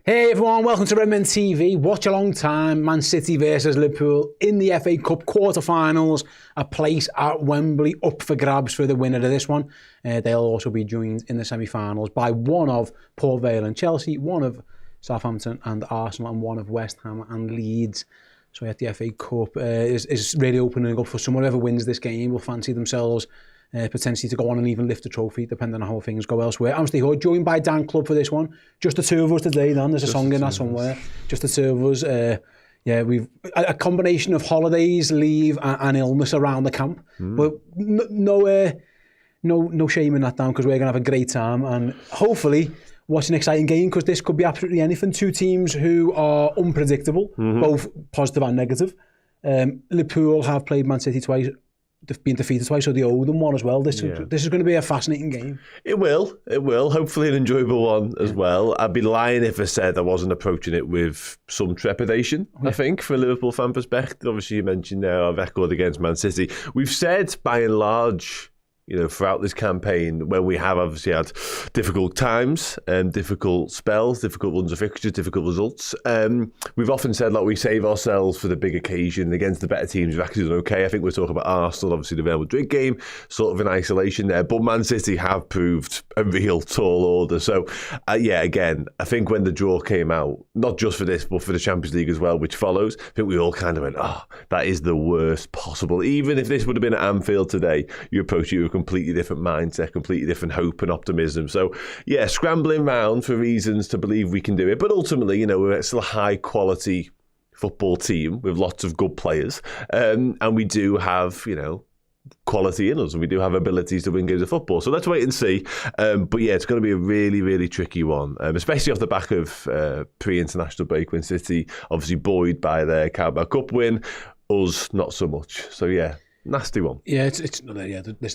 Hey everyone, welcome to Redmen TV. Watchalong time, Man City versus Liverpool in the FA Cup quarter-finals. A place at Wembley up for grabs for the winner of this one. They'll also be joined in the semi-finals by one of Port Vale and Chelsea, one of Southampton and Arsenal, and one of West Ham and Leeds. So the FA Cup is really opening up for someone whoever wins this game will fancy themselves potentially to go on and even lift the trophy, depending on how things go elsewhere. I'm Steve Hood, joined by Dan Clubb for this one. Just the two of us today, Dan. There's a song in that somewhere. Just the two of us. We've a combination of holidays, leave, and illness around the camp. But no shame in that, Dan, because we're going to have a great time and hopefully watch an exciting game, because this could be absolutely anything. Two teams who are unpredictable, both positive and negative. Liverpool have played Man City twice. They've been defeated twice, so they owe them one as well. This is going to be a fascinating game. It will. Hopefully an enjoyable one as well. I'd be lying if I said I wasn't approaching it with some trepidation, I think, from a Liverpool fan perspective. Obviously, you mentioned our record against Man City. We've said, by and large, throughout this campaign, when we have obviously had difficult times, difficult spells, difficult runs of fixtures, difficult results, we've often said, we save ourselves for the big occasion against the better teams. We've actually done okay. I think we're talking about Arsenal, obviously the Real Madrid game, sort of in isolation there, but Man City have proved a real tall order. So, again, I think when the draw came out, not just for this, but for the Champions League as well, which follows, I think we all kind of went, that is the worst possible. Even if this would have been at Anfield today, you approach it with a completely different mindset, completely different hope and optimism. So, scrambling round for reasons to believe we can do it. But ultimately, we're still a high-quality football team with lots of good players. And we do have, quality in us, and we do have abilities to win games of football. So let's wait and see. But it's going to be a really, really tricky one, especially off the back of pre-international break when City obviously buoyed by their Carabao Cup win. Us, not so much. So, nasty one. Listen,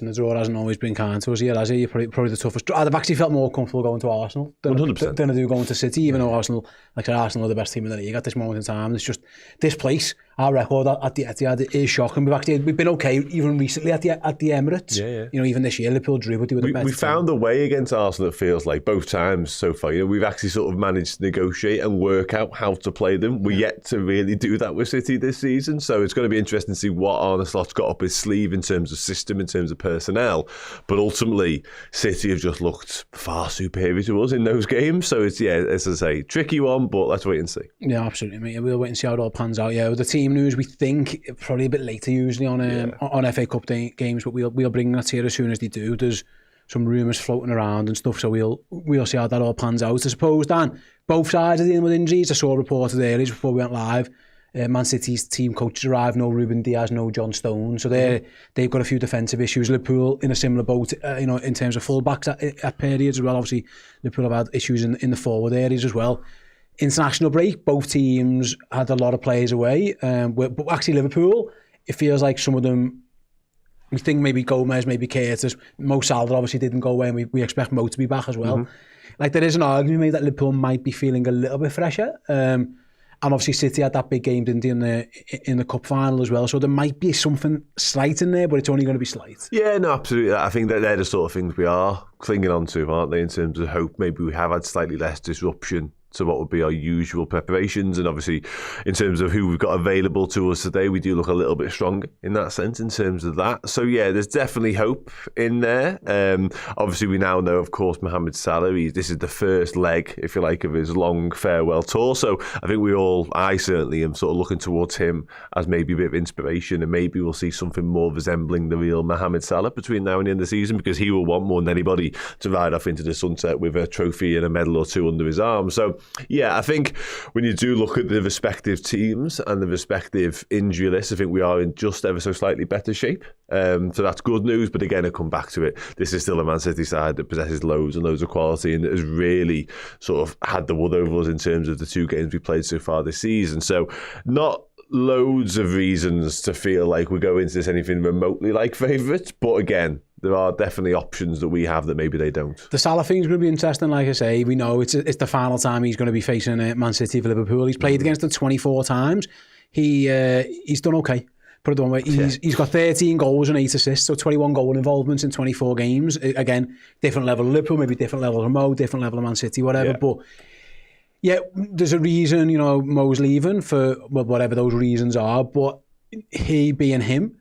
the draw hasn't always been kind to us here, has it? You're probably the toughest. I'd have actually felt more comfortable going to Arsenal than I do going to City, even though Arsenal, Arsenal are the best team in the league at this moment in time. It's just this place, our record at the Etihad is shocking. We've been okay even recently at the Emirates. Even this year, Liverpool drew, but they were the best. We found a way against Arsenal, it feels like, both times so far. We've actually sort of managed to negotiate and work out how to play them. We're yet to really do that with City this season, so it's going to be interesting to see what Arne Slot's got up his sleeve in terms of system, in terms of personnel. But ultimately, City have just looked far superior to us in those games. So it's, as I say, tricky one, but let's wait and see. Yeah, absolutely, mate. We'll wait and see how it all pans out. The team news, we think probably a bit later usually on FA Cup games, but we'll bring that here as soon as they do. There's some rumours floating around and stuff, so we'll see how that all pans out. I suppose, Dan, both sides are dealing with injuries. I saw reported earlier before we went live. Man City's team coaches arrived, no Ruben Diaz, no John Stones, so they've got a few defensive issues. Liverpool in a similar boat, in terms of fullbacks at periods as well. Obviously, Liverpool have had issues in the forward areas as well. International break, both teams had a lot of players away, but actually Liverpool, it feels like some of them, we think maybe Gomez, maybe Curtis, Mo Salah obviously didn't go away, and we expect Mo to be back as well. There is an argument made that Liverpool might be feeling a little bit fresher. And obviously City had that big game, didn't they, in the cup final as well. So there might be something slight in there, but it's only going to be slight. Yeah, no, absolutely. I think that they're the sort of things we are clinging on to, aren't they, in terms of hope. Maybe we have had slightly less disruption to what would be our usual preparations. And obviously, in terms of who we've got available to us today, we do look a little bit stronger in that sense, in terms of that. So, there's definitely hope in there. Obviously, we now know, of course, Mohamed Salah. This is the first leg, if you like, of his long farewell tour. So I think I certainly am sort of looking towards him as maybe a bit of inspiration, and maybe we'll see something more resembling the real Mohamed Salah between now and the end of the season, because he will want more than anybody to ride off into the sunset with a trophy and a medal or two under his arm. So, I think when you do look at the respective teams and the respective injury lists, I think we are in just ever so slightly better shape. So that's good news. But again, I'll come back to it. This is still a Man City side that possesses loads and loads of quality and has really sort of had the wood over us in terms of the two games we played so far this season. So not loads of reasons to feel like we're going into this anything remotely like favourites. But again, there are definitely options that we have that maybe they don't. The Salah thing's going to be interesting, like I say. We know it's the final time he's going to be facing Man City for Liverpool. He's played against them 24 times. He's done okay. Put it one way, he's got 13 goals and 8 assists, so 21 goal involvements in 24 games. Again, different level of Liverpool, maybe different level of Mo, different level of Man City, whatever. But Yeah, there's a reason, Mo's leaving for whatever those reasons are, but he being him,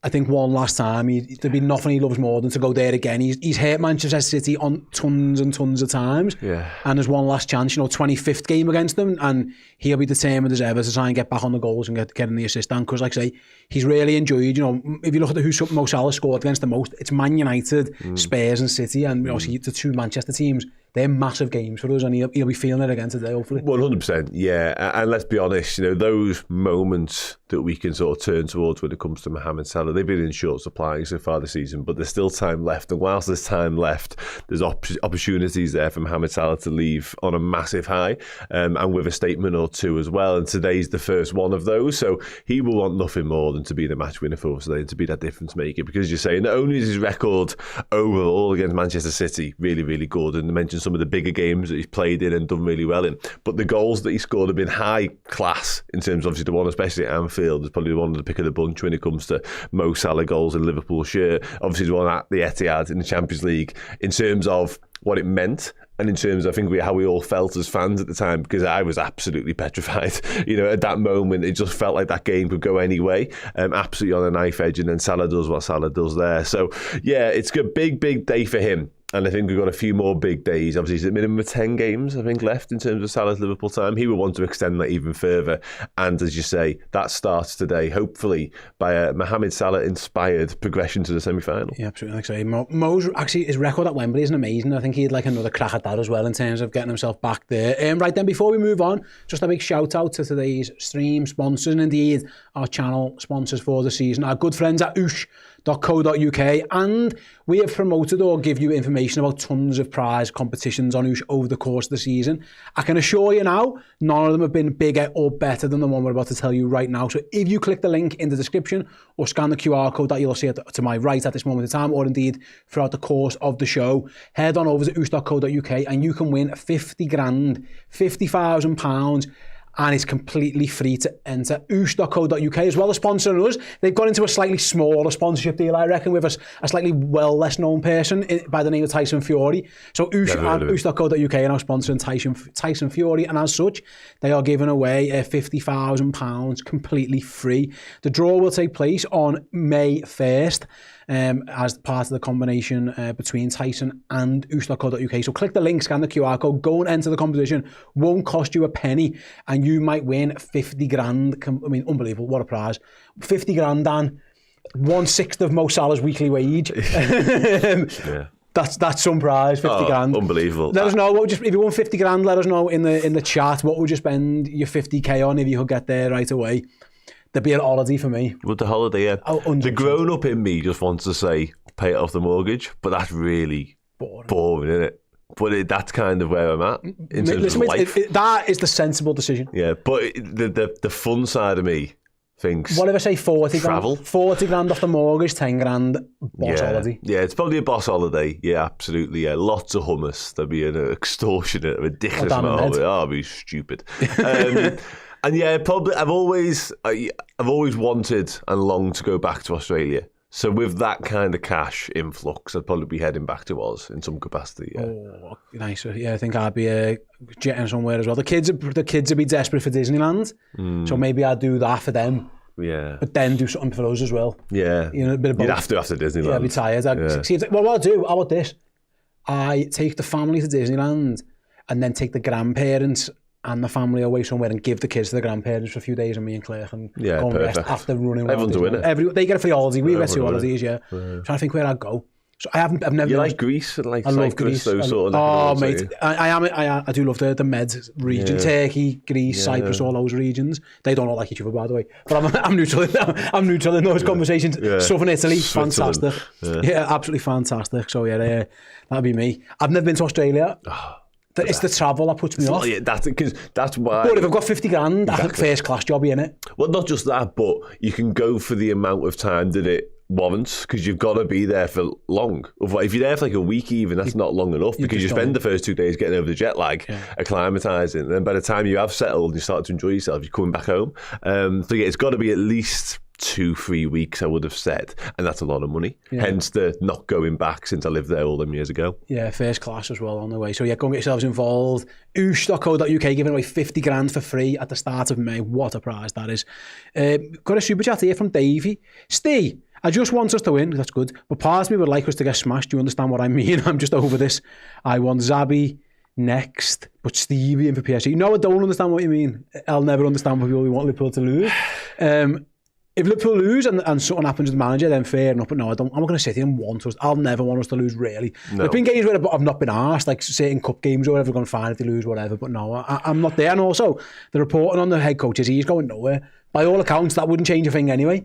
I think one last time, there'd be nothing he loves more than to go there again. He's hurt Manchester City on tons and tons of times. Yeah. And there's one last chance, 25th game against them, and he'll be determined as ever to try and get back on the goals and get in the assist. And because, like I say, he's really enjoyed, if you look at who Mo Salah scored against the most, it's Man United, Spurs and City, and obviously the two Manchester teams. They're massive games for us, and he'll be feeling it again today, hopefully. 100%, yeah. And let's be honest, those moments that we can sort of turn towards when it comes to Mohamed Salah, they've been in short supply so far this season, but there's still time left. And whilst there's time left, there's opportunities there for Mohamed Salah to leave on a massive high, and with a statement or two as well. And today's the first one of those. So he will want nothing more than to be the match winner for us today, to be that difference maker. Because you're saying, not only is his record overall against Manchester City really, really good, and I mentioned some of the bigger games that he's played in and done really well in, but the goals that he scored have been high class in terms of, obviously, the one especially at Anfield is probably one of the pick of the bunch when it comes to Mo Salah goals in Liverpool shirt. Obviously the one at the Etihad in the Champions League, in terms of what it meant and in terms of, I think, how we all felt as fans at the time, because I was absolutely petrified. At that moment, it just felt like that game could go any way, absolutely on a knife edge, and then Salah does what Salah does there. So, yeah, it's a big, big day for him. And I think we've got a few more big days. Obviously, it's a minimum of 10 games, I think, left in terms of Salah's Liverpool time. He would want to extend that even further. And as you say, that starts today, hopefully, by a Mohamed Salah-inspired progression to the semi-final. Yeah, absolutely. Like I say, Mo's, actually, his record at Wembley isn't amazing. I think he'd like another crack at that as well in terms of getting himself back there. Right then, before we move on, just a big shout out to today's stream sponsors, and indeed our channel sponsors for the season, our good friends at oosh.co.uk, and we have promoted or give you information about tons of prize competitions on Oosh over the course of the season. I can assure you now, none of them have been bigger or better than the one we're about to tell you right now. So if you click the link in the description or scan the QR code that you'll see to my right at this moment in time, or indeed throughout the course of the show, head on over to oosh.co.uk and you can win 50 grand, £50,000, and it's completely free to enter. Oosh.co.uk, as well as sponsoring us, they've gone into a slightly smaller sponsorship deal, I reckon, with a slightly less known person by the name of Tyson Fury. So Oosh.co.uk are now sponsoring Tyson Fury, and as such, they are giving away £50,000 completely free. The draw will take place on May 1st. As part of the combination between Tyson and oosh.co.uk. So click the link, scan the QR code, go and enter the competition. Won't cost you a penny, and you might win 50 grand. I mean, unbelievable, what a prize. 50 grand, Dan. 1/6 of Mo Salah's weekly wage. Yeah. That's some prize, 50 grand. Unbelievable. Let us know, if you won 50 grand, let us know in the chat, what would you spend your 50k on if you could get there right away. There'd be an holiday for me. With the holiday, yeah. The grown-up in me just wants to say, pay it off the mortgage, but that's really boring, isn't it? But that's kind of where I'm at in terms of life. That is the sensible decision. Yeah, but the fun side of me thinks... What if I say 40 travel? Grand? 40 grand off the mortgage, 10 grand boss holiday. Yeah, it's probably a boss holiday. Yeah, absolutely. Yeah, lots of hummus. There'd be an extortionate, ridiculous amount of it. Oh, it'd be stupid. And yeah, probably I've always wanted and longed to go back to Australia. So with that kind of cash influx, I'd probably be heading back to Oz in some capacity. Yeah. Oh, nice. Yeah, I think I'd be jetting somewhere as well. The kids would be desperate for Disneyland, so maybe I'd do that for them. Yeah. But then do something for us as well. Yeah. A bit of both. You'd have to after Disneyland. Yeah, I'd be tired. See, well, what I'll do, how about this? I take the family to Disneyland and then take the grandparents and the family away somewhere and give the kids to the grandparents for a few days, and me and Claire can go and rest after running. Everyone's a winner. They get a free holiday. We get 2 holidays, yeah. I'm trying to think where I'd go. So I've never. You like Greece and like I love Greece. Those sort of. Oh, mate, I do love the Med region, Turkey, Greece, Cyprus, all those regions. They don't all like each other, by the way. But I'm neutral. I'm neutral in those conversations. Yeah. Southern Italy, fantastic. Yeah, absolutely fantastic. So yeah, that'd be me. I've never been to Australia. It's the travel that puts me off. Yeah, that's why. But if I've got 50 grand, I think first class job, innit? Well, not just that, but you can go for the amount of time that it warrants, because you've got to be there for long. If you're there for like a week even, that's not long enough, because you spend the first 2 days getting over the jet lag, acclimatising, and then by the time you have settled and you start to enjoy yourself, you're coming back home. So yeah, it's got to be at least 2-3 weeks, I would have said, and that's a lot of money. Hence the not going back since I lived there all them years ago. Yeah, first class as well on the way. So go and get yourselves involved. Oosh.co.uk giving away 50 grand for free at the start of May. What a prize that is. Got a super chat here from Davey. Steve, I just want us to win. That's good. But part of me would like us to get smashed. Do you understand what I mean? I'm just over this. I want Zabi next, but Stevie in for PSG. No, I don't understand what you mean. I'll never understand what we want Liverpool to lose. If Liverpool lose and something happens with the manager, then fair enough. But no, I'm not going to sit here and want us. I'll never want us to lose, really. No. There's been games where I've not been asked, like certain cup games or whatever, going fine if they lose, whatever. But no, I'm not there. And also, the reporting on the head coach is he's going nowhere. By all accounts, that wouldn't change a thing anyway.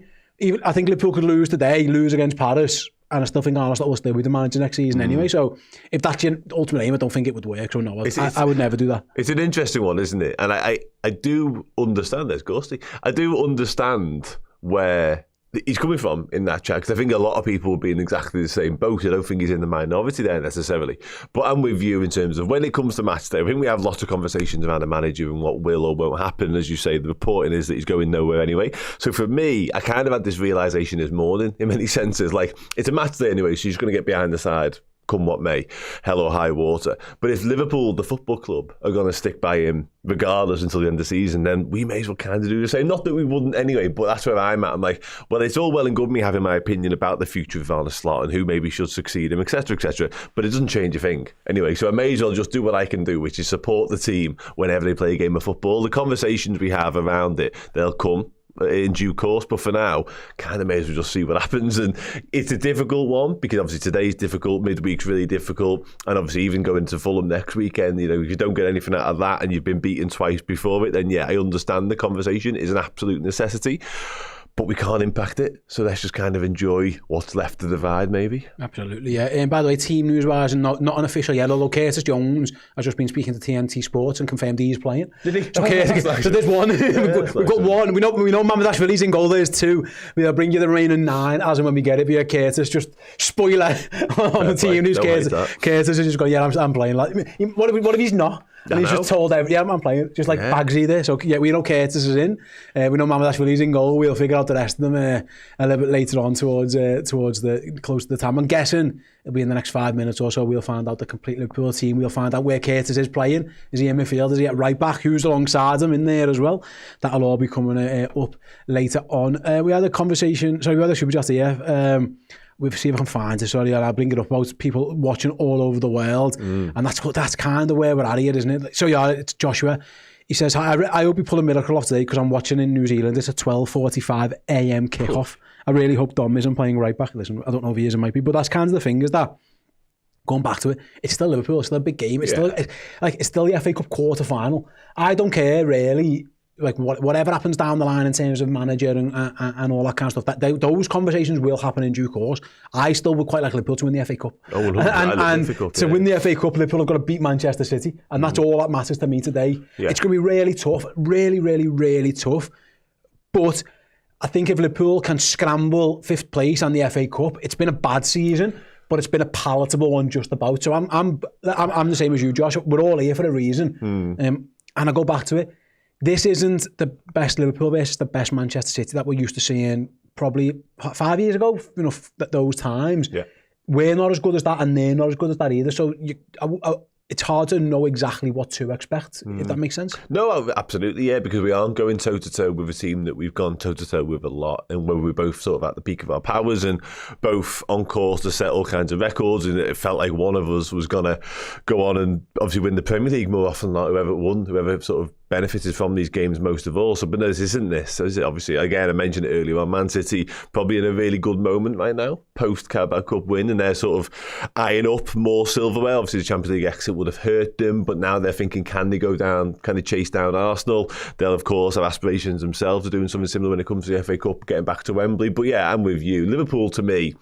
I think Liverpool could lose today, lose against Paris, and I still think Arne Slot will still be the manager next season anyway. So if that's your ultimate aim, I don't think it would work. So no, I would never do that. It's an interesting one, isn't it? And I do understand, there's Ghosty, I do understand where he's coming from in that chat, because I think a lot of people would be in exactly the same boat. I don't think he's in the minority there necessarily. But I'm with you in terms of when it comes to match day. I think we have lots of conversations around the manager and what will or won't happen. As you say, the reporting is that he's going nowhere anyway. So for me, I kind of had this realisation this morning in many senses. Like, it's a match day anyway, so he's going to get behind the side come what may, hell or high water. But if Liverpool, the football club, are going to stick by him regardless until the end of the season, then we may as well kind of do the same. Not that we wouldn't anyway, but that's where I'm at. I'm like, well, it's all well and good me having my opinion about the future of Arne Slot and who maybe should succeed him, etc., etc. But it doesn't change a thing anyway. So I may as well just do what I can do, which is support the team whenever they play a game of football. The conversations we have around it, they'll come in due course, but for now, kind of may as well just see what happens. And it's a difficult one because obviously today's difficult, midweek's really difficult, and obviously even going to Fulham next weekend, you know, if you don't get anything out of that and you've been beaten twice before it, then yeah, I understand the conversation is an absolute necessity. But we can't impact it, so let's just kind of enjoy what's left to divide, maybe. Absolutely, yeah. And by the way, team news-wise, and not an official yellow, although Curtis Jones has just been speaking to TNT Sports and confirmed he's playing. Did he? So there's one. We've got one. We know Mamardashvili's in goal. There's two. We'll bring you the remaining 9 as and when we get it. Via Curtis, just spoiler on the team news. Curtis is just going, yeah, I'm playing. Like, what if he's not? And he's just told everybody, yeah, I'm playing. Just like Bagsy there. So yeah, we know Curtis is in. We know Mamardashvili's in goal. We'll figure out the rest of them a little bit later on towards the close to the time. I'm guessing it'll be in the next 5 minutes or so. We'll find out the complete Liverpool team. We'll find out where Curtis is playing. Is he in midfield? Is he at right back? Who's alongside him in there as well? That'll all be coming up later on. We had a conversation. Sorry, we had a super chat here. We'll see if I can find it. Sorry, I'll bring it up about people watching all over the world, and that's kind of where we're at here, isn't it? So yeah, it's Joshua. He says, I hope you pull a miracle off today because I'm watching in New Zealand. It's a 12:45 a.m. kickoff. I really hope Dom isn't playing right back. Listen, I don't know if he is, it might be, but that's kind of the thing, is that going back to it, it's still Liverpool, it's still a big game. It's still the FA Cup quarter final. I don't care really. Like whatever happens down the line in terms of manager and all that kind of stuff, those conversations will happen in due course. I still would quite like Liverpool to win the FA Cup. To win the FA Cup, Liverpool have got to beat Manchester City, and that's all that matters to me today. Yeah. It's going to be really tough, really, really, really tough. But I think if Liverpool can scramble 5th place and the FA Cup, it's been a bad season, but it's been a palatable one just about. So I'm the same as you, Josh. We're all here for a reason, and I go back to it. This isn't the best Liverpool versus the best Manchester City that we're used to seeing probably 5 years ago, you know, those times. Yeah. We're not as good as that, and they're not as good as that either. So it's hard to know exactly what to expect, if that makes sense. No, absolutely, yeah, because we aren't going toe-to-toe with a team that we've gone toe-to-toe with a lot, and where we're both sort of at the peak of our powers and both on course to set all kinds of records, and it felt like one of us was going to go on and obviously win the Premier League more often than not, whoever sort of benefited from these games most of all. So, but no, this isn't this. Obviously, again, I mentioned it earlier on, Man City probably in a really good moment right now, post-Carabao Cup win, and they're sort of eyeing up more silverware. Obviously, the Champions League exit would have hurt them, but now they're thinking, can they go down, can they chase down Arsenal? They'll, of course, have aspirations themselves of doing something similar when it comes to the FA Cup, getting back to Wembley. But yeah, I'm with you. Liverpool, to me,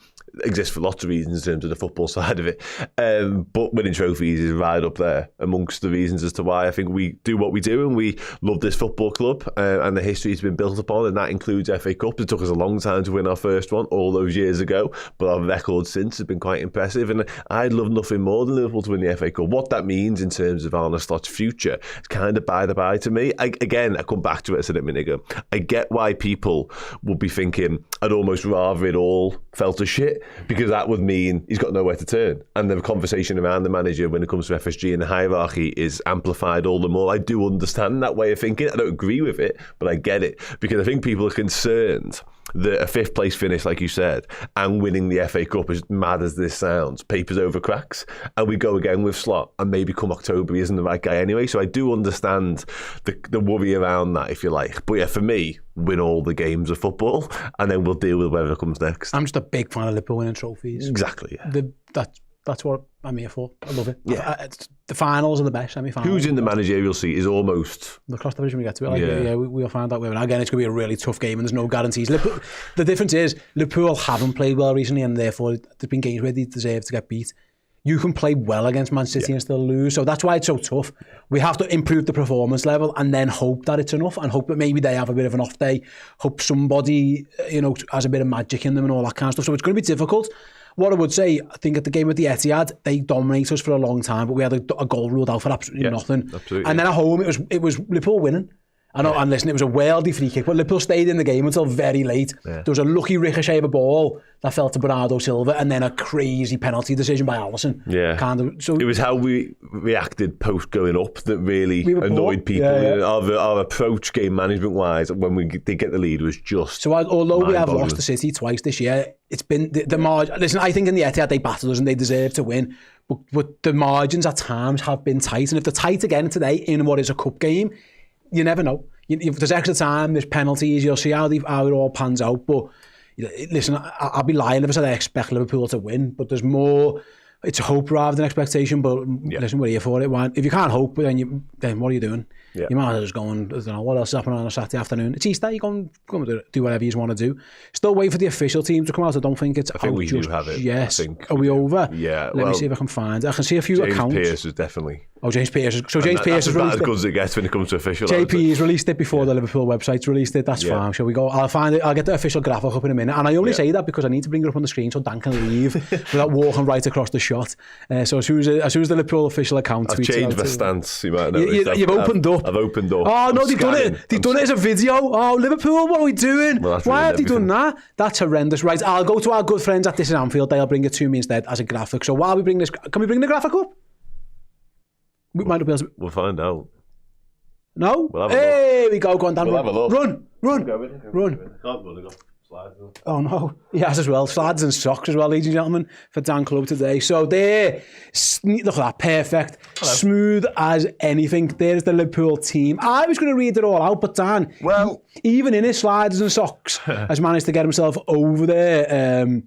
exists for lots of reasons in terms of the football side of it, but winning trophies is right up there amongst the reasons as to why I think we do what we do, and we love this football club and the history it's been built upon, and that includes FA Cups. It took us a long time to win our first one all those years ago, but our record since has been quite impressive, and I'd love nothing more than Liverpool to win the FA Cup. What that means in terms of Arne Slot's future is kind of by the by to me. I come back to it, I said it a minute ago. I get why people would be thinking I'd almost rather it all fell to shit, because that would mean he's got nowhere to turn, and the conversation around the manager when it comes to FSG and the hierarchy is amplified all the more. I do understand that way of thinking. I don't agree with it, but I get it, because I think people are concerned that a fifth place finish, like you said, and winning the FA Cup, as mad as this sounds, papers over cracks, and we go again with Slot, and maybe come October he isn't the right guy anyway. So I do understand the worry around that, if you like. But yeah, for me, win all the games of football, and then we'll deal with whatever comes next. I'm just a big fan of Liverpool winning trophies. Exactly. Yeah. That's what I'm here for. I love it. Yeah. The finals are the best, semi-finals. Who's in the managerial seat is almost... The cross division we get to it. Like, we'll find out. Again, it's going to be a really tough game and there's no guarantees. Liverpool, the difference is Liverpool haven't played well recently, and therefore there's been games where they deserve to get beat. You can play well against Man City and still lose. So that's why it's so tough. We have to improve the performance level and then hope that it's enough, and hope that maybe they have a bit of an off day. Hope somebody, has a bit of magic in them and all that kind of stuff. So it's going to be difficult. What I would say, I think at the game at the Etihad, they dominated us for a long time, but we had a goal ruled out for absolutely nothing. Absolutely. And then at home, it was Liverpool winning. And listen, it was a worldy free kick, but Liverpool stayed in the game until very late. Yeah. There was a lucky ricochet of a ball that fell to Bernardo Silva, and then a crazy penalty decision by Alisson. Yeah. So it was how we reacted post going up that really annoyed people. Yeah. Our approach, game management wise, when we did get the lead, was just. So although we have lost to City twice this year, it's been the margin. Listen, I think in the Etihad they battled us and they deserve to win, but the margins at times have been tight, and if they're tight again today in what is a cup game, you never know. If there's extra time, there's penalties, you'll see how it all pans out. But listen, I'll be lying if I said I expect Liverpool to win, but there's more, it's hope rather than expectation. But listen, we're here for it. If you can't hope, then what are you doing? Yeah. You might as well just go and, I don't know, what else is happening on a Saturday afternoon? It's Easter, you go and do whatever you want to do. Still wait for the official team to come out. I don't think it's out. I think we do have it. Yes. Are we over? Yeah. Let me see if I can find it. I can see a few accounts. James Pearce is definitely... Oh, James Pearce. So James Pearce has released it. That's as good as it gets when it comes to official. JP's released it before the Liverpool website's released it. That's fine. Shall we go? I'll find it. I'll get the official graphic up in a minute. And I only say that because I need to bring it up on the screen so Dan can leave without walking right across the shot. So as soon as the Liverpool official account tweets, I've changed my stance. You might notice. You've opened up. I've opened up. Oh no, they've done it. They've done it as a video. Oh, Liverpool, what are we doing? Why have they done that? That's horrendous. Right, I'll go to our good friends at This Is Anfield. They'll bring it to me instead as a graphic. So while we bring this, can we bring the graphic up? We might not be able to... We'll find out. No? We'll have a look. We go on, Dan. We'll have a look. Run. Can't slides. Oh no. He has as well. Slides and socks as well, ladies and gentlemen, for Dan Club today. So there, look at that, perfect. Hello. Smooth as anything. There's the Liverpool team. I was going to read it all out, but Dan, even in his slides and socks, has managed to get himself over there.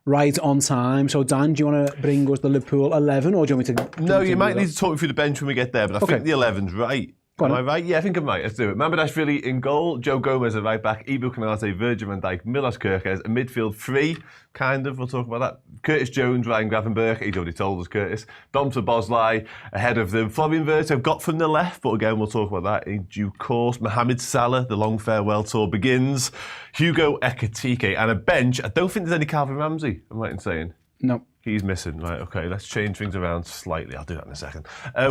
Right on time. So, Dan, do you want to bring us the Liverpool 11, or do you want me to... No, you might need to talk me through the bench when we get there, but I think the 11's right. Am I right? Yeah, I think I'm right. Let's do it. Mamardashvili in goal, Joe Gomez at right back, Ibu Konate, Virgil van Dijk, Milas Kerkez, a midfield three, kind of, we'll talk about that. Curtis Jones, Ryan Gravenberch, he's already told us, Curtis. Dom Szoboszlai ahead of them. Florian Wirtz got from the left, but again, we'll talk about that in due course. Mohamed Salah, the long farewell tour begins. Hugo Ekitike, and a bench. I don't think there's any Calvin Ramsey, I'm right in saying. No. He's missing. Right, okay, let's change things around slightly. I'll do that in a second.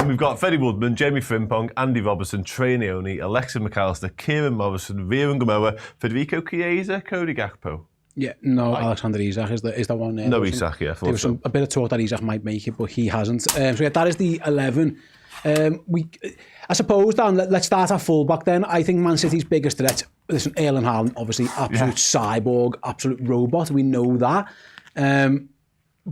We've got Freddie Woodman, Jamie Frimpong, Andy Robertson, Trey Neone, Alexa McAllister, Kieran Morrison, Ryan Gamoa, Federico Chiesa, Cody Gakpo. Yeah, no, Alexander Isak is the one there. No Isak, yeah. There was a bit of talk that Isak might make it, but he hasn't. So yeah, that is the 11. I suppose, Dan, let's start at fullback then. I think Man City's biggest threat, listen, Erling Haaland, obviously, absolute cyborg, absolute robot. We know that.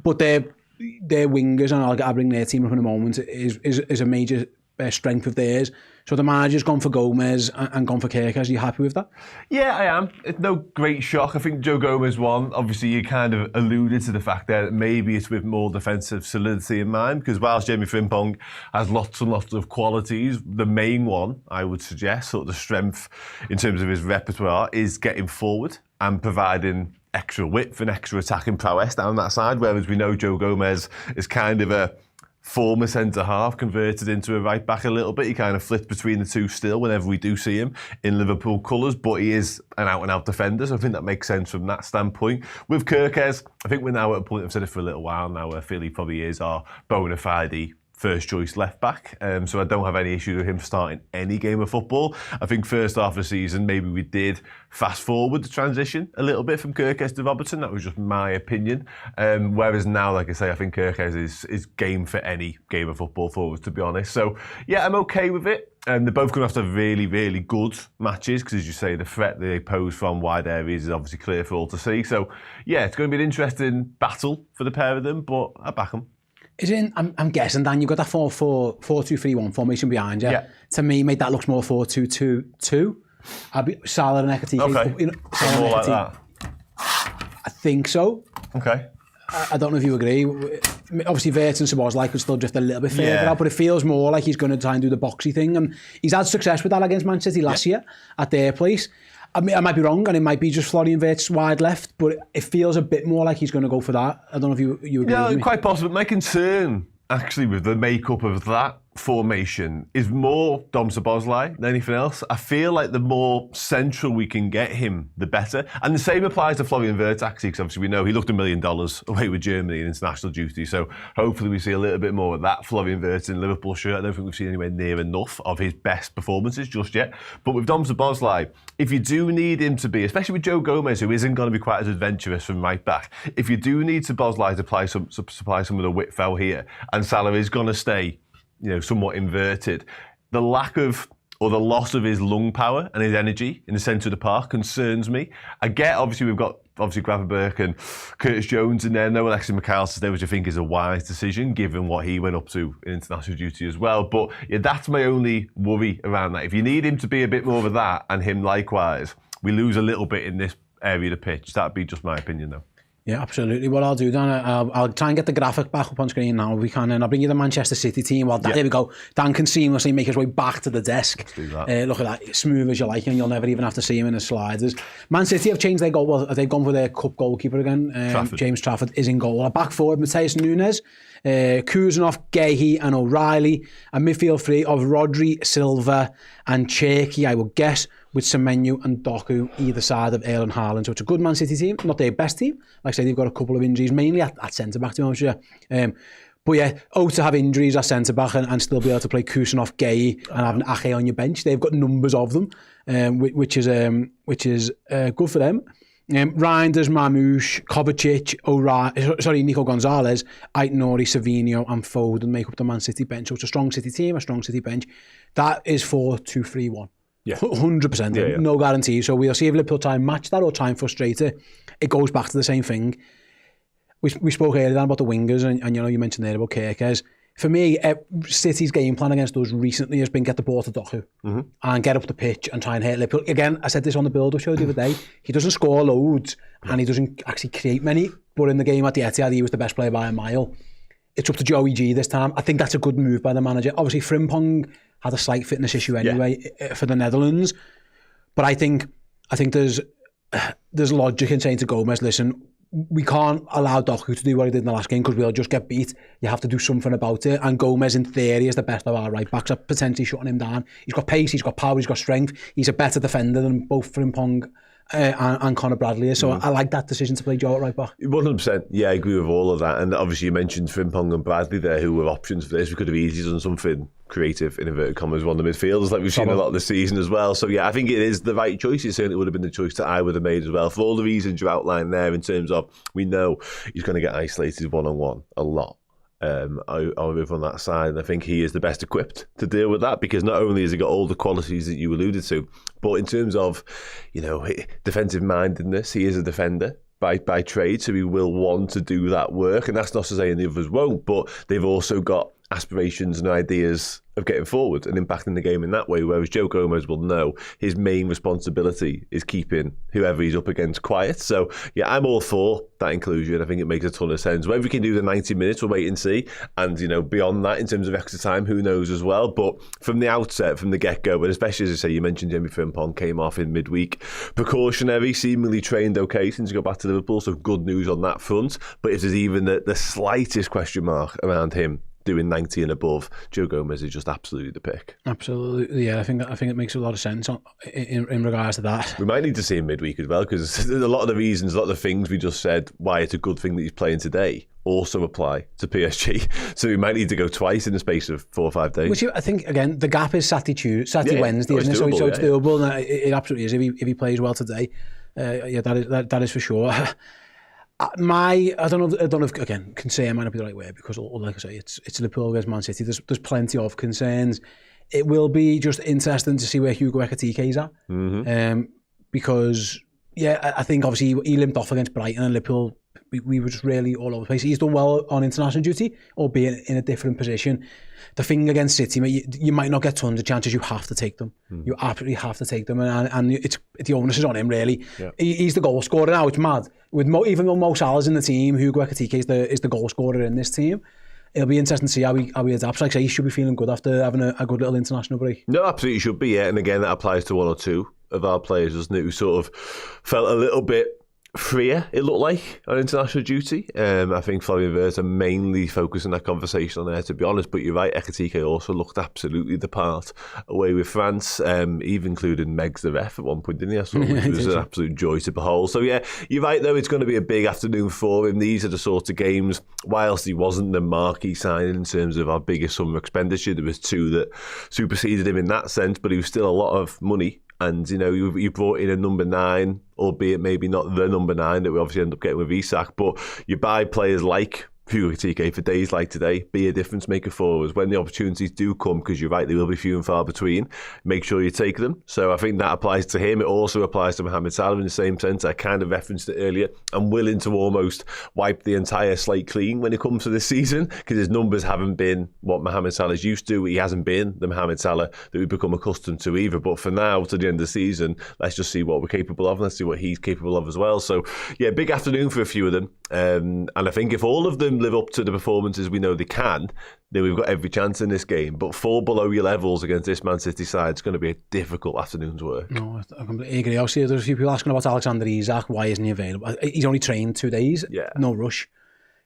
But their wingers, and I'll bring their team up in a moment, is a major strength of theirs. So the manager's gone for Gomez and gone for Kerkez. Are you happy with that? Yeah, I am. It's no great shock. I think Joe Gomez won. Obviously, you kind of alluded to the fact that maybe it's with more defensive solidity in mind, because whilst Jamie Frimpong has lots and lots of qualities, the main one, I would suggest, sort of the strength in terms of his repertoire, is getting forward and providing extra width and extra attacking prowess down that side, whereas we know Joe Gomez is kind of a former centre-half converted into a right-back a little bit. He kind of flipped between the two still whenever we do see him in Liverpool colours, but he is an out-and-out defender, so I think that makes sense from that standpoint. With Kirkes, I think we're now at a point, I've said it for a little while now, where I feel he probably is our bona fide first choice left back, so I don't have any issue with him starting any game of football. I think first half of the season maybe we did fast forward the transition a little bit from Kirkes to Robertson. That was just my opinion. Whereas now, like I say, I think Kirkes is game for any game of football for us, to be honest. So yeah, I'm okay with it. They're both going to have to have really, really good matches because, as you say, the threat they pose from wide areas is obviously clear for all to see. So yeah, it's going to be an interesting battle for the pair of them, but I back them. I'm guessing, Dan, you've got that 4-2-3-1 formation behind you. Yeah. To me, mate, that looks more 4-2-2-2. I'd be Salah and Ekatike. Okay. You know, More like that. I think so. Okay. I don't know if you agree. Obviously, Wirtz and Szoboszlai could still drift a little bit further out, but it feels more like he's going to try and do the boxy thing. And he's had success with that against Man City last year at their place. I mean, I might be wrong, and it might be just Florian Wirtz wide left, but it feels a bit more like he's going to go for that. I don't know if you agree with me. Quite possible. My concern, actually, with the makeup of that formation is more Dom Szoboszlai than anything else. I feel like the more central we can get him, the better. And the same applies to Florian Wirtz, actually, because obviously we know he looked $1 million away with Germany in international duty. So hopefully we see a little bit more of that Florian Wirtz in Liverpool shirt. I don't think we've seen anywhere near enough of his best performances just yet. But with Dom Szoboszlai, if you do need him to be, especially with Joe Gomez, who isn't going to be quite as adventurous from right back, if you do need Szoboszlai to supply some of the width out here, and Salah is going to stay somewhat inverted, the lack of or the loss of his lung power and his energy in the centre of the park concerns me. I get, obviously, we've got Gravenberch and Curtis Jones in there. No Alexis McAllister there, which I think is a wise decision, given what he went up to in international duty as well. But yeah, that's my only worry around that. If you need him to be a bit more of that, and him likewise, we lose a little bit in this area of the pitch. That'd be just my opinion, though. Yeah, absolutely. What I'll do, Dan, I'll try and get the graphic back up on screen now if we can, and I'll bring you the Manchester City team. Well, there we go. Dan can seamlessly make his way back to the desk. Let's do that. Look at that, smooth as you like, and you'll never even have to see him in the sliders. Man City have changed their goal. Well, they've gone for their cup goalkeeper again. James Trafford is in goal. Back forward, Matheus Nunes, Kuzanov, Gehi and O'Reilly. A midfield three of Rodri, Silva and Cherki, I will guess, with Semenyo and Doku either side of Erling Haaland. So it's a good Man City team, not their best team. Like I say, they've got a couple of injuries, mainly at centre-back, to be honest with you. But yeah, to have injuries at centre-back and still be able to play Kusanov, Gay and have an Ake on your bench. They've got numbers of them, which is good for them. Reinders, Mamouche, Kovacic, Nico Gonzalez, Aït-Nouri, Savinho and Foden make up the Man City bench. So it's a strong City team, a strong City bench. That is 4-2-3-1. Yeah. 100%. Yeah. No guarantee. So we'll see if Liverpool try and match that or try and frustrate it. It goes back to the same thing. We spoke earlier about the wingers, and you mentioned there about Kirkes. For me, City's game plan against us recently has been get the ball to Doku and get up the pitch and try and hit Liverpool. Again, I said this on the build-up show the other day. He doesn't score loads and he doesn't actually create many. But in the game at the Etihad, he was the best player by a mile. It's up to Joey G this time. I think that's a good move by the manager. Obviously, Frimpong had a slight fitness issue anyway for the Netherlands. But I think there's logic in saying to Gomez, listen, we can't allow Doku to do what he did in the last game because we'll just get beat. You have to do something about it. And Gomez, in theory, is the best of our right backs, are potentially shutting him down. He's got pace, he's got power, he's got strength. He's a better defender than both Frimpong and Conor Bradley is. So I like that decision to play Joe at right back. 100%. Yeah, I agree with all of that. And obviously you mentioned Frimpong and Bradley there, who were options for this. We could have easily done something creative, in inverted commas, one of the midfielders like we've seen a lot this season as well. So yeah, I think it is the right choice. It certainly would have been the choice that I would have made as well, for all the reasons you outlined there, in terms of we know he's going to get isolated one-on-one a lot. Over on that side, and I think he is the best equipped to deal with that, because not only has he got all the qualities that you alluded to, but in terms of defensive mindedness, he is a defender by trade, so he will want to do that work. And that's not to say the others won't, but they've also got aspirations and ideas of getting forward and impacting the game in that way, whereas Joe Gomez will know his main responsibility is keeping whoever he's up against quiet. So yeah, I'm all for that inclusion. I think it makes a ton of sense. Whether we can do the 90 minutes, we'll wait and see, and beyond that in terms of extra time, who knows as well. But from the outset, from the get-go, and especially as I say, you mentioned Jamie Frimpong came off in midweek, precautionary, seemingly trained okay since he got back to Liverpool, so good news on that front. But if there's even the slightest question mark around him doing 90 and above, Joe Gomez is just absolutely the pick. Absolutely, yeah. I think it makes a lot of sense in regards to that. We might need to see him midweek as well, because a lot of the reasons, a lot of the things we just said why it's a good thing that he's playing today also apply to PSG. So we might need to go twice in the space of 4 or 5 days. Which I think, again, the gap is Saturday, Wednesday, isn't it? Doable, so it's doable. And it absolutely is if he plays well today. That is for sure. I don't know if again, concern might not be the right word, because like I say, it's Liverpool against Man City. There's plenty of concerns. It will be just interesting to see where Hugo Ekitiké's at. Because, I think obviously he limped off against Brighton, and Liverpool, we were just really all over the place. He's done well on international duty, albeit in a different position. The thing against City, you might not get tons of chances. You have to take them. You absolutely have to take them, and it's the onus is on him, really. Yeah. He's the goal scorer now. It's mad. Even though Mo Salah's in the team, Hugo Ekitike is the goal scorer in this team. It'll be interesting to see how he adapts. Like I say, he should be feeling good after having a good little international break. No, absolutely should be, yeah. And again, that applies to one or two of our players, doesn't it, who sort of felt a little bit freer, it looked like, on international duty. I think Florian Wirtz are mainly focusing that conversation on there, to be honest. But you're right, Ekitike also looked absolutely the part away with France. Even included Megs the ref at one point, didn't he? I saw it was an absolute joy to behold. So yeah, you're right though, it's going to be a big afternoon for him. These are the sort of games, whilst he wasn't the marquee signing in terms of our biggest summer expenditure, there was two that superseded him in that sense, but he was still a lot of money. And, you brought in a number 9, albeit maybe not the number 9 that we obviously end up getting with Isak, but you buy players like Hugo Ekitike for days like today, be a difference maker for us. When the opportunities do come, because you're right, they will be few and far between, make sure you take them. So I think that applies to him. It also applies to Mohamed Salah in the same sense. I kind of referenced it earlier. I'm willing to almost wipe the entire slate clean when it comes to this season, because his numbers haven't been what Mohamed Salah's used to. He hasn't been the Mohamed Salah that we've become accustomed to either. But for now, to the end of the season, let's just see what we're capable of, and let's see what he's capable of as well. So yeah, big afternoon for a few of them. And I think if all of them live up to the performances we know they can, then we've got every chance in this game. But 4 below your levels against this Man City side is going to be a difficult afternoon's work. No, I completely agree. I see there's a few people asking about Alexander Isak. Why isn't he available? He's only trained 2 days. Yeah. No rush.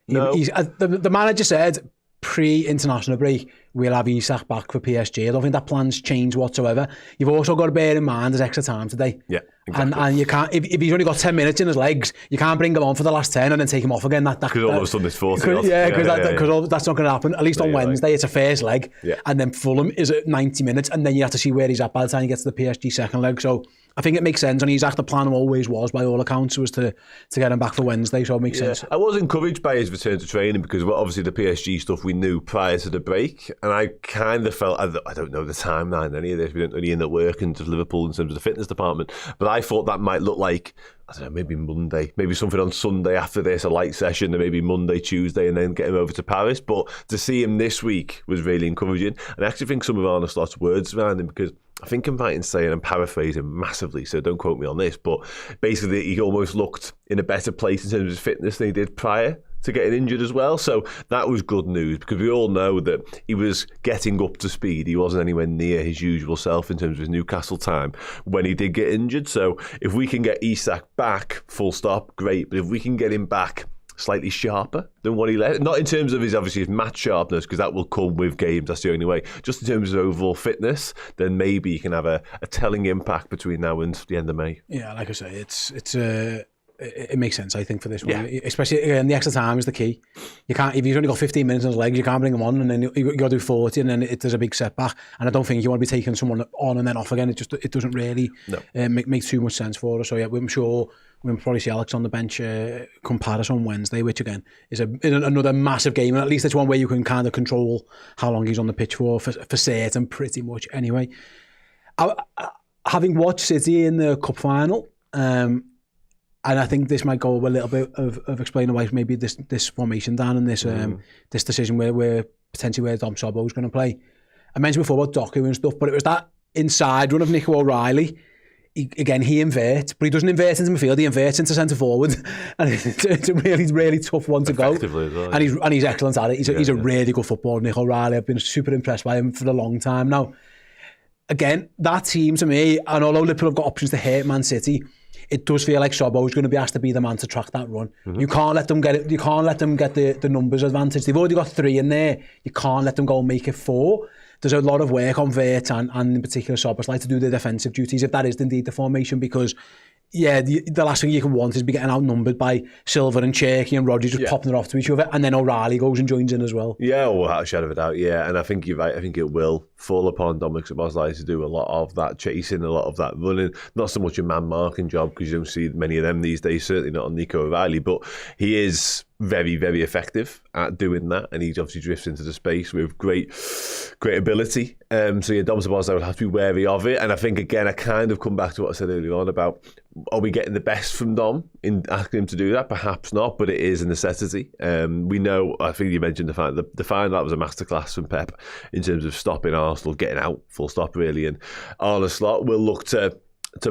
No. The manager said pre-international break, we'll have Isak back for PSG. I don't think that plan's changed whatsoever. You've also got to bear in mind there's extra time today. Yeah, exactly. And you can't, if he's only got 10 minutes in his legs, you can't bring him on for the last 10 and then take him off again. Because all of a sudden it's 40 off. Yeah, because that's not going to happen. At least on Wednesday, it's a first leg. Yeah. And then Fulham is at 90 minutes. And then you have to see where he's at by the time he gets to the PSG second leg. So I think it makes sense. And Isak, the plan always was, by all accounts, was to get him back for Wednesday. So it makes sense. I was encouraged by his return to training, because obviously the PSG stuff we knew prior to the break. And I kind of felt, I don't know the timeline, any of this. We don't really end up working to Liverpool in terms of the fitness department. But I thought that might look like, I don't know, maybe Monday, maybe something on Sunday after this, a light session, and maybe Monday, Tuesday, and then get him over to Paris. But to see him this week was really encouraging. And I actually think some of Arne Slot's words around him, because I think I'm right in saying, I'm paraphrasing massively, so don't quote me on this, but basically he almost looked in a better place in terms of his fitness than he did prior to getting injured as well. So that was good news, because we all know that he was getting up to speed. He wasn't anywhere near his usual self in terms of his Newcastle time when he did get injured. So if we can get Isak back, full stop, great. But if we can get him back slightly sharper than what he left, not in terms of his match sharpness, because that will come with games, that's the only way, just in terms of overall fitness, then maybe you can have a telling impact between now and the end of May. Yeah, like I say, it makes sense, I think, for this one. Yeah. Especially, the extra time is the key. You can't, if he's only got 15 minutes on his legs, you can't bring him on, and then you got to do 40, and then there's a big setback. And I don't think you want to be taking someone on and then off again. It doesn't really make too much sense for us. So yeah, I'm sure we'll probably see Alex on the bench come Paris on Wednesday, which again is another massive game, and at least it's one where you can kind of control how long he's on the pitch for certain, pretty much anyway. Having watched City in the cup final, and I think this might go a little bit of explaining why maybe this formation down and this decision where potentially where Dom Sobo is going to play. I mentioned before about Doku and stuff, but it was that inside run of Nico O'Reilly. He inverts, but he doesn't invert into midfield. He inverts into centre forward, and it's a really tough one to go. Well, and he's excellent at it. He's a really good footballer, Nico O'Reilly. I've been super impressed by him for a long time now. Again, that team to me, and although Liverpool have got options to hurt Man City, it does feel like Sobbo's going to be asked to be the man to track that run. You can't let them get it. You can't let them get the numbers advantage. They've already got 3 in there. You can't let them go and make it 4. There's a lot of work on Vert and in particular Sobbo's like to do the defensive duties, if that is indeed the formation, because the last thing you can want is be getting outnumbered by Silva and Cherky and Rodgers just popping it off to each other, and then O'Reilly goes and joins in as well. Yeah, without a shadow of a doubt, yeah. And I think you're right. I think it will fall upon Dominic Szoboszlai to do a lot of that chasing, a lot of that running. Not so much a man-marking job, because you don't see many of them these days, certainly not on Nico O'Reilly, but he is very, very effective at doing that, and he obviously drifts into the space with great ability. So yeah, Dom Szoboszlai will have to be wary of it. And I think, again, I kind of come back to what I said earlier on about, are we getting the best from Dom in asking him to do that? Perhaps not, but it is a necessity. We know, I think you mentioned the fact that the final, that was a masterclass from Pep in terms of stopping Arsenal, getting out, full stop really. And Arne Slot will look to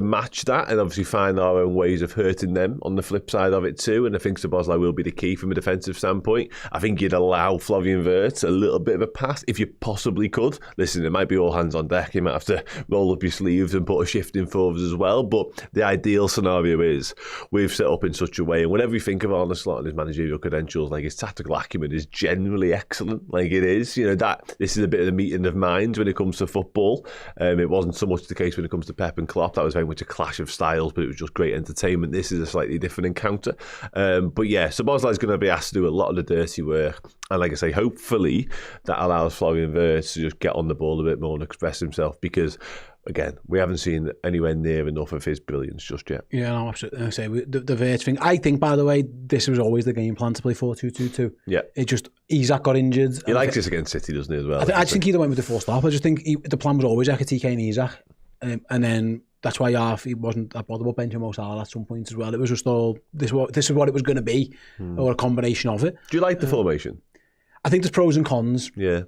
match that and obviously find our own ways of hurting them on the flip side of it too. And I think Szoboszlai will be the key from a defensive standpoint. I think you'd allow Florian Wirtz a little bit of a pass if you possibly could. Listen, it might be all hands on deck. You might have to roll up your sleeves and put a shift in for us as well. But the ideal scenario is we've set up in such a way, and whenever you think of Arne Slot and his managerial credentials, like his tactical acumen is generally excellent. Like it is, that this is a bit of the meeting of minds when it comes to football. It wasn't so much the case when it comes to Pep and Klopp. That was very much a clash of styles, but it was just great entertainment. This is a slightly different encounter. But yeah, Szoboszlai is going to be asked to do a lot of the dirty work. And like I say, hopefully that allows Florian Wirtz to just get on the ball a bit more and express himself, because again, we haven't seen anywhere near enough of his brilliance just yet. Yeah, no, absolutely. I say the Wirtz thing. I think, by the way, this was always the game plan to play 4-2-2-2. Yeah, it just Isak got injured. He likes this against City, doesn't he, as well? I just think he either went with the full stop. I just think the plan was always Ekitike and Isak, and then that's why he wasn't that bothered about benching Mo Salah at some point as well. It was just all this is what it was going to be, or a combination of it. Do you like the formation? I think there's pros and cons. Yeah.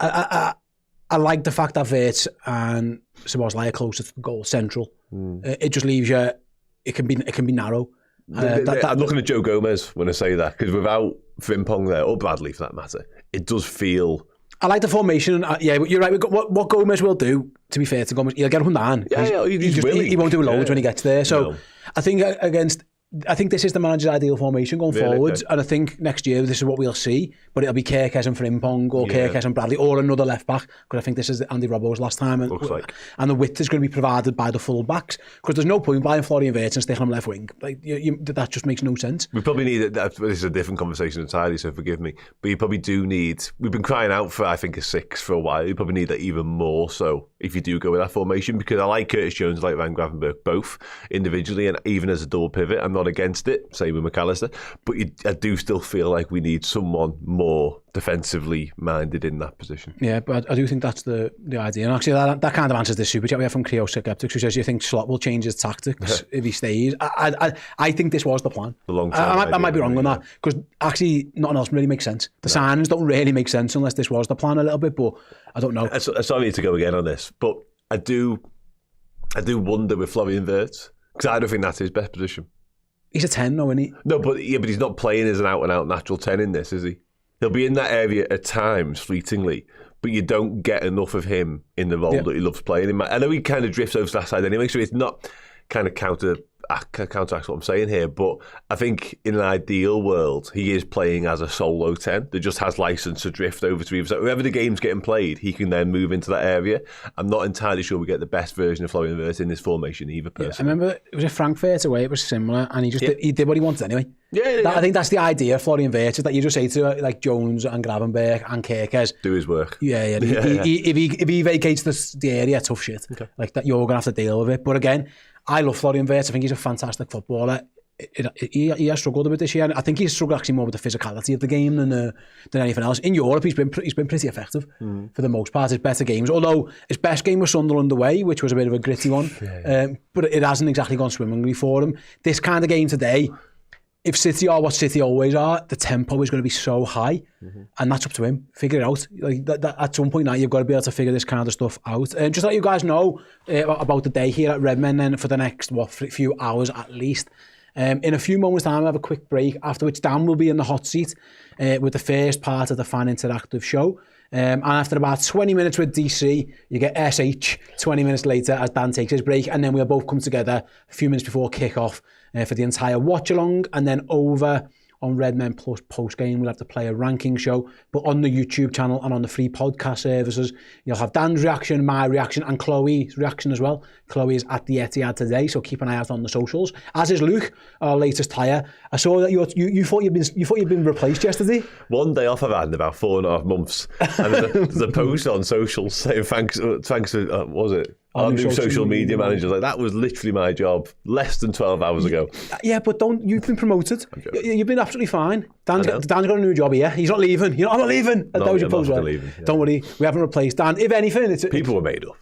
I like the fact that Wirtz and Szoboszlai are closer to the goal, central. It just leaves you. It can be narrow. I'm looking at Joe Gomez when I say that, because without Frimpong there, or Bradley for that matter, it does feel. I like the formation. Yeah, you're right. What Gomez will do, to be fair to Gomez, he'll get up and down. Yeah, he won't do loads when he gets there. So no. I think this is the manager's ideal formation going forwards, and I think next year this is what we'll see. But it'll be Kerkez and Frimpong, or Kerkez and Bradley, or another left back. Because I think this is Andy Robbo's last time, and the width is going to be provided by the full backs. Because there's no point buying Florian Wirtz and sticking him left wing. Like that just makes no sense. We probably need this is a different conversation entirely, so forgive me. But you probably do need. We've been crying out for, I think, a 6 for a while. You probably need that even more so if you do go with that formation. Because I like Curtis Jones, I like Van Gravenberch both individually and even as a double pivot. I'm not against it. Same with McAllister, but I do still feel like we need someone more defensively minded in that position. Yeah, but I do think that's the idea. And actually, that kind of answers the super chat we have from Creo Skeptics, who says, you think Slot will change his tactics if he stays? I think this was the plan. The long term. I might be wrong on that, because actually nothing else really makes sense. The signings don't really make sense unless this was the plan a little bit, but I don't know. Sorry to go again on this, but I do wonder with Florian Wirtz, because I don't think that's his best position. He's a 10, though, isn't he? No, but he's not playing as an out-and-out natural 10 in this, is he? He'll be in that area at times, fleetingly, but you don't get enough of him in the role that he loves playing in. I know he kind of drifts over to that side anyway, so it's not kind of counteracts what I'm saying here, but I think in an ideal world, he is playing as a solo 10 that just has license to drift over to either side. Wherever the game's getting played, he can then move into that area. I'm not entirely sure we get the best version of Florian Wirtz in this formation either, personally. I remember it was a Frankfurt away, it was similar, and he did what he wanted anyway. Yeah. I think that's the idea of Florian Wirtz, is that you just say to like Jones and Gravenberch and Kerkez, do his work. Yeah. If he vacates the area, tough shit. Okay. Like that, you're going to have to deal with it. But again, I love Florian Wirtz. I think he's a fantastic footballer. He has struggled a bit this year. And I think he's struggled actually more with the physicality of the game than anything else. In Europe, he's been pretty effective for the most part. His better games, although his best game was Sunderland away, which was a bit of a gritty one. But it hasn't exactly gone swimmingly for him. This kind of game today, if City are what City always are, the tempo is going to be so high, and that's up to him. Figure it out. Like that, at some point now, you've got to be able to figure this kind of stuff out. And just let you guys know about the day here at Redmen, then for the next few hours at least. In a few moments' time, I'll have a quick break, after which Dan will be in the hot seat with the first part of the Fan Interactive show. And after about 20 minutes with DC, you get SH 20 minutes later as Dan takes his break, and then we'll both come together a few minutes before kick-off for the entire watch-along, and then over on Red Men Plus post-game, we'll have the player ranking show, but on the YouTube channel and on the free podcast services, you'll have Dan's reaction, my reaction, and Chloe's reaction as well. Chloe is at the Etihad today, so keep an eye out on the socials. As is Luke, our latest hire. I saw that you thought you'd been replaced yesterday. One day off I've had in about 4.5 months, and there's a post on socials saying thanks for what was it? Our new social media manager. Like, that was literally my job less than 12 hours ago. Yeah, but you've been promoted. You've been absolutely fine. Dan's got a new job here. He's not leaving. I'm not leaving. That was your post. Leaving, yeah. Don't worry, we haven't replaced Dan. If anything, people were made up.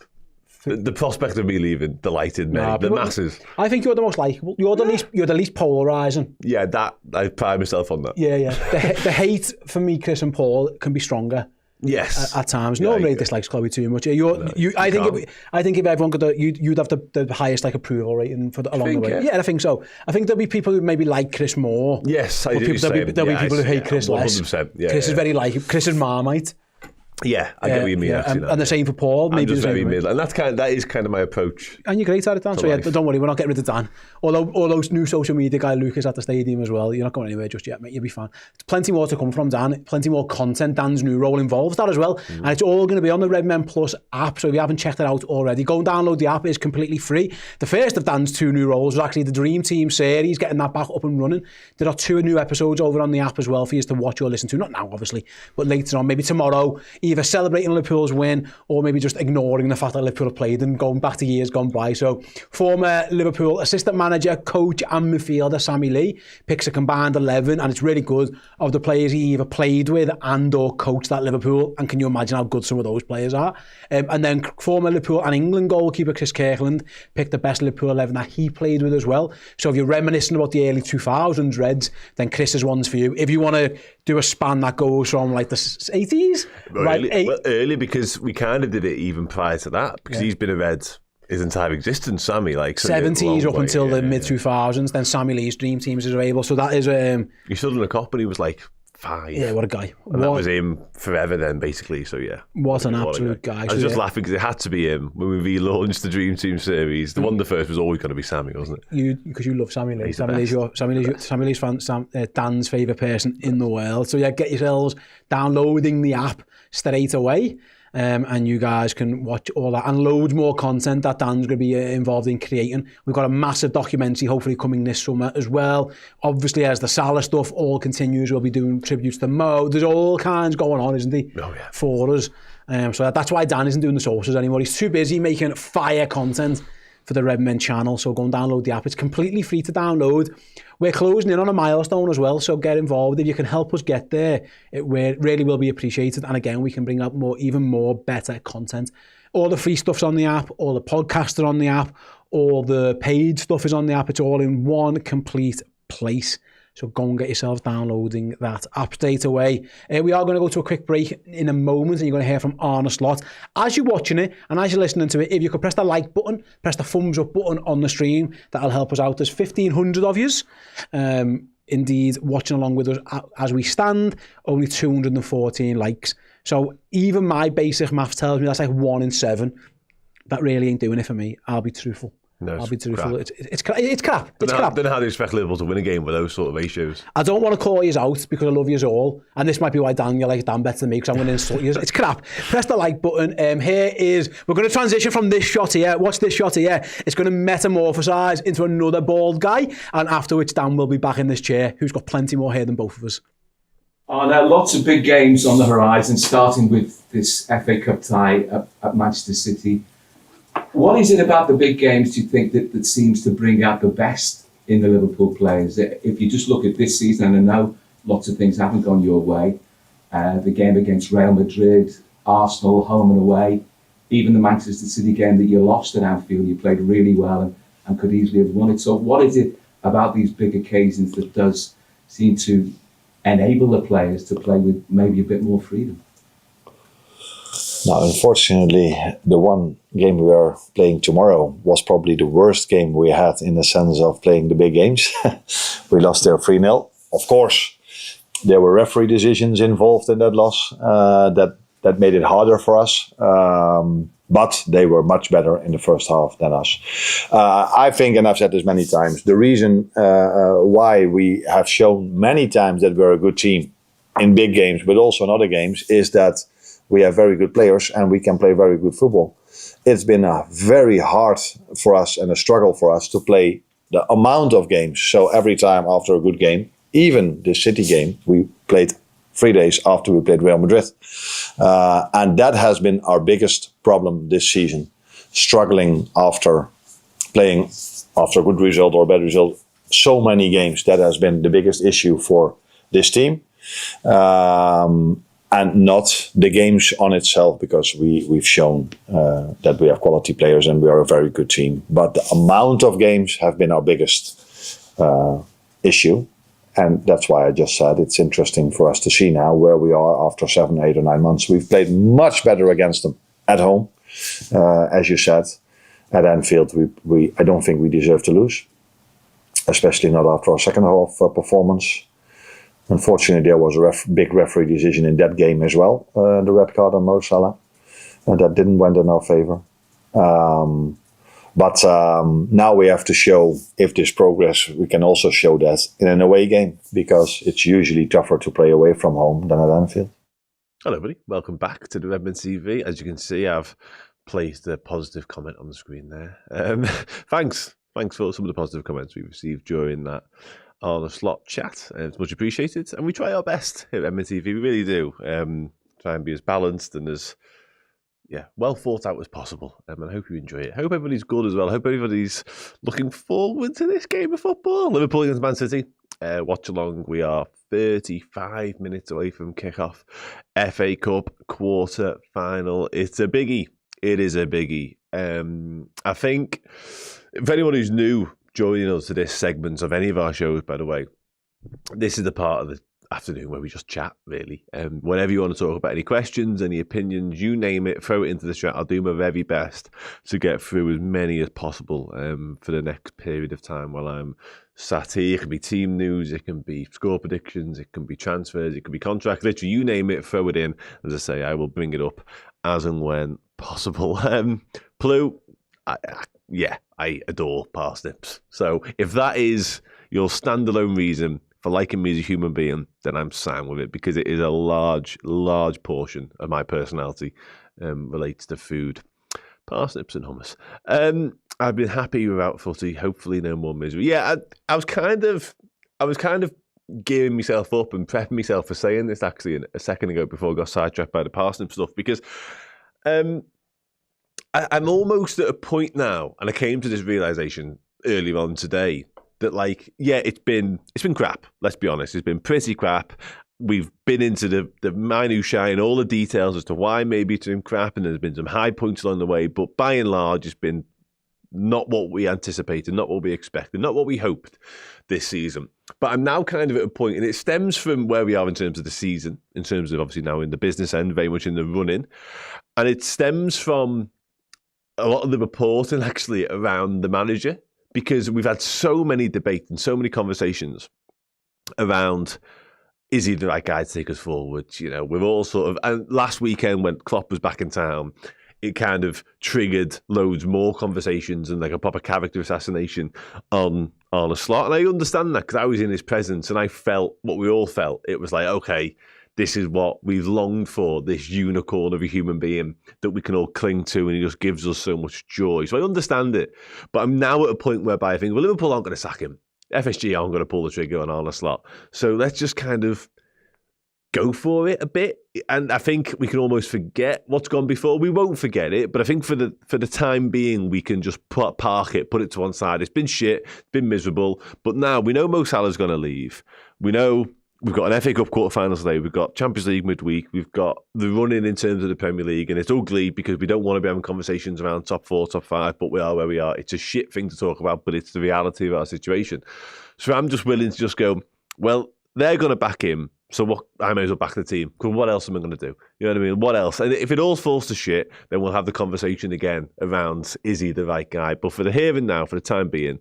The prospect of me leaving delighted me. The masses. I think you're the most likeable. You're the least polarising. Yeah, I pride myself on that. Yeah. The hate for me, Chris and Paul can be stronger. Yes, at times. No one really dislikes Chloe too much. I think if everyone could, you'd have the highest approval rating along the way. Yeah, I think so. I think there'll be people who maybe like Chris more. Yes, there'll be people who hate Chris less. 100%. Yeah, Chris is very Chris is Marmite. Yeah, I get what you mean. And the same for Paul. Maybe just very middle, and that is kind of my approach. And you're great at it, Dan. So don't worry, we're not getting rid of Dan. Although new social media guy Luke is at the stadium as well. You're not going anywhere just yet, mate. You'll be fine. There's plenty more to come from Dan. Plenty more content. Dan's new role involves that as well, and it's all going to be on the Red Men Plus app. So if you haven't checked it out already, go and download the app. It's completely free. The first of Dan's 2 new roles was actually the Dream Team series, getting that back up and running. There are 2 new episodes over on the app as well for you to watch or listen to. Not now, obviously, but later on, maybe tomorrow, either celebrating Liverpool's win or maybe just ignoring the fact that Liverpool have played and going back to years gone by. So former Liverpool assistant manager, coach and midfielder Sammy Lee picks a combined 11, and it's really good, of the players he either played with and or coached at Liverpool, and can you imagine how good some of those players are? And then former Liverpool and England goalkeeper Chris Kirkland picked the best Liverpool 11 that he played with as well. So if you're reminiscing about the early 2000s Reds, then Chris's one's for you. If you want to do a span that goes from like the 80s, early, because we kind of did it even prior to that, because he's been a Red his entire existence, Sammy, like 70s up until the mid 2000s. Then Sammy Lee's Dream Teams is available. So that is he stood in a cop and he was like 5. Yeah, what a guy. And that was him forever then, basically. So yeah, what an absolute guy. I was just laughing because it had to be him when we relaunched the Dream Team series. The one the first was always going to be Sammy, wasn't it? Because you love Sammy Lee. Sammy Lee's fan, Dan's favourite person in the world. So yeah, get yourselves downloading the app straight away. And you guys can watch all that and loads more content that Dan's going to be involved in creating. We've got a massive documentary hopefully coming this summer as well. Obviously, as the Salah stuff all continues, we'll be doing tributes to Mo. There's all kinds going on, isn't he? Oh, yeah. For us. So that's why Dan isn't doing the sources anymore. He's too busy making fire content for the Red Men channel. So go and download the app. It's completely free to download. We're closing in on a milestone as well, so get involved. If you can help us get there, it really will be appreciated. And again, we can bring out even more better content. All the free stuff's on the app, all the podcasts are on the app, all the paid stuff is on the app. It's all in one complete place. So go and get yourselves downloading that app straight away. We are going to go to a quick break in a moment, and you're going to hear from Arne Slot. As you're watching it and as you're listening to it, if you could press the like button, press the thumbs up button on the stream, that'll help us out. There's 1,500 of yous, indeed, watching along with us as we stand. Only 214 likes. So even my basic maths tells me that's like 1 in 7. That really ain't doing it for me. I'll be truthful. No, I'll be truthful. Crap. It's crap. It's crap. I don't know how they expect Liverpool to win a game with those sort of ratios. I don't want to call you out because I love you all, and this might be why you're like Dan better than me because I'm going to insult you. It's crap. Press the like button. We're going to transition from this shot here. Watch this shot here. It's going to metamorphosize into another bald guy, and after which Dan will be back in this chair, who's got plenty more hair than both of us. There are lots of big games on the horizon, starting with this FA Cup tie at Manchester City. What is it about the big games, do you think, that seems to bring out the best in the Liverpool players? If you just look at this season, and I know lots of things haven't gone your way, the game against Real Madrid, Arsenal, home and away, even the Manchester City game that you lost at Anfield, you played really well and could easily have won it. So what is it about these big occasions that does seem to enable the players to play with maybe a bit more freedom? Now, unfortunately, the one game we are playing tomorrow was probably the worst game we had in the sense of playing the big games. We lost there 3-0. Of course, there were referee decisions involved in that loss that made it harder for us. But they were much better in the first half than us. I think, and I've said this many times, the reason why we have shown many times that we're a good team in big games, but also in other games, is that we have very good players and we can play very good football. It's been very hard for us and a struggle for us to play the amount of games. So every time after a good game, even the City game, we played 3 days after we played Real Madrid. And that has been our biggest problem this season. Struggling after playing after a good result or a bad result, so many games. That has been the biggest issue for this team. And not the games on itself, because we've shown that we have quality players and we are a very good team. But the amount of games have been our biggest issue. And that's why I just said it's interesting for us to see now where we are after 7, 8 or 9 months. We've played much better against them at home, as you said. At Anfield, I don't think we deserve to lose, especially not after our second half performance. Unfortunately, there was a big referee decision in that game as well, the red card on Mo Salah. And that didn't went in our favour. But now we have to show, if this progress, we can also show that in an away game, because it's usually tougher to play away from home than at Anfield. Hello, everybody. Welcome back to the Redmen TV. As you can see, I've placed a positive comment on the screen there. Thanks for some of the positive comments we received during that Arne Slot chat. It's much appreciated, and we try our best here at Redmen TV. We really do. Try and be as balanced and as well thought out as possible. And I hope you enjoy it. Hope everybody's good as well. Hope everybody's looking forward to this game of football. Liverpool against Man City. Watchalong. We are 35 minutes away from kickoff. FA Cup quarter final. It's a biggie. It is a biggie. I think if anyone who's new joining us to this segment of any of our shows, by the way, this is the part of the afternoon where we just chat, really. Whenever you want to talk about any questions, any opinions, you name it, throw it into the chat. I'll do my very best to get through as many as possible for the next period of time while I'm sat here. It can be team news, it can be score predictions, it can be transfers, it can be contracts, literally you name it, throw it in. As I say, I will bring it up as and when possible. Plu, I adore parsnips. So if that is your standalone reason for liking me as a human being, then I'm sound with it, because it is a large portion of my personality relates to food. Parsnips and hummus. I've been happy without footy. Hopefully no more misery. Yeah, I was kind of gearing myself up and prepping myself for saying this actually a second ago before I got sidetracked by the parsnip stuff, because I'm almost at a point now, and I came to this realization earlier on today, that it's been crap. Let's be honest, it's been pretty crap. We've been into the minutiae and all the details as to why maybe it's been crap, and there's been some high points along the way, but by and large, it's been not what we anticipated, not what we expected, not what we hoped this season. But I'm now kind of at a point, and it stems from where we are in terms of the season, in terms of obviously now in the business end, very much in the running, and it stems from a lot of the reporting actually around the manager, because we've had so many debates and so many conversations around, is he the right guy to take us forward? You know, we're all sort of, and last weekend when Klopp was back in town, it kind of triggered loads more conversations and like a proper character assassination on Arne Slot. And I understand that, because I was in his presence and I felt what we all felt. It was like, okay, this is what we've longed for, this unicorn of a human being that we can all cling to, and he just gives us so much joy. So I understand it. But I'm now at a point whereby I think, well, Liverpool aren't going to sack him. FSG aren't going to pull the trigger on Arne Slot. So let's just kind of go for it a bit. And I think we can almost forget what's gone before. We won't forget it, but I think for the time being, we can just park it, put it to one side. It's been shit, it's been miserable. But now we know Mo Salah's going to leave. We know we've got an FA Cup quarterfinals today. We've got Champions League midweek. We've got the running in terms of the Premier League. And it's ugly because we don't want to be having conversations around top 4, top 5, but we are where we are. It's a shit thing to talk about, but it's the reality of our situation. So I'm just willing to just go, well, they're going to back him. So what? I may as well back the team. Because what else am I going to do? You know what I mean? What else? And if it all falls to shit, then we'll have the conversation again around, is he the right guy? But for the here and now, for the time being,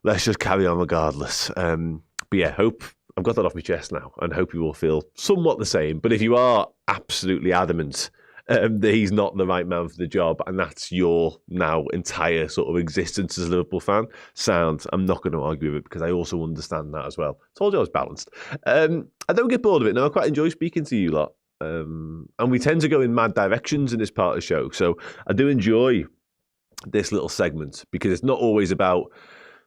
let's just carry on regardless. But yeah, hope I've got that off my chest now, and hope you will feel somewhat the same. But if you are absolutely adamant that he's not the right man for the job, and that's your now entire sort of existence as a Liverpool fan. Sound, I'm not going to argue with it because I also understand that as well. Told you I was balanced. I don't get bored of it. No, I quite enjoy speaking to you lot. And we tend to go in mad directions in this part of the show. So I do enjoy this little segment because it's not always about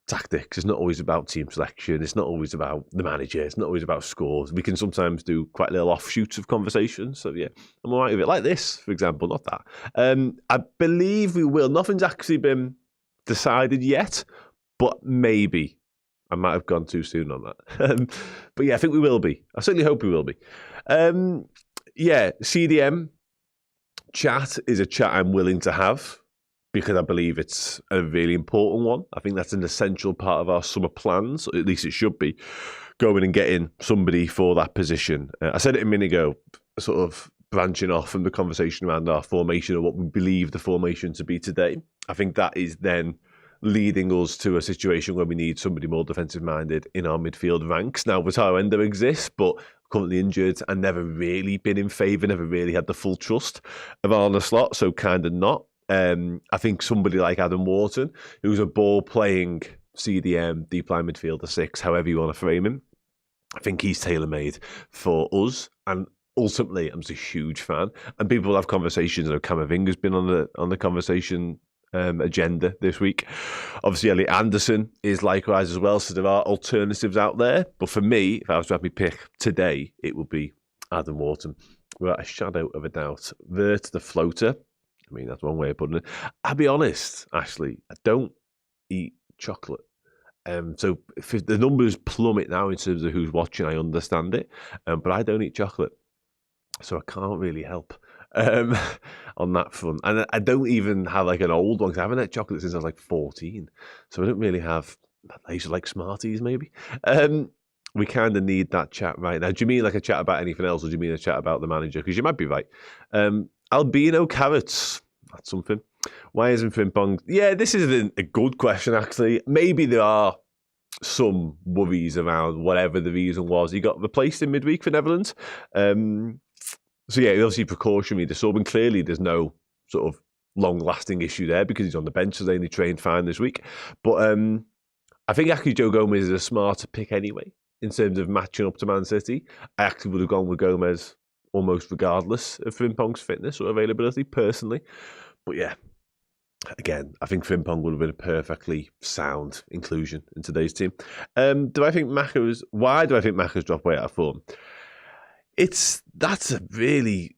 tactics, it's not always about team selection, it's not always about the manager, it's not always about scores. We can sometimes do quite little offshoots of conversations. So yeah, I'm all right with it. Like this, for example, not that. I believe we will. Nothing's actually been decided yet, but maybe. I might have gone too soon on that. But yeah, I think we will be. I certainly hope we will be. Yeah, CDM chat is a chat I'm willing to have because I believe it's a really important one. I think that's an essential part of our summer plans, or at least it should be, going and getting somebody for that position. I said it a minute ago, sort of branching off from the conversation around our formation or what we believe the formation to be today. I think that is then leading us to a situation where we need somebody more defensive-minded in our midfield ranks. Now, Endo exists, but currently injured and never really been in favour, never really had the full trust of Arne Slot, so kind of not. I think somebody like Adam Wharton, who's a ball-playing CDM, deep-line midfielder 6, however you want to frame him, I think he's tailor-made for us, and ultimately, I'm just a huge fan. And people will have conversations. I know Camavinga's been on the conversation agenda this week. Obviously, Elliot Anderson is likewise as well, so there are alternatives out there. But for me, if I was to have my pick today, it would be Adam Wharton, without a shadow of a doubt. Vert the floater. I mean, that's one way of putting it. I'll be honest, Ashley, I don't eat chocolate. So if the numbers plummet now in terms of who's watching, I understand it. But I don't eat chocolate, so I can't really help on that front. And I don't even have like an old one, because I haven't had chocolate since I was like 14. So I don't really have, I used to like Smarties maybe. We kind of need that chat right now. Do you mean like a chat about anything else, or do you mean a chat about the manager? Because you might be right. Albino carrots, that's something. Why isn't Frimpong? Yeah, this is a good question, actually. Maybe there are some worries around whatever the reason was. He got replaced in midweek for Netherlands. So yeah, obviously precautionary the sub, and clearly there's no sort of long-lasting issue there because he's on the bench, so they only trained fine this week. But I think actually Joe Gomez is a smarter pick anyway in terms of matching up to Man City. I actually would have gone with Gomez almost regardless of Frimpong's fitness or availability, personally. But yeah, again, I think Frimpong would have been a perfectly sound inclusion in today's team. Why do I think Maka's dropped weight out of form? That's a really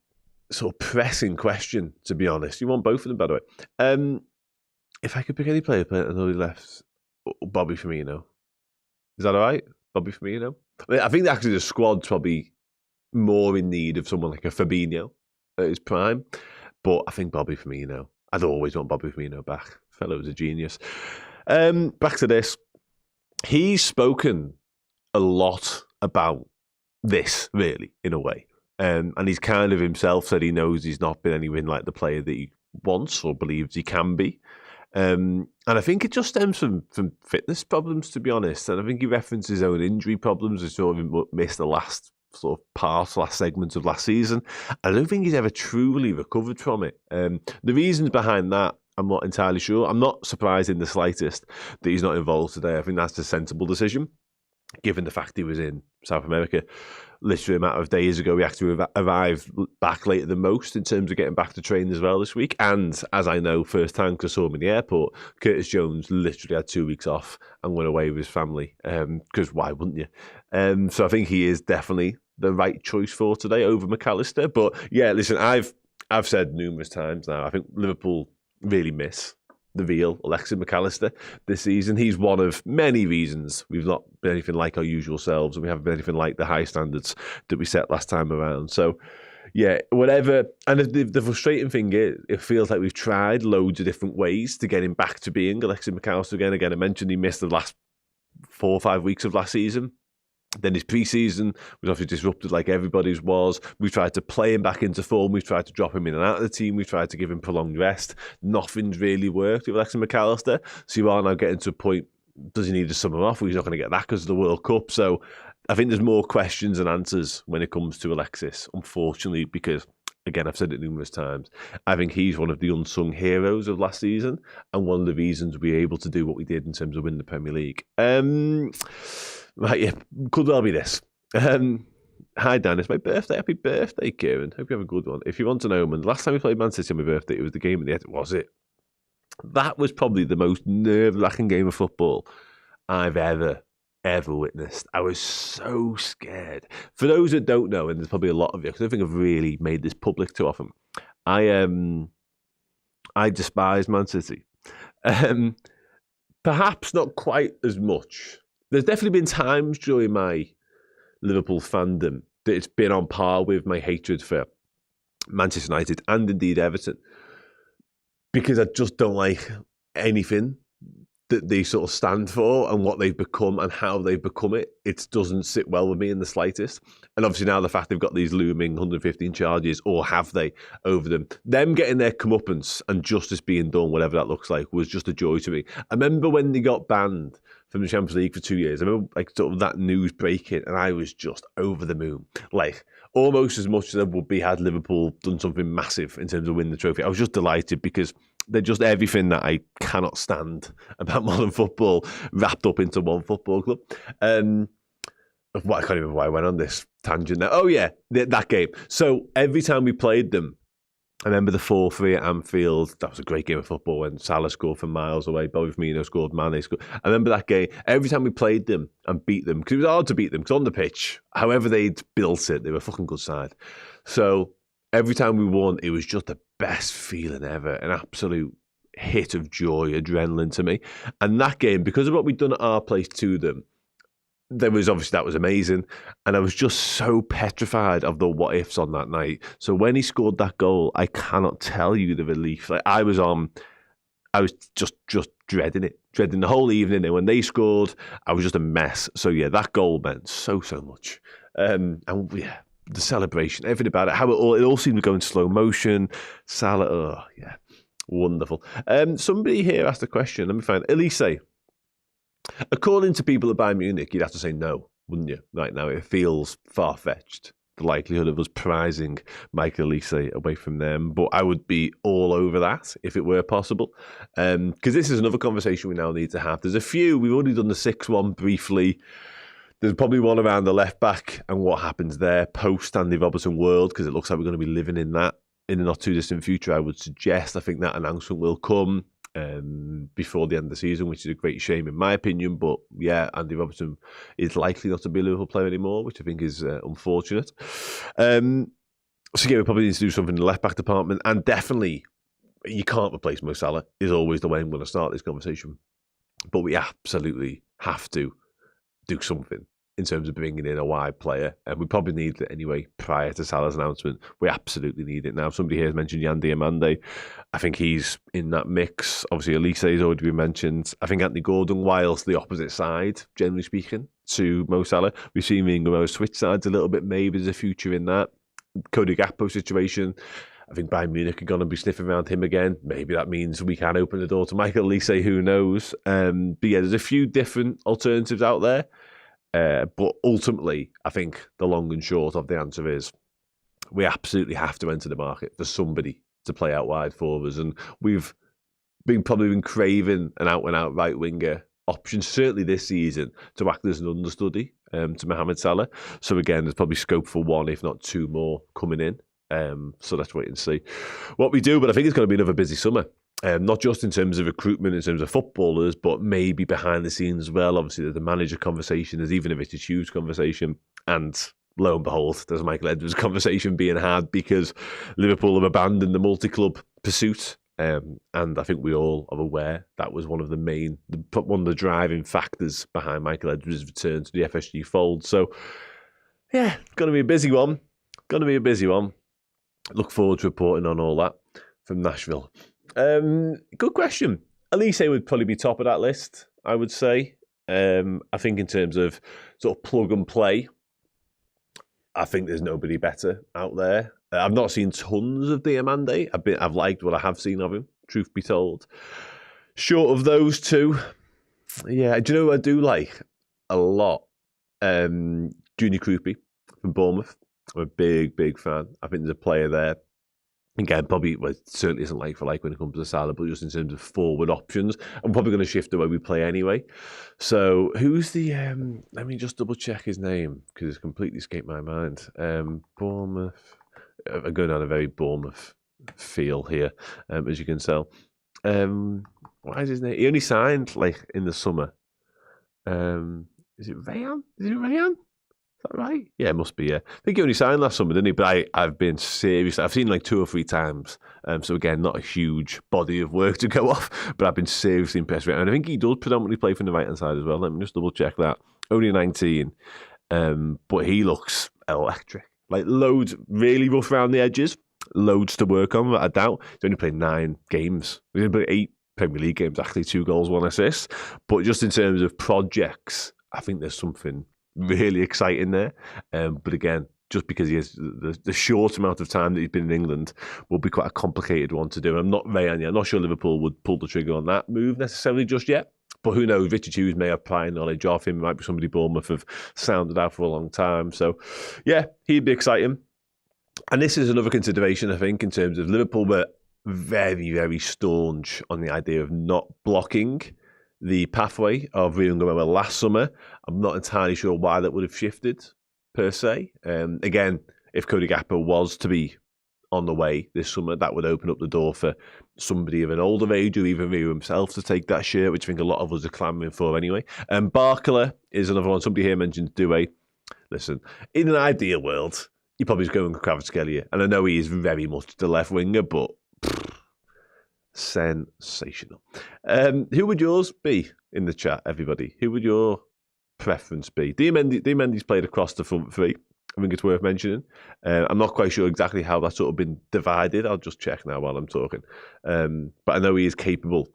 sort of pressing question, to be honest. You want both of them, by the way. If I could pick any player until he left, Bobby Firmino. Is that all right? Bobby Firmino? I think actually the squad's probably more in need of someone like a Fabinho at his prime, but I think Bobby Firmino. I'd always want Bobby Firmino back. Fellow was a genius. Back to this. He's spoken a lot about this, really, in a way. And he's kind of himself said he knows he's not been anywhere like the player that he wants or believes he can be. And I think it just stems from fitness problems, to be honest. And I think he referenced his own injury problems. He sort of missed the last segment of last season. I don't think he's ever truly recovered from it. The reasons behind that, I'm not entirely sure. I'm not surprised in the slightest that he's not involved today. I think that's a sensible decision, given the fact he was in South America literally a matter of days ago. He actually arrived back later than most in terms of getting back to training as well this week. And as I know firsthand, because I saw him in the airport, Curtis Jones literally had 2 weeks off and went away with his family, because why wouldn't you? So I think he is definitely the right choice for today over McAllister. But yeah, listen, I've said numerous times now, I think Liverpool really miss the real Alexis McAllister this season. He's one of many reasons we've not been anything like our usual selves, and we haven't been anything like the high standards that we set last time around. So yeah, whatever. And the frustrating thing is, it feels like we've tried loads of different ways to get him back to being Alexis McAllister again. Again, I mentioned he missed the last 4 or 5 weeks of last season. Then his pre-season was obviously disrupted like everybody's was. We've tried to play him back into form. We've tried to drop him in and out of the team. We've tried to give him prolonged rest. Nothing's really worked with Alexis McAllister. So you are now getting to a point, does he need a summer off? Well, he's not going to get that because of the World Cup. So I think there's more questions than answers when it comes to Alexis, unfortunately, because again, I've said it numerous times, I think he's one of the unsung heroes of last season and one of the reasons we were able to do what we did in terms of winning the Premier League. Right, yeah, could well be this. Hi, Dan, it's my birthday. Happy birthday, Kieran. Hope you have a good one. If you want to know, man, the last time we played Man City on my birthday, it was the game at the end. Was it? That was probably the most nerve-wracking game of football I've ever witnessed. I was so scared. For those that don't know, and there's probably a lot of you, because I don't think I've really made this public too often, I despise Man City. Perhaps not quite as much. There's definitely been times during my Liverpool fandom that it's been on par with my hatred for Manchester United and indeed Everton, because I just don't like anything that they sort of stand for and what they've become and how they've become it. It doesn't sit well with me in the slightest. And obviously now the fact they've got these looming 115 charges, or have they, over them getting their comeuppance and justice being done, whatever that looks like, was just a joy to me. I remember when they got banned from the Champions League for 2 years. I remember like sort of that news breaking, and I was just over the moon. Like almost as much as I would be had Liverpool done something massive in terms of winning the trophy. I was just delighted because they're just everything that I cannot stand about modern football wrapped up into one football club. I can't even remember why I went on this tangent now. Oh yeah, that game. So every time we played them, I remember the 4-3 at Anfield. That was a great game of football when Salah scored from miles away. Bobby Firmino scored, Mane scored. I remember that game. Every time we played them and beat them, because it was hard to beat them, because on the pitch, however they'd built it, they were a fucking good side. So every time we won, it was just the best feeling ever. An absolute hit of joy, adrenaline to me. And that game, because of what we'd done at our place to them, there was obviously, that was amazing. And I was just so petrified of the what ifs on that night. So when he scored that goal, I cannot tell you the relief. Like I was just dreading it, dreading the whole evening. And when they scored, I was just a mess. So yeah, that goal meant so much. And yeah, the celebration, everything about it, how it all seemed to go in slow motion. Salah, oh yeah, wonderful. Somebody here asked a question. Let me find Elise. According to people at Bayern Munich, you'd have to say no, wouldn't you? Right now, it feels far-fetched, the likelihood of us prizing Michael Elise away from them. But I would be all over that if it were possible. Because this is another conversation we now need to have. There's a few, we've already done the 6-1 briefly. There's probably one around the left-back and what happens there post-Andy Robertson world, because it looks like we're going to be living in that in the not-too-distant future, I would suggest. I think that announcement will come before the end of the season, which is a great shame in my opinion. But yeah, Andy Robertson is likely not to be a Liverpool player anymore, which I think is unfortunate. So yeah, we probably need to do something in the left-back department, and definitely you can't replace Mo Salah is always the way I'm going to start this conversation. But we absolutely have to do something in terms of bringing in a wide player, and we probably need it anyway prior to Salah's announcement. We absolutely need it now. Somebody here has mentioned Yandy Amande. I think he's in that mix. Obviously, Elise has already been mentioned. I think Anthony Gordon, whilst the opposite side, generally speaking, to Mo Salah. We've seen Mo switch sides a little bit. Maybe there's a future in that. Cody Gakpo situation, I think Bayern Munich are going to be sniffing around him again. Maybe that means we can open the door to Michael Elise, who knows. But yeah, there's a few different alternatives out there. But ultimately, I think the long and short of the answer is we absolutely have to enter the market for somebody to play out wide for us. And we've probably been craving an out-and-out right winger option, certainly this season, to act as an understudy to Mohamed Salah. So again, there's probably scope for one, if not two more coming in. So let's wait and see what we do. But I think it's going to be another busy summer. Not just in terms of recruitment, in terms of footballers, but maybe behind the scenes as well. Obviously, there's the manager conversation, there's even if it's a huge conversation. And lo and behold, there's a Michael Edwards conversation being had because Liverpool have abandoned the multi-club pursuit. And I think we all are aware that was one of the driving factors behind Michael Edwards' return to the FSG fold. So, yeah, going to be a busy one. Look forward to reporting on all that from Nashville. Good question. Elise would probably be top of that list, I would say. I think in terms of sort of plug and play, I think there's nobody better out there. I've not seen tons of Diamande. I've liked what I have seen of him, truth be told. Short of those two, yeah, do you know what I do like a lot? Junior Krupi from Bournemouth. I'm a big fan. I think there's a player there Again, probably it certainly isn't like for like when it comes to Salah, but just in terms of forward options, I'm probably going to shift the way we play anyway. So who's the? Let me just double check his name because it's completely escaped my mind. Bournemouth. I'm going on a very Bournemouth feel here, as you can tell. What is his name? He only signed like in the summer. Is it Rayan? Is it Rayan? Is that right? Yeah, it must be, yeah. I think he only signed last summer, didn't he? But I've been serious. I've seen like 2 or 3 times. So again, not a huge body of work to go off, but I've been seriously impressed with him. And I think he does predominantly play from the right-hand side as well. Let me just double check that. Only 19. But he looks electric. Like loads, really rough around the edges. Loads to work on, I doubt. He's only played 9 games. He's only played 8 Premier League games, actually 2 goals, 1 assist. But just in terms of projects, I think there's something really exciting there. But again, just because he has the short amount of time that he's been in England will be quite a complicated one to do. I'm not sure Liverpool would pull the trigger on that move necessarily just yet. But who knows? Richard Hughes may have prior knowledge of him. It might be somebody Bournemouth have sounded out for a long time. So, yeah, he'd be exciting. And this is another consideration, I think, in terms of Liverpool were very, very staunch on the idea of not blocking the pathway of Rio Nguema last summer. I'm not entirely sure why that would have shifted, per se. Again, if Cody Gakpo was to be on the way this summer, that would open up the door for somebody of an older age or even Rio himself to take that shirt, which I think a lot of us are clamouring for anyway. Barkler is another one. Somebody here mentioned Doué. Listen, in an ideal world, you're probably just going with Kvaratskhelia. And I know he is very much the left winger, but sensational. Who would yours be in the chat, everybody? Who would your preference be? Diamendi's played across the front 3. I think it's worth mentioning. I'm not quite sure exactly how that's sort of been divided. I'll just check now while I'm talking. But I know he is capable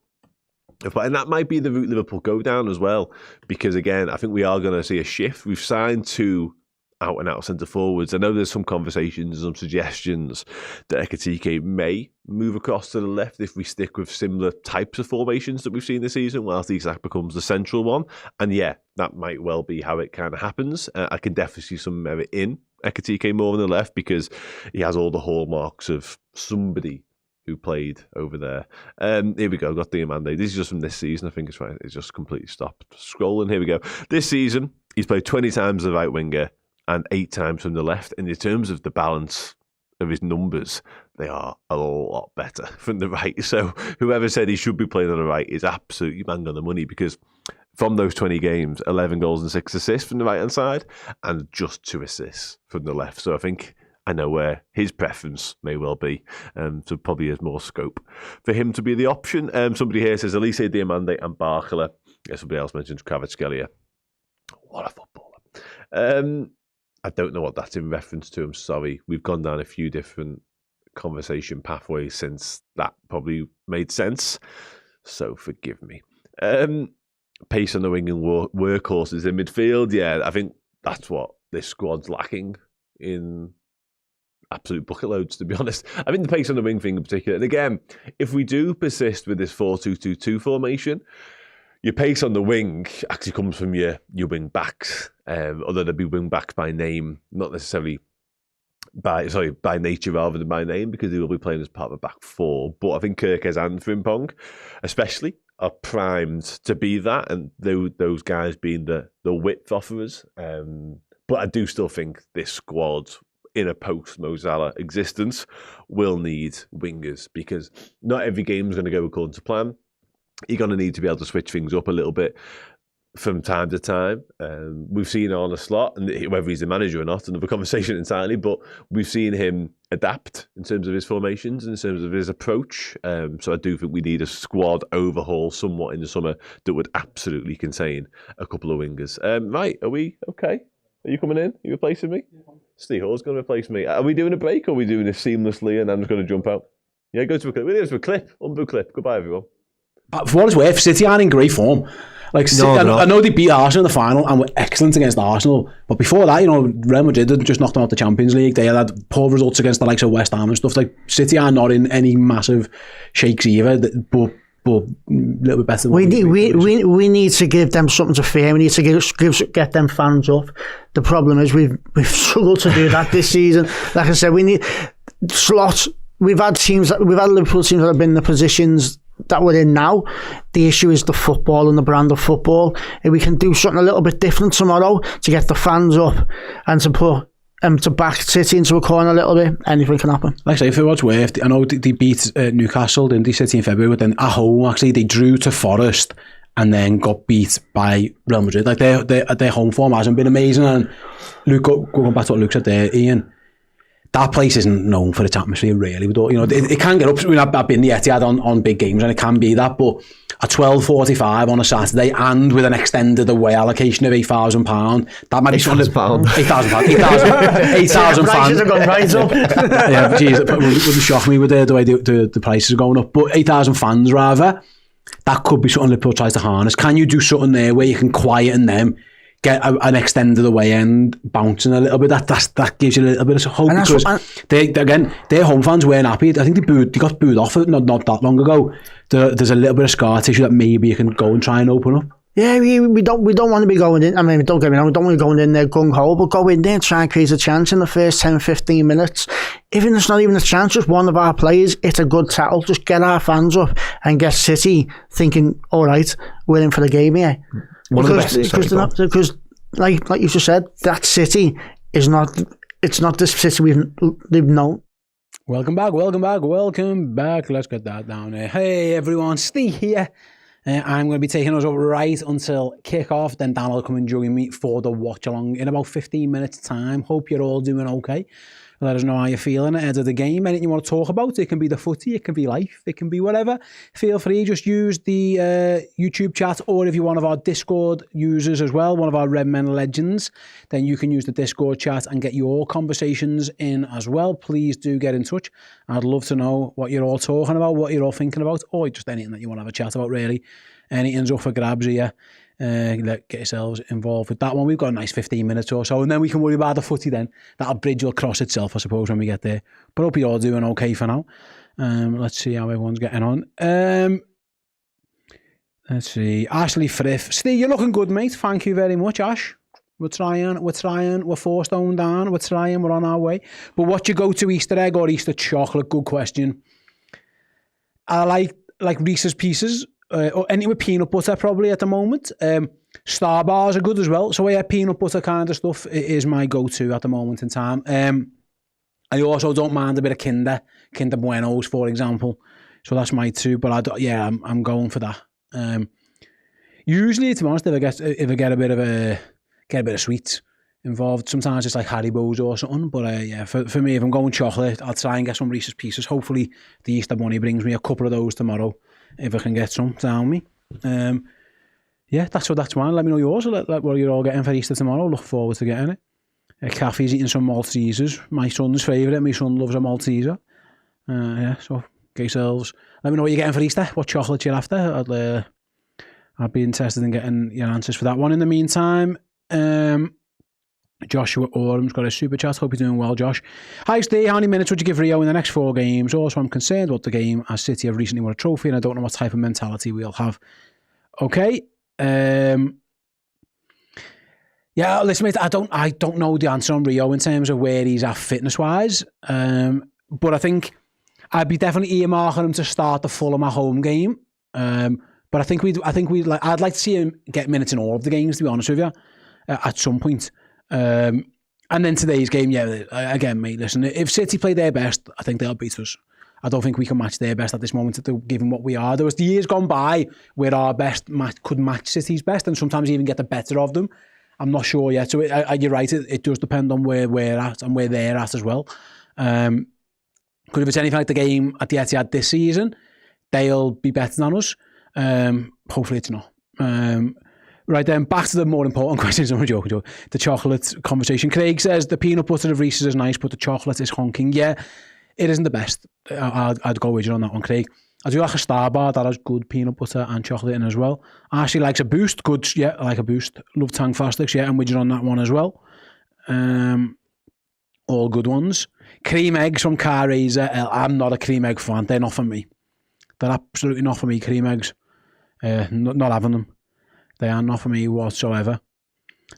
of playing. And that might be the route Liverpool go down as well. Because again, I think we are going to see a shift. We've signed 2 out-and-out centre-forwards. I know there's some conversations, some suggestions that Ekitike may move across to the left if we stick with similar types of formations that we've seen this season, whilst Isak becomes the central one. And yeah, that might well be how it kind of happens. I can definitely see some merit in Ekitike more on the left because he has all the hallmarks of somebody who played over there. Here we go, got Diamande. This is just from this season. I think it's right. It's just completely stopped scrolling. Here we go. This season, he's played 20 times the right winger and 8 times from the left. And in terms of the balance of his numbers, they are a lot better from the right. So whoever said he should be playing on the right is absolutely bang on the money because from those 20 games, 11 goals and 6 assists from the right-hand side and just 2 assists from the left. So I think I know where his preference may well be. So probably there's more scope for him to be the option. Somebody here says Elise Diamande and Barkler. Yeah, somebody else mentions Kvaratskhelia. What a footballer. I don't know what that's in reference to. I'm sorry. We've gone down a few different conversation pathways since that probably made sense. So forgive me. Pace on the wing and workhorses in midfield. Yeah, I think that's what this squad's lacking in absolute bucket loads, to be honest. I think the pace on the wing thing in particular. And again, if we do persist with this 4-2-2-2 formation, your pace on the wing actually comes from your wing backs, although they'll be wing backs by name, not necessarily by nature rather than by name, because they will be playing as part of a back 4. But I think Kirkes and Frimpong, especially, are primed to be that, and those guys being the width offerers. But I do still think this squad, in a post-Mo Salah existence, will need wingers, because not every game is going to go according to plan. You're going to need to be able to switch things up a little bit from time to time. We've seen Arne Slot, and whether he's the manager or not, another conversation entirely, but we've seen him adapt in terms of his formations, in terms of his approach. So I do think we need a squad overhaul somewhat in the summer that would absolutely contain a couple of wingers. Right, are we okay? Are you coming in? Are you replacing me? Steve Hall's going to replace me. Are we doing a break, or are we doing this seamlessly and I'm just going to jump out? Yeah, go to a clip. We're going to a clip. Unbook clip. Goodbye, everyone. For what it's worth, City aren't in great form. Like, I know they beat Arsenal in the final and were excellent against Arsenal, but before that, Real Madrid had just knocked them out the Champions League. They had poor results against the likes of West Ham and stuff. Like, City are not in any massive shakes either, but a little bit better. We need to give them something to fear. We need to get them fans up. The problem is we've struggled to do that this season. Like I said, we need Slot. we've had Liverpool teams that have been in the positions that we're in now. The issue is the football and the brand of football. If we can do something a little bit different tomorrow to get the fans up and to put to back City into a corner a little bit, anything can happen. Like I say, for what's worth, I know they beat Newcastle, didn't they, City in February, but then at home, actually, they drew to Forest and then got beat by Real Madrid. Like, their home form hasn't been amazing. And Luke, going back to what Luke said there, Ian, that place isn't known for its atmosphere, really. It can get up. I've been the Etihad on big games, and it can be that. But at 12:45 on a Saturday, and with an extended away allocation of £8,000, that might be £8,000. £8,000 fans. Prices have gone right up. Yeah, geez, it wouldn't shock me with the way the prices are going up. But 8,000 fans, rather, that could be something Liverpool tries to harness. Can you do something there where you can quieten them? Get an extended away end bouncing a little bit. That gives you a little bit of hope, because their home fans weren't happy. I think they got booed off not that long ago. There's a little bit of scar tissue that maybe you can go and try and open up. Yeah, we don't want to be going in. I mean, don't get me wrong, we don't want to be going in there gung ho, but go in there and try and create a chance in the first 10-15 minutes. Even if it's not even a chance, just one of our players, it's a good tackle, just get our fans up and get City thinking, all right, we're in for the game here. Because like you just said, that City is not this City we've known. Welcome back. Let's get that down here. Hey everyone, Steve here. I'm going to be taking us up right until kick-off. Then Dan will come and join me for the watch-along in about 15 minutes' time. Hope you're all doing okay. Let us know how you're feeling ahead of the game. Anything you want to talk about, it can be the footy, it can be life, it can be whatever. Feel free, just use the YouTube chat, or if you're one of our Discord users as well, one of our Red Men Legends, then you can use the Discord chat and get your conversations in as well. Please do get in touch. I'd love to know what you're all talking about, what you're all thinking about, or just anything that you want to have a chat about, really. Anything's up for grabs here. Get yourselves involved with that one. We've got a nice 15 minutes or so, and then we can worry about the footy then. That bridge will cross itself, I suppose, when we get there. But I hope you're all doing okay for now. Let's see how everyone's getting on. Let's see. Ashley Frith. Steve, you're looking good, mate. Thank you very much, Ash. We're trying. We're 4 stone down. We're trying. We're on our way. But what you go to, Easter egg or Easter chocolate? Good question. I like Reese's Pieces. Or anything with peanut butter probably at the moment. Star bars are good as well. So yeah, peanut butter kind of stuff is my go-to at the moment in time. I also don't mind a bit of Kinder Buenos, for example. So that's my two. But I'm going for that. Usually, to be honest, if I get a bit of sweets involved, sometimes it's like Haribo's or something. But for me, if I'm going chocolate, I'll try and get some Reese's Pieces. Hopefully, the Easter Bunny brings me a couple of those tomorrow, if I can get some down me. That's mine. Let me know yours. What you're all getting for Easter tomorrow. Look forward to getting it. Caffey's eating some Maltesers. My son's favourite. My son loves a Malteser. So get yourselves. Let me know what you're getting for Easter. What chocolate you're after. I'd be interested in getting your answers for that one. In the meantime, Joshua Orham's got a super chat. Hope you're doing well, Josh. Hi, Steve. How many minutes would you give Rio in the next 4 games? Also, I'm concerned about the game, as City have recently won a trophy, and I don't know what type of mentality we'll have. Okay. Listen, mate, I don't know the answer on Rio in terms of where he's at fitness-wise. But I think I'd be definitely earmarking him to start the Fulham at home game. But I'd like to see him get minutes in all of the games, to be honest with you, at some point. And then today's game, again, mate, listen, if City play their best, I think they'll beat us. I don't think we can match their best at this moment, given what we are. There was the years gone by where our best could match City's best and sometimes even get the better of them. I'm not sure yet. So you're right, it does depend on where we're at and where they're at as well. Because if it's anything like the game at the Etihad this season, they'll be better than us. Hopefully it's not. Right then, back to the more important questions. I'm joking. The chocolate conversation. Craig says the peanut butter of Reese's is nice, but the chocolate is honking. Yeah, it isn't the best. I'd go with you on that one, Craig. I do like a Star bar that has good peanut butter and chocolate in as well. Ashley likes a Boost. Good, yeah, I like a Boost. Love Tang Fastics, yeah, and with you on that one as well. All good ones. Cream eggs from Car Razor. I'm not a cream egg fan. They're not for me. They're absolutely not for me, cream eggs. Not having them. They are not for me whatsoever.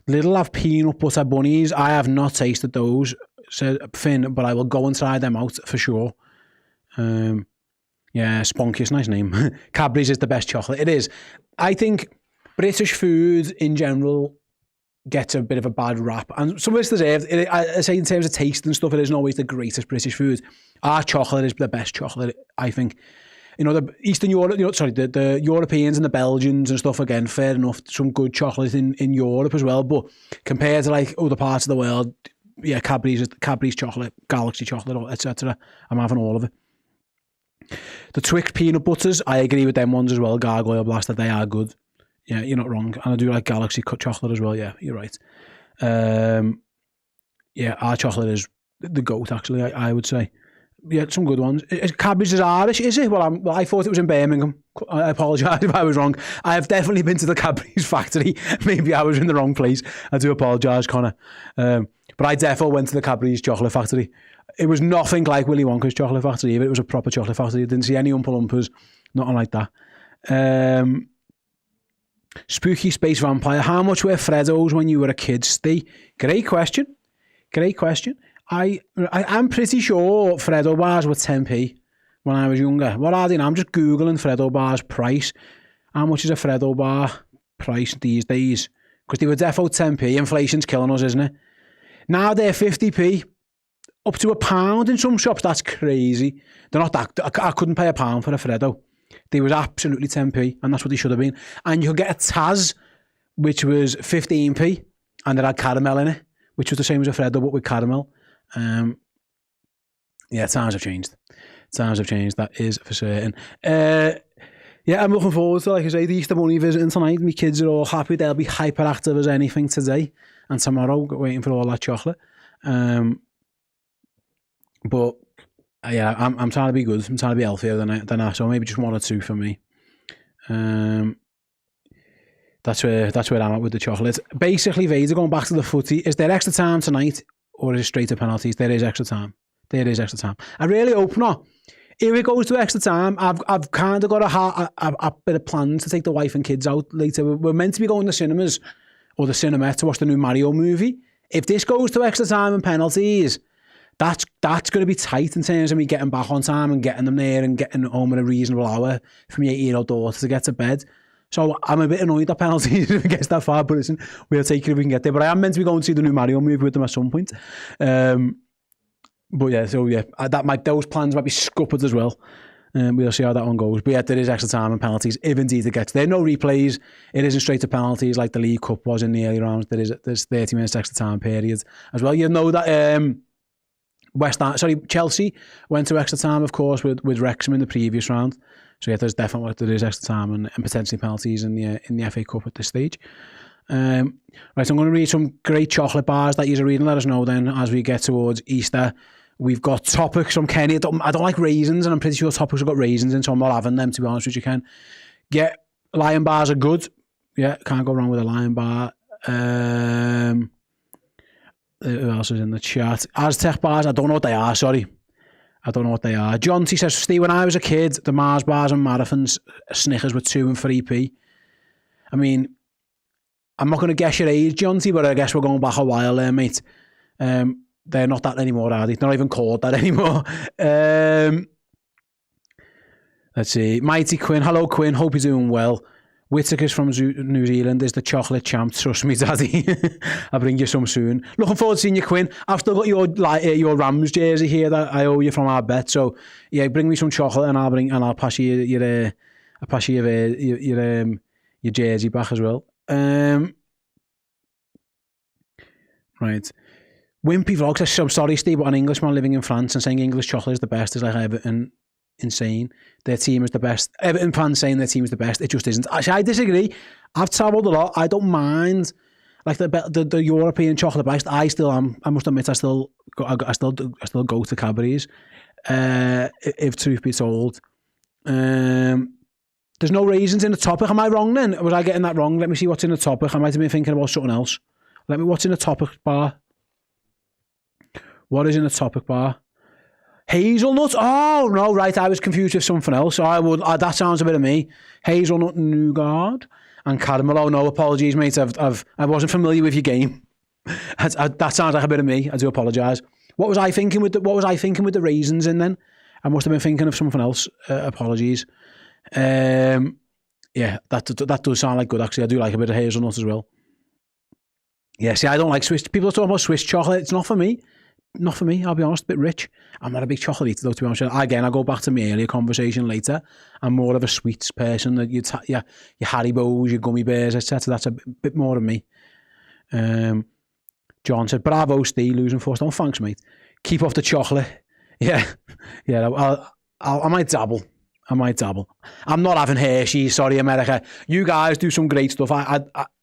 Lidl have peanut butter bunnies. I have not tasted those, said Finn, but I will go and try them out for sure. Yeah, Spunkiest, nice name. Cadbury's is the best chocolate. It is. I think British food in general gets a bit of a bad rap, and some of it's deserved. I say in terms of taste and stuff, it isn't always the greatest British food. Our chocolate is the best chocolate, I think. You know, the Eastern Europe, the Europeans and the Belgians and stuff, again, fair enough, some good chocolate in Europe as well, but compared to like other parts of the world, yeah, Cadbury's chocolate, Galaxy chocolate, etc. I'm having all of it. The Twix peanut butters, I agree with them ones as well. Gargoyle Blaster, they are good. Yeah, you're not wrong. And I do like Galaxy cut chocolate as well. Yeah, you're right. Yeah, our chocolate is the GOAT, actually, I would say. Yeah, some good ones. Cadbury's is Irish, is it? Well, I thought it was in Birmingham. I apologise if I was wrong. I have definitely been to the Cadbury's factory. Maybe I was in the wrong place. I do apologise, Connor. But I definitely went to the Cadbury's chocolate factory. It was nothing like Willy Wonka's chocolate factory, but it was a proper chocolate factory. I didn't see any Oompa Loompas, nothing like that. Spooky Space Vampire. How much were Freddos when you were a kid, Steve? Great question. I'm pretty sure Freddo bars were 10p when I was younger. What are they now? I'm just Googling Freddo bars price. How much is a Freddo bar price these days? Because they were defo 10p. Inflation's killing us, isn't it? Now they're 50p. Up to £1 in some shops. That's crazy. They're not that. I couldn't pay £1 for a Freddo. They was absolutely 10p, and that's what they should have been. And you could get a Taz, which was 15p, and it had caramel in it, which was the same as a Freddo, but with caramel. Yeah, times have changed. That is for certain. Yeah, I'm looking forward to, like I say, the Easter Bunny visiting tonight. My kids are all happy. They'll be hyperactive as anything today and tomorrow, waiting for all that chocolate. But yeah, I'm trying to be good. I'm trying to be healthier than I. So maybe just 1 or 2 for me. That's where I'm at with the chocolate. Basically, Vader, going back to the footy, is there extra time tonight, or is it straight to penalties? There is extra time. I really hope not. If it goes to extra time, I've kind of got a bit of plans to take the wife and kids out later. We're meant to be going to cinemas or the cinema to watch the new Mario movie. If this goes to extra time and penalties, that's going to be tight in terms of me getting back on time and getting them there and getting home at a reasonable hour for my 8-year-old daughter to get to bed. So I'm a bit annoyed at penalties if it gets that far, but listen, we'll take it if we can get there. But I am meant to be going to see the new Mario movie with them at some point. But yeah, so yeah, those plans might be scuppered as well. We'll see how that one goes. But yeah, there is extra time and penalties, if indeed it gets there. No replays. It isn't straight to penalties like the League Cup was in the early rounds. There's 30 minutes extra time period as well. You know that Chelsea went to extra time, of course, with Wrexham in the previous round. So yeah, there is extra time and potentially penalties in the FA Cup at this stage. Right, so I'm going to read some great chocolate bars that you're reading. Let us know then as we get towards Easter. We've got Topics from Kenny. I don't like raisins, and I'm pretty sure Topics have got raisins in, so I'm not having them, to be honest with you, Ken. Yeah, Lion bars are good. Yeah, can't go wrong with a Lion bar. Who else is in the chat? Aztec bars, I don't know what they are, sorry. I don't know what they are. John T says, Steve, when I was a kid, the Mars bars and marathons, Snickers were 2 and 3p. I mean, I'm not going to guess your age, John T, but I guess we're going back a while there, mate. They're not that anymore, are they? They're not even called that anymore. Let's see. Mighty Quinn. Hello, Quinn. Hope you're doing well. Whittaker's from New Zealand is the chocolate champ. Trust me, Daddy. I'll bring you some soon. Looking forward to seeing you, Quinn. I've still got your Rams jersey here that I owe you from our bet. So yeah, bring me some chocolate and I'll pass you your jersey back as well. Right. Wimpy Vlog says, I'm sorry, Steve, but an Englishman living in France and saying English chocolate is the best is like Everton. Insane. Their team is the best. Everton fans saying their team is the best. It just isn't. Actually, I disagree. I've travelled a lot. I don't mind like the European chocolate best. I still am. I must admit, I still go to Cadbury's. If truth be told, there's no raisins in the Topic. Am I wrong then? Was I getting that wrong? Let me see what's in the Topic. I might have been thinking about something else. What's in the Topic bar? What is in the Topic bar? Hazelnut? Oh, no, right. I was confused with something else. So that sounds a bit of me. Hazelnut, nougat, and caramel. Oh, no, apologies, mate. I wasn't familiar with your game. That sounds like a bit of me. I do apologise. What was I thinking with the raisins in then? I must have been thinking of something else. Apologies. Yeah, that does sound like good, actually. I do like a bit of hazelnut as well. Yeah, see, I don't like Swiss. People are talking about Swiss chocolate. It's not for me. Not for me, I'll be honest, a bit rich. I'm not a big chocolate eater, though, to be honest. Again, I go back to my earlier conversation later. I'm more of a sweets person. Your Haribos, your gummy bears, etc. That's a bit more of me. John said, bravo, Steve, losing 4 stone. Thanks, mate. Keep off the chocolate. Yeah, I might dabble. I'm not having Hershey's, sorry, America. You guys do some great stuff.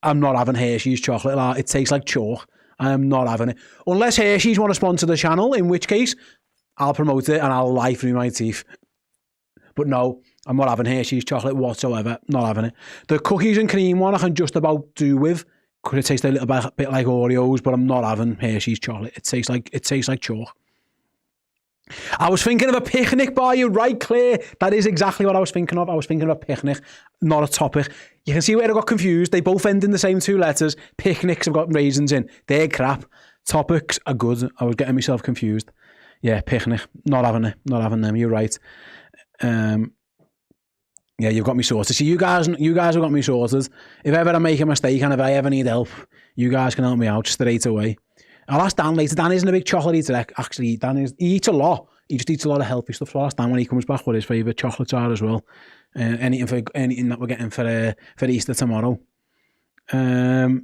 I'm not having Hershey's chocolate. It tastes like chalk. I am not having it. Unless Hershey's want to sponsor the channel, in which case, I'll promote it and I'll lie through my teeth. But no, I'm not having Hershey's chocolate whatsoever. Not having it. The cookies and cream one I can just about do with, because it tastes a little bit like Oreos, but I'm not having Hershey's chocolate. It tastes like chalk. I was thinking of a picnic bar, you're right, Claire. That is exactly what I was thinking of. I was thinking of a picnic, not a topic. You can see where I got confused. They both end in the same 2 letters. Picnics have got raisins in. They're crap. Topics are good. I was getting myself confused. Yeah, picnic. Not having it. Not having them. You're right. Yeah, you've got me sorted. See, you guys have got me sorted. If ever I make a mistake and if I ever need help, you guys can help me out straight away. I'll ask Dan later. Dan isn't a big chocolate eater, actually. He eats a lot. He just eats a lot of healthy stuff. So I'll ask Dan when he comes back what his favourite chocolates are as well. Anything that we're getting for Easter tomorrow. Galaxy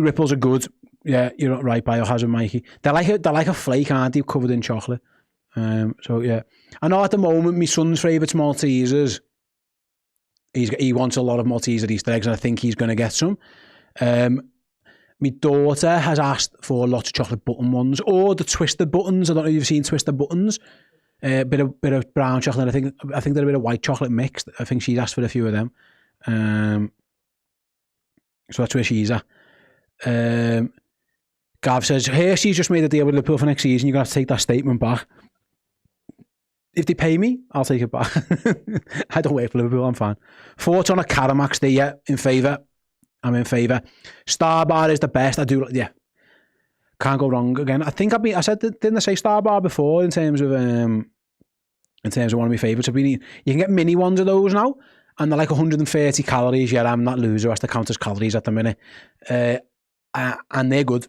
Ripples are good. Yeah, you're right, Biohazard Mikey. They're like a flake, aren't they, covered in chocolate. So yeah. I know at the moment my son's favourite's Maltesers. He wants a lot of Malteser Easter eggs and I think he's going to get some. My daughter has asked for lots of chocolate button ones or the twisted buttons. I don't know if you've seen twisted buttons. Bit of brown chocolate. I think they're a bit of white chocolate mixed. I think she's asked for a few of them. So that's where she's at. Gav says, Hershey's just made a deal with Liverpool for next season. You're going to have to take that statement back. If they pay me, I'll take it back. I don't work for Liverpool, I'm fine. Thoughts on a Caramax day? Yeah, in favour. I'm in favour. Star Bar is the best. I do, yeah. Can't go wrong again. I think I said, didn't I say Star Bar before in terms of one of my favourites? You can get mini ones of those now, and they're like 130 calories. Yeah, I'm that loser who has to count as calories at the minute. And they're good.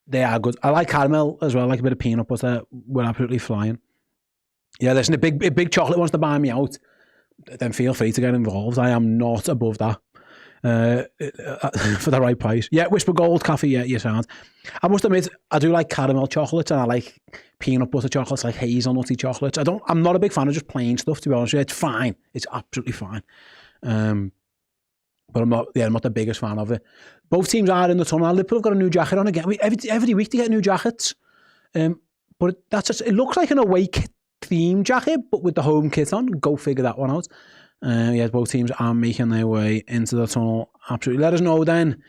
They are good. I like caramel as well, like a bit of peanut butter. We're absolutely flying. Yeah, listen, a big chocolate wants to buy me out, then feel free to get involved. I am not above that. For the right price. Yeah, Whisper Gold Coffee, yeah, you sound. I must admit, I do like caramel chocolates and I like peanut butter chocolates, like hazelnutty chocolates. I'm not a big fan of just plain stuff, to be honest with you. It's fine. It's absolutely fine. But I'm not the biggest fan of it. Both teams are in the tunnel. Liverpool have got a new jacket on again. Every week they get new jackets. But it looks like an away kit theme jacket, but with the home kit on. Go figure that one out. Yeah, both teams are making their way into the tunnel. Absolutely. Let us know then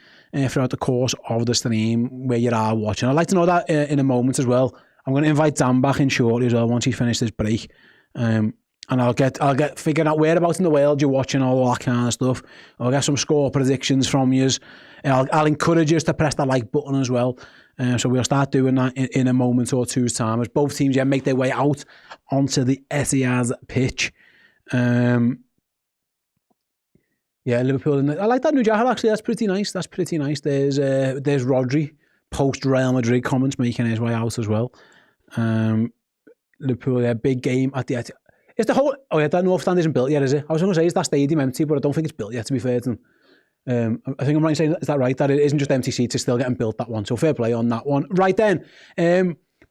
throughout the course of the stream where you are watching. I'd like to know that in a moment as well. I'm going to invite Dan back in shortly as well once he's finished his break. And I'll get figuring out whereabouts in the world you're watching, all that kind of stuff. I'll get some score predictions from you. I'll encourage you to press the like button as well. So we'll start doing that in a moment or two's time as both teams make their way out onto the Etihad pitch. Yeah, Liverpool. I like that new jacket, actually. That's pretty nice. There's Rodri, post Real Madrid comments, making his way out as well. Liverpool, yeah, big game at the Etihad. Is the whole... Oh, yeah, that North Stand isn't built yet, is it? I was going to say, is that stadium empty? But I don't think it's built yet, to be fair to them. I think I'm right in saying, is that right? That it isn't just empty seats, it's still getting built, that one. So fair play on that one. Right then,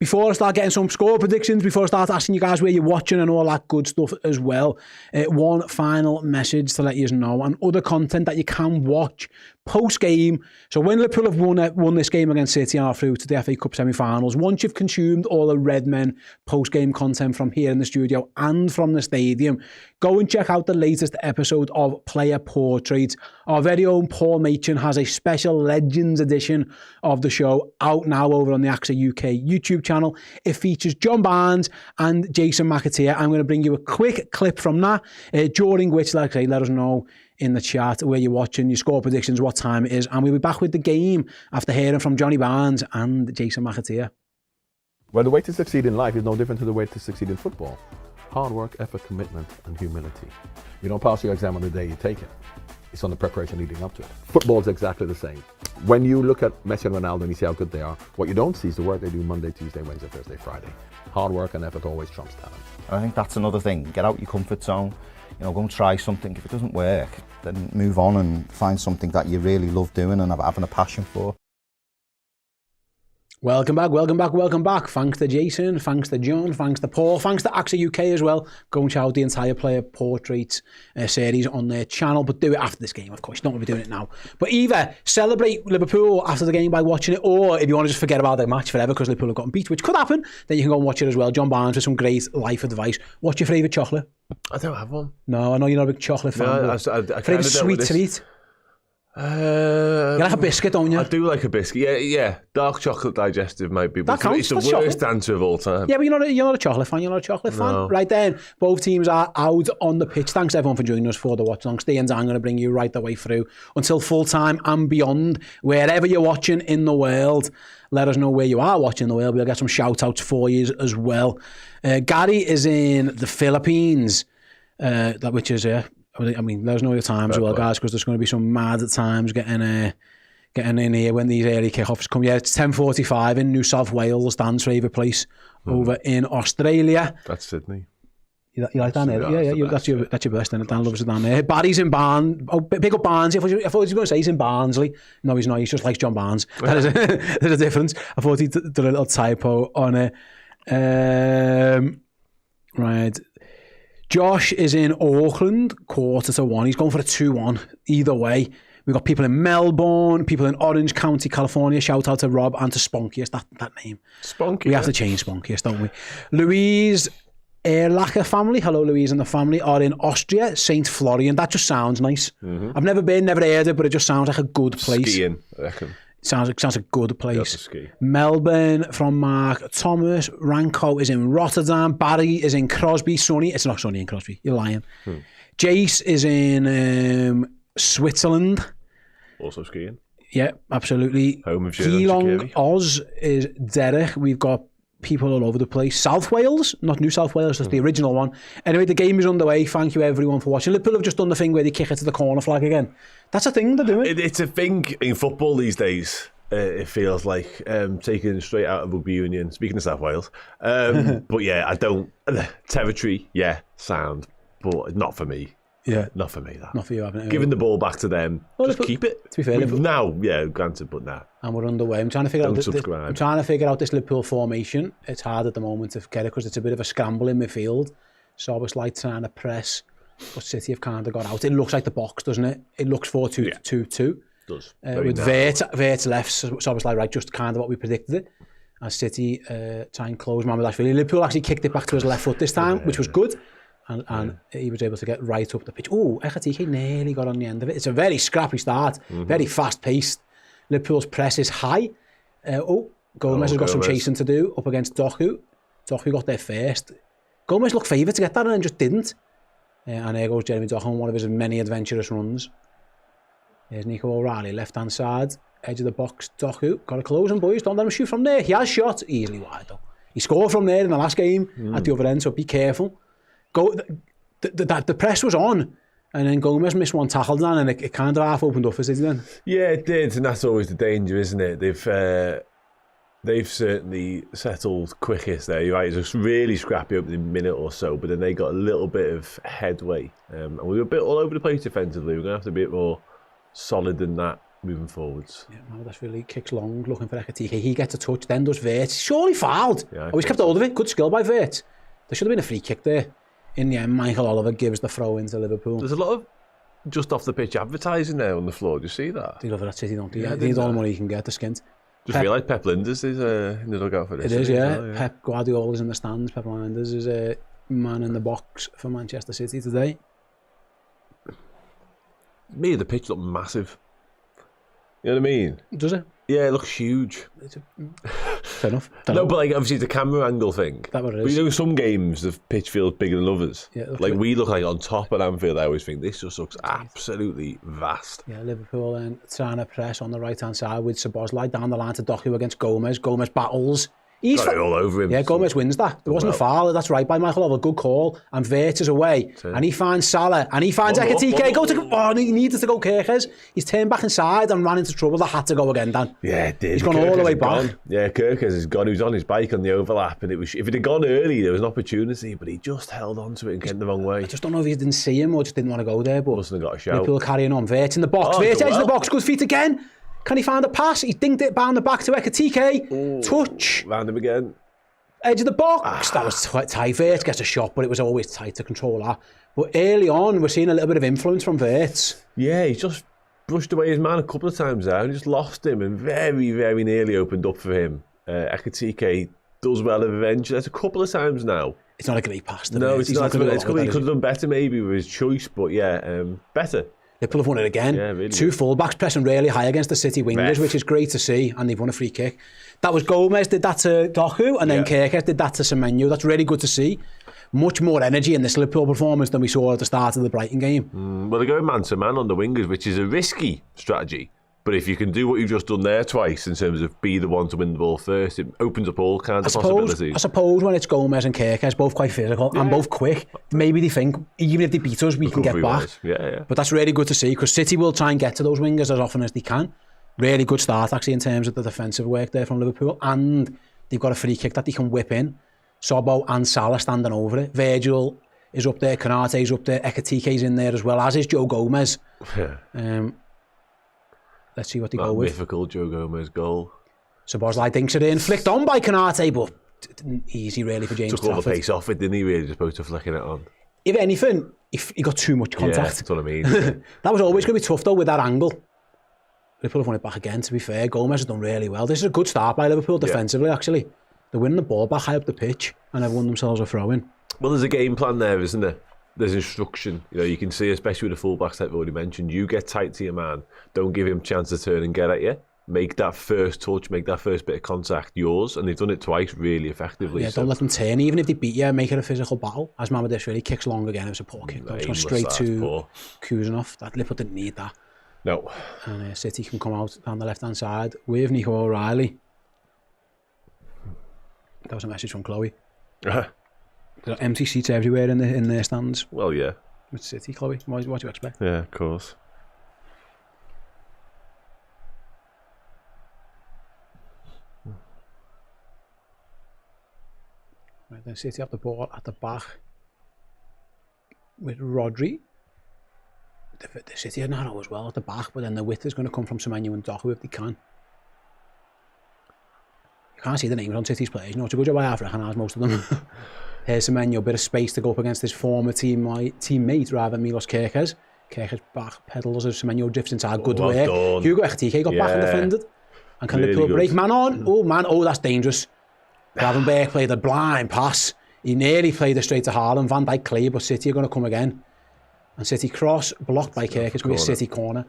before I start getting some score predictions, before I start asking you guys where you're watching and all that good stuff as well, one final message to let you know, and other content that you can watch post-game. So when Liverpool have won this game against City and are through to the FA Cup semi-finals, once you've consumed all the Red Men post-game content from here in the studio and from the stadium, go and check out the latest episode of Player Portraits. Our very own Paul Machin has a special Legends edition of the show out now over on the AXA UK YouTube channel. It features John Barnes and Jason McAteer. I'm going to bring you a quick clip from that, during which, like I say, let us know in the chat where you're watching, your score predictions, what time it is, and we'll be back with the game after hearing from Johnny Barnes and Jason McAteer. Well, the way to succeed in life is no different to the way to succeed in football. Hard work, effort, commitment, and humility. You don't pass your exam on the day you take it. It's on the preparation leading up to it. Football's exactly the same. When you look at Messi and Ronaldo and you see how good they are, what you don't see is the work they do Monday, Tuesday, Wednesday, Thursday, Friday. Hard work and effort always trumps talent. I think that's another thing. Get out your comfort zone. You know, go and try something. If it doesn't work, then move on and find something that you really love doing and having a passion for. Welcome back. Thanks to Jason, thanks to John, thanks to Paul, thanks to AXA UK as well. Go and check out the entire player portraits series on their channel, but do it after this game, of course. You don't want to be doing it now. But either celebrate Liverpool after the game by watching it, or if you want to just forget about the match forever because Liverpool have gotten beat, which could happen, then you can go and watch it as well. John Barnes with some great life advice. What's your favourite chocolate? I don't have one. No, I know you're not a big chocolate fan. No, I favourite sweet treat? You like a biscuit, don't you? I do like a biscuit. Yeah. Dark chocolate digestive might be. But That counts, it's the that's worst chocolate. answer of all time. Yeah, but you're not a chocolate fan. You're not a chocolate fan. Right then, both teams are out on the pitch. Thanks everyone for joining us for the watch along. Stay and I'm going to bring you right the way through until full time and beyond. Wherever you're watching in the world, let us know where you are watching the world. We'll get some shout outs for you as well. Gary is in the Philippines, which is I mean, let us know your time as well, guys, because there's going to be some mad times getting in here when these early kickoffs come. Yeah, it's 10:45 in New South Wales, Dan's favourite place over in Australia. That's Sydney. You like Dan there? Yeah, that's your best, and Dan loves it down there. Barry's in Barnes. Oh, pick up Barnes. I thought he was going to say he's in Barnsley. No, he's not. He just likes John Barnes. There's a difference. I thought he did a little typo on it. Right. Josh is in Auckland, 1:45. He's going for a 2-1 either way. We've got people in Melbourne, people in Orange County, California. Shout out to Rob and to Spunkiest, that name. Spunky. We have to change Spunkiest, don't we? Louise Erlacher family, hello Louise and the family, are in Austria, St. Florian. That just sounds nice. Mm-hmm. I've never been, never heard it, but it just sounds like a good place. Skiing, I reckon. Sounds like a good place. Ski. Melbourne from Mark Thomas. Ranko is in Rotterdam. Barry is in Crosby. Sonny, it's not Sonny in Crosby. You're lying. Jace is in Switzerland. Also skiing. Yeah, absolutely. Home of Geelong Oz is Derek. We've got people all over the place. South Wales, not New South Wales, that's the original one. Anyway, the game is underway. Thank you everyone for watching. Liverpool have just done the thing where they kick it to the corner flag again. That's a thing they're doing. It's a thing in football these days. It feels like taken straight out of rugby union. Speaking of South Wales, but yeah, I don't territory. Yeah, sound, but not for me. Yeah, not for me. That not for you, haven't it? Giving the ball back to them, just keep it. To be fair, now, yeah, granted, but nah. And we're underway. I'm trying to figure out this Liverpool formation. It's hard at the moment to get it because it's a bit of a scramble in midfield. So it's like trying to press, but City have kind of got out. It looks like the box, doesn't it? It looks 4-2-2-2. Does with Vert left, so it's like right, just kind of what we predicted it. And City try and close Mamardashvili. Liverpool actually kicked it back to his left foot this time, which was good. And he was able to get right up the pitch. Oh, Ekatike nearly got on the end of it. It's a very scrappy start, very fast-paced. Liverpool's press is high. Gomez has got some chasing to do up against Doku. Doku got there first. Gomez looked favoured to get that and then just didn't. And there goes Jeremy Doku on one of his many adventurous runs. There's Nico O'Reilly, left-hand side, edge of the box. Doku, got to close him, boys. Don't let him shoot from there. He has shot easily wide, though. He scored from there in the last game at the other end, so be careful. The press was on, and then Gomez missed one tackle down, and it kind of half opened up for City then. Yeah, it did, and that's always the danger, isn't it? They've certainly settled quickest there. You're right, it was just really scrappy over the minute or so, but then they got a little bit of headway, and we were a bit all over the place defensively. We're going to have to be a bit more solid than that moving forwards. Yeah, Mamardashvili kicks long, looking for Ekatike. He gets a touch, then does Vert. Surely fouled. Yeah, he's kept hold of it. Good skill by Vert. There should have been a free kick there. In the end, Michael Oliver gives the throw into Liverpool. There's a lot of just off the pitch advertising there on the floor. Do you see that? They love it at City, don't they? Yeah, they need all the money you can get, the skint. Just feel like Pep Linders is in the dugout for this. It is, yeah. Well, yeah. Pep Guardiola's in the stands. Pep Linders is a man in the box for Manchester City today. Me, the pitch looked massive. You know what I mean? Does it? Yeah, it looks huge. Fair enough. No, but like obviously the camera angle thing. That what it is. But you know, some games the pitch feels bigger than others. Yeah, like we look like on top at Anfield. I always think this just looks absolutely vast. Yeah, Liverpool then trying to press on the right hand side with Szoboszlai down the line to Doku against Gomez. Gomez battles. He's got it all over him. Yeah, Gomez wins that. There wasn't a foul. That's right by Michael Oliver. Good call. And Wirtz is away. And he finds Salah. And he finds Ekitike. And he needed to go Kirkes. He's turned back inside and ran into trouble. That had to go again, Dan. Yeah, it did. He's gone all the way back. Yeah, Kirkes has gone. He was on his bike on the overlap. And if it had gone early, there was an opportunity. But he just held on to it and came the wrong way. I just don't know if he didn't see him or just didn't want to go there. But mustn't have got a shout. Liverpool carrying on. Wirtz in the box. Wirtz edge in the box. Good feet again. Can he find a pass? He dinked it down the back to Ekitike. Touch. Round him again. Edge of the box. That was tight. Wirtz gets a shot, but it was always tight to control that. But early on, we're seeing a little bit of influence from Wirtz. Yeah, he just brushed away his man a couple of times there and just lost him and very, very nearly opened up for him. Ekitike does well eventually. That's a couple of times now. It's not a great pass. No, it's not. He could have done better maybe with his choice, but yeah, better. Liverpool have won it again. Yeah, really. Two fullbacks pressing really high against the City wingers, which is great to see, and they've won a free kick. That was Gomez did that to Doku, and then Kirkes did that to Semenyo. That's really good to see. Much more energy in this Liverpool performance than we saw at the start of the Brighton game. Well, they're going man-to-man on the wingers, which is a risky strategy. But if you can do what you've just done there twice in terms of be the one to win the ball first, it opens up all kinds of possibilities. I suppose when it's Gomez and Kirkes, both quite physical and both quick, maybe they think, even if they beat us, we can get back. Yeah. But that's really good to see, because City will try and get to those wingers as often as they can. Really good start, actually, in terms of the defensive work there from Liverpool. And they've got a free kick that they can whip in. Sobo and Salah standing over it. Virgil is up there, Konate's up there, Ekitike's in there as well, as is Joe Gomez. Let's see what they go with. Mythical Joe Gomez goal. So Bosley thinks it in, flicked on by Konate, but easy really for James Took all Trafford. the pace off it, didn't he, really, as opposed to flicking it on? If anything, he got too much contact. Yeah, that's what I mean. That was always going to be tough though with that angle. Liverpool have won it back again, to be fair. Gomez has done really well. This is a good start by Liverpool defensively, actually. They're winning the ball back high up the pitch and they've won themselves a throw-in. Well, there's a game plan there, isn't there? There's instruction. You can see, especially with the fullbacks that I've already mentioned, you get tight to your man. Don't give him a chance to turn and get at you. Make that first touch, make that first bit of contact yours. And they've done it twice really effectively. Yeah, don't let them turn. Even if they beat you, make it a physical battle. As Mamadishvili kicks long again, it was a poor kick. It was straight to Kuzanov. That Liverpool didn't need that. No. And City can come out down the left-hand side with Nico O'Reilly. That was a message from Chloe. There are empty seats everywhere in their stands. Well, yeah. With City, Chloe. What do you expect? Yeah, of course. Right, then City have the ball at the back with Rodri. The City are narrow as well at the back, but then the width is going to come from Semenyo and Doku if they can. You can't see the names on City's players. It's a good job by Africa, has most of them. Here's Semenyo, a bit of space to go up against his former teammate, rather than Milos Kirkes. Kirkes back pedals as Semenyo drifts inside. Good work. Done. Hugo Ekitike got back and defended. And can Liverpool break man on? Oh man, that's dangerous. Gravenberch played a blind pass. He nearly played it straight to Haaland. Van Dijk clear, but City are going to come again. And City cross, blocked by Kirkes with a City corner.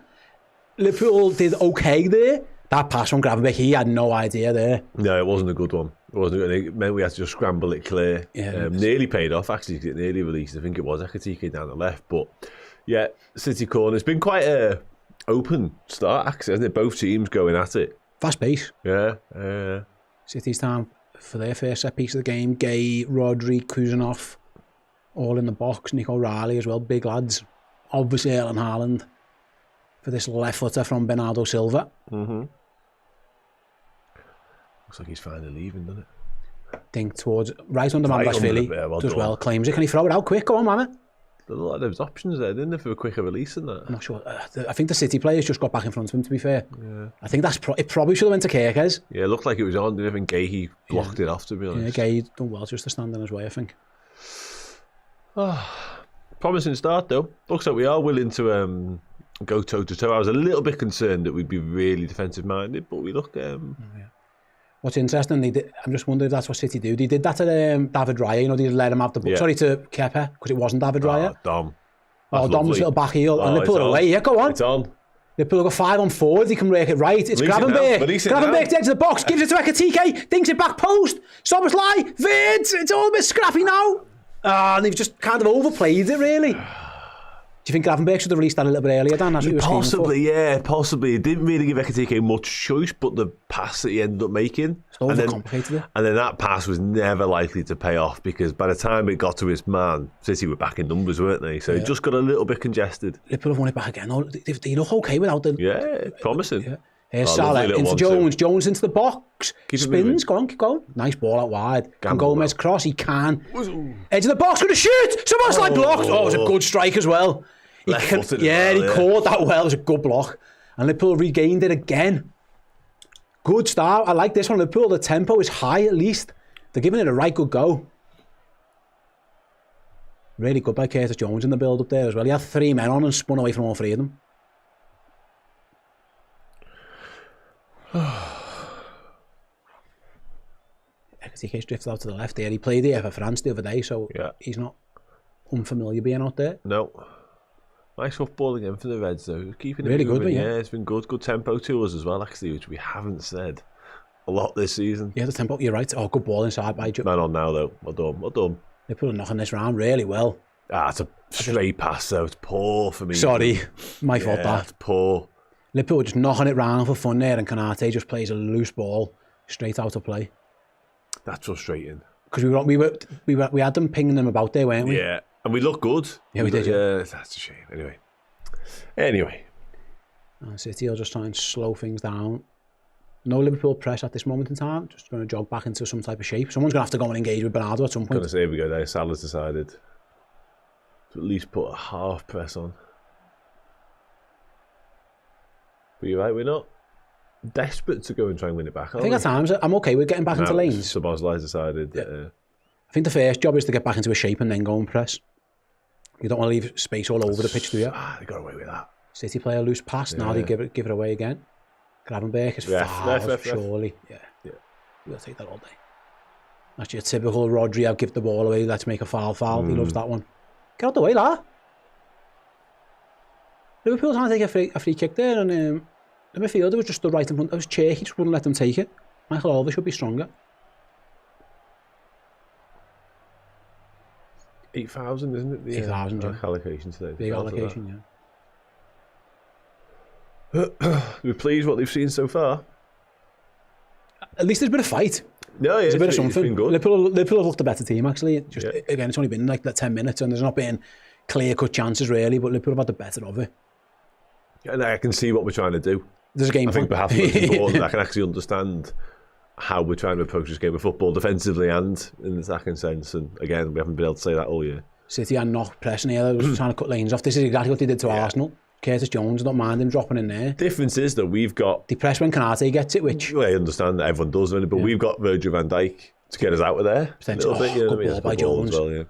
Liverpool did okay there. That pass from Gravenberch, he had no idea there. No, it wasn't a good one. It wasn't good. It meant we had to just scramble it clear. Yeah, nearly paid off, actually, because it nearly released. I think it was Ekitike down the left. But yeah, City corner. It's been quite a open start, actually, hasn't it? Both teams going at it. Fast pace. Yeah. City's time for their first set piece of the game. Gay, Rodri, Kuzanov, all in the box. Nico O'Reilly as well, big lads. Obviously Erling Haaland for this left footer from Bernardo Silva. Looks like he's finally leaving, doesn't it? Think towards right under Mamadishvili. Does well, claims it. Can he throw it out quick? Go on, Mama. There was options there, didn't there, for a quicker release than that? I'm not sure. I think the City players just got back in front of him, to be fair. Yeah. I think it probably should have went to Kirkes. Yeah, it looked like it was on. I think Gay blocked it off, to be honest. Yeah, Gay done well just to stand in his way, I think. Promising start, though. Looks like we are willing to go toe-to-toe. I was a little bit concerned that we'd be really defensive-minded, but we look... What's interesting, I'm just wondering if that's what City do. They did that to David Raya, they let him have the ball. Yeah. Sorry to Kepa, because it wasn't David Raya. Dom. Dom's little back heel, and they pull it away. Yeah, go on. It's on. They pull it 5 on 4, they can break it right. It's Gravenberch. Gravenberch to the edge of the box, gives it to Ekitike, thinks it back post. Szoboszlai, Vids, it's all a bit scrappy now. And they've just kind of overplayed it, really. Do you think Gravenberch should have released that a little bit earlier, Dan? That's what you were screaming for? Possibly, yeah, possibly. It didn't really give Ekitike much choice, but the pass that he ended up making. It's overcomplicated it. And then that pass was never likely to pay off because by the time it got to his man, City were back in numbers, weren't they? So it just got a little bit congested. Liverpool have won it back again. Oh, they look okay without the... Yeah, promising. Yeah. Here's Salah into Jones. Jones into the box. Spins. Go on, keep going. Nice ball out wide. Can Gomez cross? He can. Edge of the box. Going to shoot. Someone's like blocked. Oh, it was a good strike as well. He caught that well. It was a good block. And Liverpool regained it again. Good start. I like this one. Liverpool, the tempo is high at least. They're giving it a right good go. Really good by Curtis Jones in the build up there as well. He had 3 men on and spun away from all 3 of them. Ekitike's drifted out to the left there. He played here for France the other day, so he's not unfamiliar being out there. No. Nice football again for the Reds, though. Keeping it really moving. Good, yeah, it's been good. Good tempo to us as well, actually, which we haven't said a lot this season. Yeah, the tempo, you're right. Oh, good ball inside by Joe. Man on now, though. Well done. Well done. Liverpool are knocking this round really well. It's a straight pass, though. It's poor for me. Sorry, my fault that. It's poor. Liverpool were just knocking it round for fun there, and Konate just plays a loose ball straight out of play. That's frustrating. Because we had them pinging them about there, weren't we? Yeah, and we look good. Yeah, we did. Yeah, that's a shame. Anyway. City will just try and slow things down. No Liverpool press at this moment in time. Just going to jog back into some type of shape. Someone's going to have to go and engage with Bernardo at some point. Going to say, here we go there. Salah's decided to at least put a half press on. But you're right, we're not desperate to go and try and win it back. I think at times I'm okay with getting back into lanes. Szoboszlai's decided. Yeah. I think the first job is to get back into a shape and then go and press. You don't want to leave space all over the pitch, do you? They got away with that. City play a loose pass. Now they give it away again. Gravenberch is fouled, surely. Yeah. We'll take that all day. That's your typical Rodri. I'll give the ball away. Let's make a foul. He loves that one. Get out the way, lad. Liverpool trying to take a free kick there, and the midfielder was just right in front. It was Cherky, just wouldn't let them take it. Michael Oliver should be stronger. 8,000, isn't it? 8,000, yeah. Allocation today. Big allocation, We're pleased what they've seen so far. At least there's been a fight. No, yeah, there's a bit of something. It's been good. Liverpool have looked the better team, actually. Again, it's only been like 10 minutes, and there's not been clear-cut chances, really, but Liverpool have had the better of it. And I can see what we're trying to do. There's a game I think perhaps most important, I can actually understand how we're trying to approach this game of football defensively and in the attacking sense, and again we haven't been able to say that all year. City are not pressing here, they were trying to cut lanes off. This is exactly what they did to Arsenal. Curtis Jones, don't mind him dropping in there. Difference is that we've got... They press when Konate gets it, which... Well, I understand that everyone does, but we've got Virgil van Dijk to get us out of there. Potentially, good ball by Jones. Well, yeah.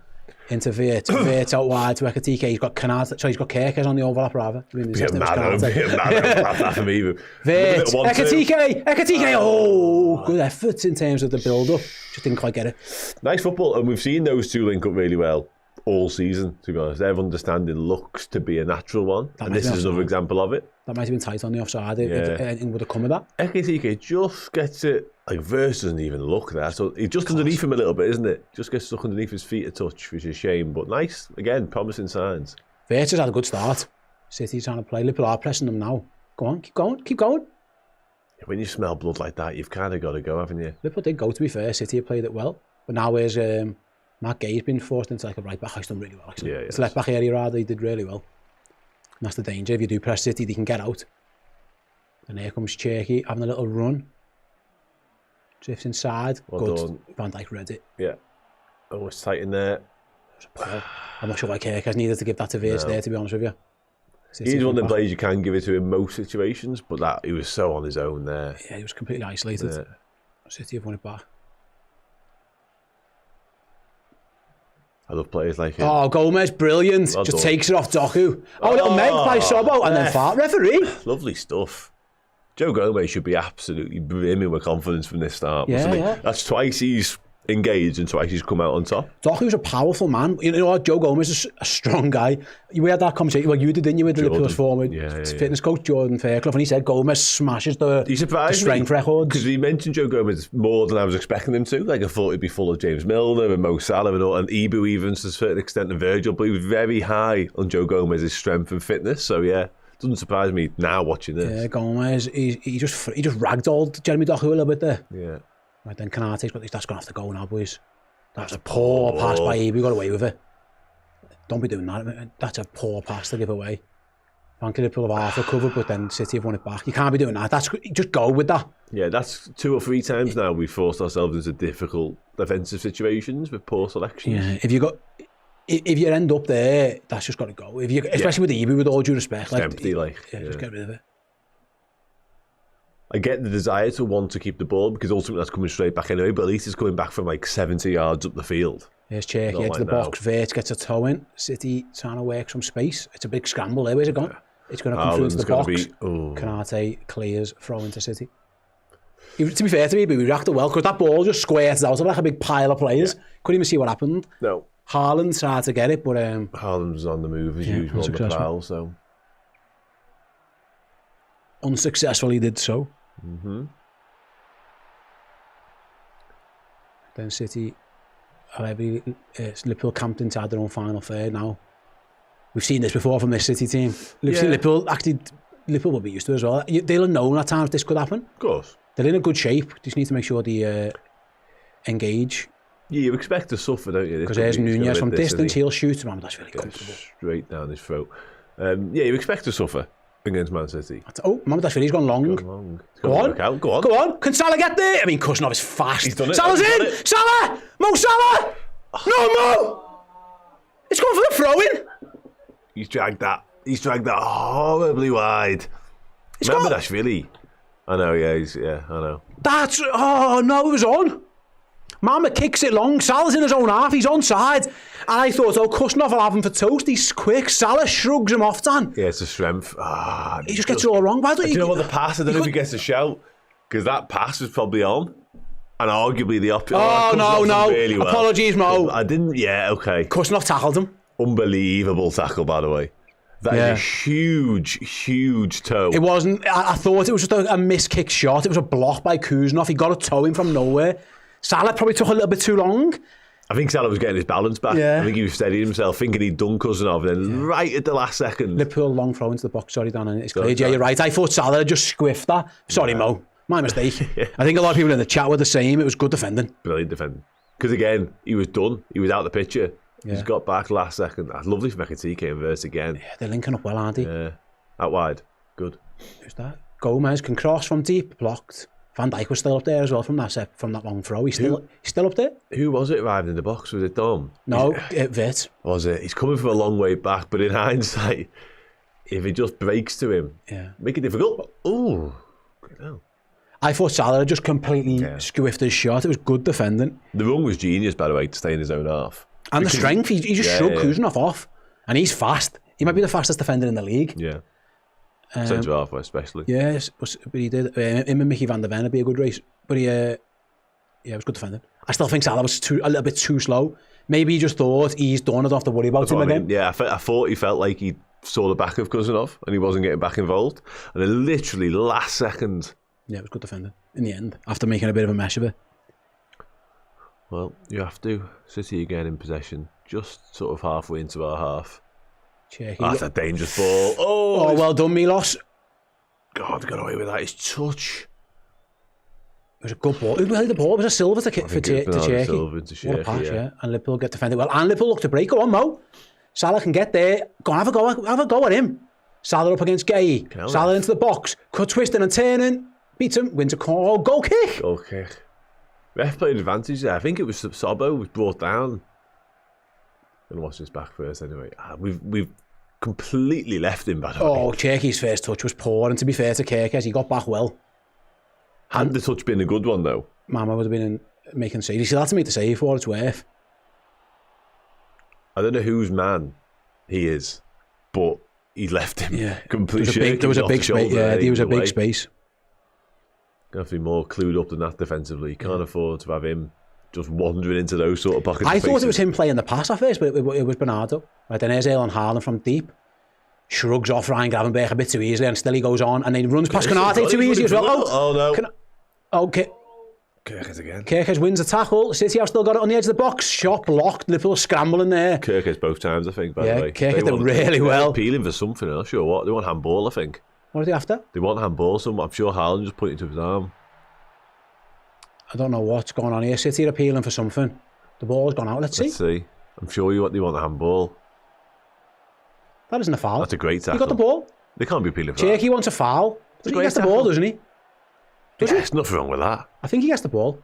Into Vert out wide to Ekitike. He's got Konate, he's got Kerkez on the overlap rather. Be a mad for me. Vert, Ekitike, oh, good effort in terms of the build-up. Just didn't quite get it. Nice football, and we've seen those two link up really well all season, to be honest. Their understanding looks to be a natural one, and this is another example of it. That might have been tight on the offside. Anything would have come of that. Ekitike just gets it, like Verse doesn't even look there, so he's just underneath him a little bit, isn't it? Just gets stuck underneath his feet a touch, which is a shame, but nice, again, promising signs. Verse has had a good start. City's trying to play. Liverpool are pressing them now. Go on, keep going. When you smell blood like that, you've kind of got to go, haven't you? Liverpool did go, to be fair. City have played it well, but now where's Matt Gay's been forced into like a right back. He's done really well, actually. Yeah, it's left back area rather. He did really well. And that's the danger. If you do press City, they can get out. And here comes Cherky having a little run. Drifts inside. Well good. Done. Van Dijk read it. Yeah. Oh, it's tight in there. I'm not sure why Kerkez needed to give that to Verts there, to be honest with you. He's one of the players you can give it to in most situations, but that he was so on his own there. Yeah, he was completely isolated. Yeah. City have won it back. I love players like him. Oh, Gomez, brilliant. Well just takes it off Doku. Oh, a little meg by Sobo, and then fart referee. Lovely stuff. Joe Gomez should be absolutely brimming with confidence from this start. Yeah. That's twice he's engaged and twice he's come out on top. Doherty was a powerful man. You know what? Joe Gomez is a strong guy. We had that conversation. Well, you did, didn't you, with Liverpool's former fitness coach, Jordan Fairclough, and he said Gomez smashes the strength records. Because he mentioned Joe Gomez more than I was expecting him to. Like, I thought he'd be full of James Milner and Mo Salah and Ibu even to a certain extent and Virgil, but he was very high on Joe Gomez's strength and fitness. So, yeah, it doesn't surprise me now watching this. Yeah, Gomez, he just ragdolled Jeremy Doku a little bit there. Yeah. Right, then Kanate's got that's going to have to go now, boys. That's a poor pass by Ibu. Got away with it. Don't be doing that. That's a poor pass to give away. Frankly, Liverpool have half recovered, but then City have won it back. You can't be doing that. Just go with that. Yeah, that's 2 or 3 times now we've forced ourselves into difficult defensive situations with poor selections. Yeah, if you end up there, that's just got to go. Especially with Ibu, with all due respect, it's empty, just get rid of it. I get the desire to want to keep the ball because ultimately that's coming straight back anyway, but at least it's coming back from like 70 yards up the field. Here's Cherky into the box. Vert gets a toe in. City trying to work some space. It's a big scramble there. Where's it gone? Yeah. It's going to come through into the box. Kanate clears, throw into City. To be fair to me, we reacted well because that ball just squirted out of like a big pile of players. Yeah. Couldn't even see what happened. No. Haaland tried to get it, but Haaland was on the move as usual on the prowl, so unsuccessfully did so. Mm-hmm. Then City are Liverpool camped inside their own final third now. We've seen this before from this City team. Liverpool will be used to it as well. They'll have known at times this could happen. Of course. They're in a good shape. Just need to make sure they engage. Yeah, you expect to suffer, don't you? Because there's Nunez from distance, he'll shoot. Man, that's really comfortable. Straight down his throat. Yeah, you expect to suffer against Man City. He's gone long. Go on. Can Salah get there? I mean, Kusnov is fast. He's done it. Salah's in. Salah! Mo Salah! No, Mo! It's gone for the throw-in. He's dragged that horribly wide. Remember Dashvili? I know, I know. It was on. Mama kicks it long. Salah's in his own half. He's onside. And I thought, Kusnov will have him for toast. He's quick. Salah shrugs him off, Dan. Yeah, it's a strength. He just gets it all wrong. Why don't you know what the pass? I don't know if he gets a shout. Because that pass was probably on. And arguably the opposite. No. Really well. Apologies, Mo. I didn't, okay. Kusnov tackled him. Unbelievable tackle, by the way. That is a huge toe. It wasn't. I thought it was just a miss-kick shot. It was a block by Kusnov. He got a toe in from nowhere. Salah probably took a little bit too long. I think Salah was getting his balance back. Yeah. I think he was steadying himself, thinking he'd done Cousinov, and then right at the last second. Liverpool long throw into the box. Sorry, Dan, and it's cleared. Yeah, you're right. I thought Salah had just squiffed that. Sorry, Mo. My mistake. I think a lot of people in the chat were the same. It was good defending. Brilliant defending. Because again, he was done. He was out the picture. Yeah. He's got back last second. That's lovely for McAtee inverse again. Yeah, they're linking up well, aren't they? Yeah. Out wide. Good. Who's that? Gomez can cross from deep, blocked. Van Dijk was still up there as well from that long throw. He's still up there. Who was it arriving in the box? Was it Dom? No, Vit. Was it? He's coming from a long way back, but in hindsight, if it just breaks to him, make it difficult. Oh, I thought Salah had just completely squiffed his shot. It was good defending. The run was genius, by the way, to stay in his own half. And the strength, he just shrugged Kusnov off. And he's fast. He might be the fastest defender in the league. Yeah. Centre half, especially. Yes, but he did. Him and Mickey van der Ven would be a good race. But it was good defending. I still think Salah was a little bit too slow. Maybe he just thought he's done. I don't have to worry about him again. Yeah, I thought he felt like he saw the back of Cousinov and he wasn't getting back involved. And then literally last second. Yeah, it was good defending in the end, after making a bit of a mess of it. Well, you have to. City again in possession, just sort of halfway into our half. That's a dangerous ball. Oh, well done, Milos. God, got away with that. His touch. It was a good ball. Who held the ball? It was a silver to Cherky. What a pass, yeah. And Liverpool get defended well. And Liverpool look to break. Go on, Mo. Salah can get there. Go on, have a go at him. Salah up against Gay. Salah into the box. Cut, twisting and turning. Beats him. Wins a corner. Goal kick. Goal kick. Ref played advantage there. I think it was Sobo was brought down. I'm going to watch this back first anyway. We've completely left him, by the way. Cherky's first touch was poor, and to be fair to Kerkez, he got back well. Had the touch been a good one, though? Mama would have been making save. He still had to make the save for what it's worth. I don't know whose man he is, but he left him completely. There was a big space. Yeah, there was a big space. Going to have to be more clued up than that defensively. You can't afford to have him just wandering into those sort of pockets. I of thought spaces. it was him playing the pass at first, but it was Bernardo. Right, then there's Erling Haaland from deep. Shrugs off Ryan Gravenberch a bit too easily, and still he goes on, and then he runs past Konate too easy as well. Oh no. Okay. Kirkes again. Kirkes wins a tackle. City have still got it on the edge of the box. Shot blocked. Liverpool scrambling there. Kirkes both times, I think, by the way. Kirkes did really well. Appealing for something, I'm not sure what. They want handball, I think. What are they after? They want handball, so I'm sure Haaland just pointing to his arm. I don't know what's going on here. City are appealing for something. The ball's gone out. Let's see. I'm sure they want the handball. That isn't a foul. That's a great tackle. He got the ball. They can't be appealing for Cherky wants a foul. He gets the ball, doesn't he? There's nothing wrong with that. I think he gets the ball.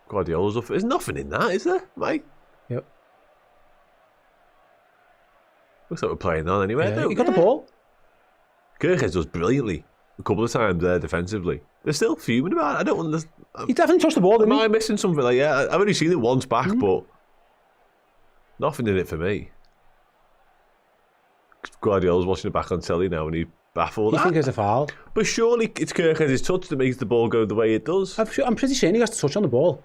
Guardiola's up. There's nothing in that, is there, Mike? Yep. Looks like we're playing on anyway. Yeah, he got the ball. Kirkes does brilliantly a couple of times there defensively. They're still fuming about it. I don't understand. He definitely touched the ball, didn't Am he? I missing something? Like, yeah, I've only seen it once back, but nothing in it for me. Guardiola's watching it back on telly now and he's baffled. You think it's a foul? But surely it's Kirkes' touch that makes the ball go the way it does. I'm pretty sure he has to touch on the ball.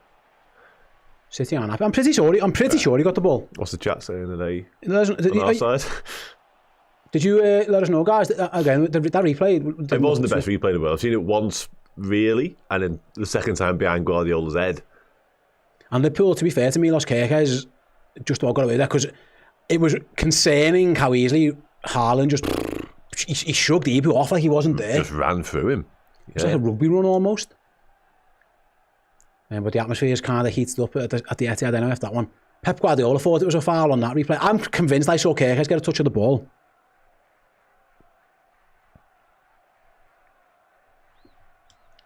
City aren't happy. I'm pretty sure he got the ball. What's the chat saying today? On our side? Did you let us know, guys? Again, that replay. It wasn't the best replay in the world. I've seen it once, really, and then the second time behind Guardiola's head. And Liverpool, to be fair to Milos Kirkes, just about got away there because it was concerning how easily Haaland just he shrugged Ibu off like he wasn't there. Just ran through him. It's like a rugby run almost. But the atmosphere is kind of heated up at the Etihad. I don't know if that one. Pep Guardiola thought it was a foul on that replay. I'm convinced I saw Kirkes get a touch of the ball.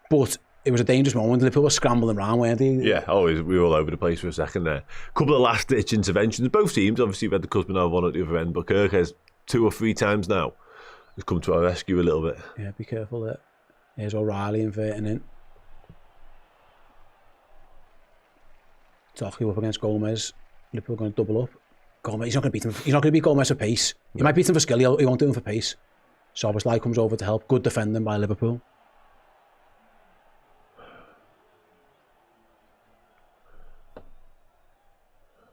But it was a dangerous moment. Liverpool were scrambling around, weren't they? Yeah, we were all over the place for a second there. A couple of last-ditch interventions. Both teams, obviously, we've had the Kuzmanov one at the other end, but Kirkes 2 or 3 times now has come to our rescue a little bit. Yeah, be careful there. Here's O'Reilly inverting in. Doherty up against Gomez. Liverpool going to double up. Gomez, he's not going to beat him. He's not going to beat Gomez for pace. He might beat him for skill. He won't do him for pace. Szoboszlai comes over to help. Good defending by Liverpool.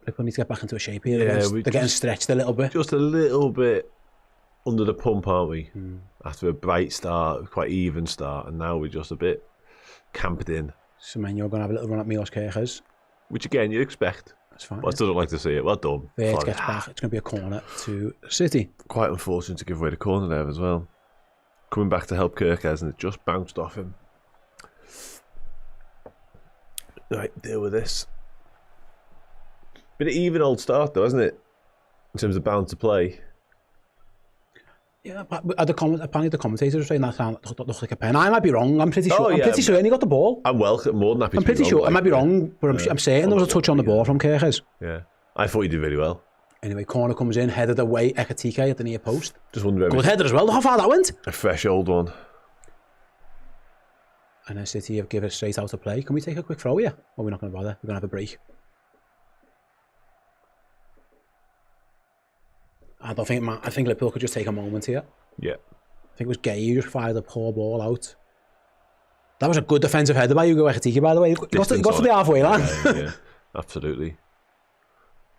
Liverpool need to get back into a shape here. Yeah, They're getting stretched a little bit. Just a little bit under the pump, aren't we? After a bright start, quite even start, and now we're just a bit camped in. Semenyo going to have a little run at Milos Kirkes. Which again, you'd expect. That's fine. But I still don't like to see it. Well done. Vert gets back. It's going to be a corner to City. Quite unfortunate to give away the corner there as well. Coming back to help Kirkes and it just bounced off him. Right, deal with this. Bit of even old start though, hasn't it? In terms of bound to play. Yeah, but apparently the commentators were saying that looked like a pen. I might be wrong. I'm pretty sure. I'm pretty certain he got the ball. I'm more than happy. I'm pretty sure. I might be wrong, but I'm saying there was a touch on the ball from Kirkes. Yeah, I thought he did really well. Anyway, corner comes in, headed away, Ekatike at the near post. Just wondering. Good header as well. How far that went? A fresh old one. And then City have given it straight out to play. Can we take a quick throw here? Or we're not going to bother. We're going to have a break. I think Liverpool could just take a moment here. Yeah. I think it was Gay who just fired a poor ball out. That was a good defensive header by Hugo Ekatike, by the way. He got to the halfway line. Yeah, absolutely.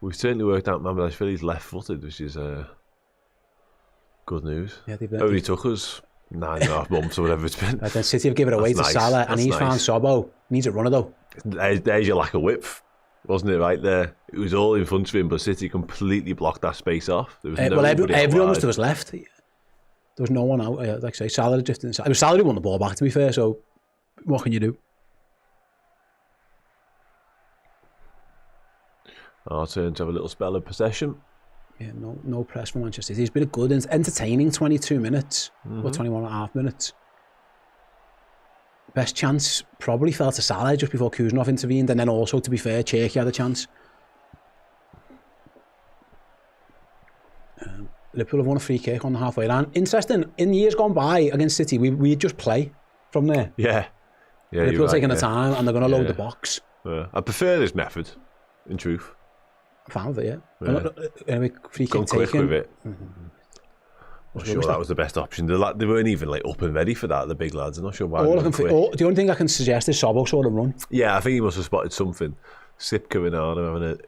We've certainly worked out Mamardashvili's left-footed, which is good news. Yeah, only took us 9.5 months or whatever it's been. Then City have given it away to Salah, and he's found Sobo. Needs a runner though. There's your lack of width, wasn't it? Right there, it was all in front of him, but City completely blocked that space off. There was everyone was to his left. There was no one out. Like I say, Salah just inside. It was Salah who won the ball back. To be fair, so what can you do? Our turn to have a little spell of possession. Yeah, no press from Manchester City. It's been a good, entertaining 22 minutes, or 21 and a half minutes. Best chance probably fell to Salah just before Kuzmanov intervened, and then also, to be fair, Cherky had a chance. Liverpool have won a free kick on the halfway line. Interesting, in years gone by against City, we just play from there. Yeah. Liverpool taking the time, and they're going to load the box. Yeah. I prefer this method, in truth. I found it, yeah. Anyway, free kick Gone quick taken. with it. I'm sure that was the best option. They weren't even like up and ready for that, the big lads. I'm not sure why. The only thing I can suggest is Sobbo sort of run. Yeah, I think he must have spotted something. Sipka and Arne having an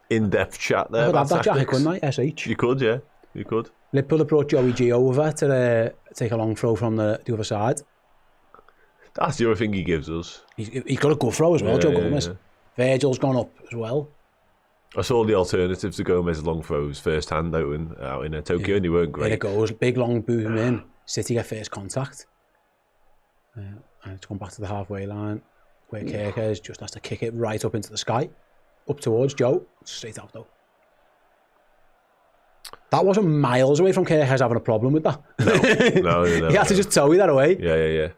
in-depth chat there. I could about have that jacket, tactics. couldn't I? SH. You could, yeah. You could. Liverpool have brought Joey G over to take a long throw from the other side. That's the other thing he gives us. He's got a good throw as well, Joe Gomez. Yeah. Virgil's gone up as well. I saw the alternatives to Gomez's long throws first hand out in Tokyo, and they weren't great. There it goes, big long boom in. City get first contact. And it's gone back to the halfway line, where Kerkez just has to kick it right up into the sky. Up towards Joe, straight out though. That wasn't miles away from Kerkez having a problem with that. No. He had to just tow that away. Yeah.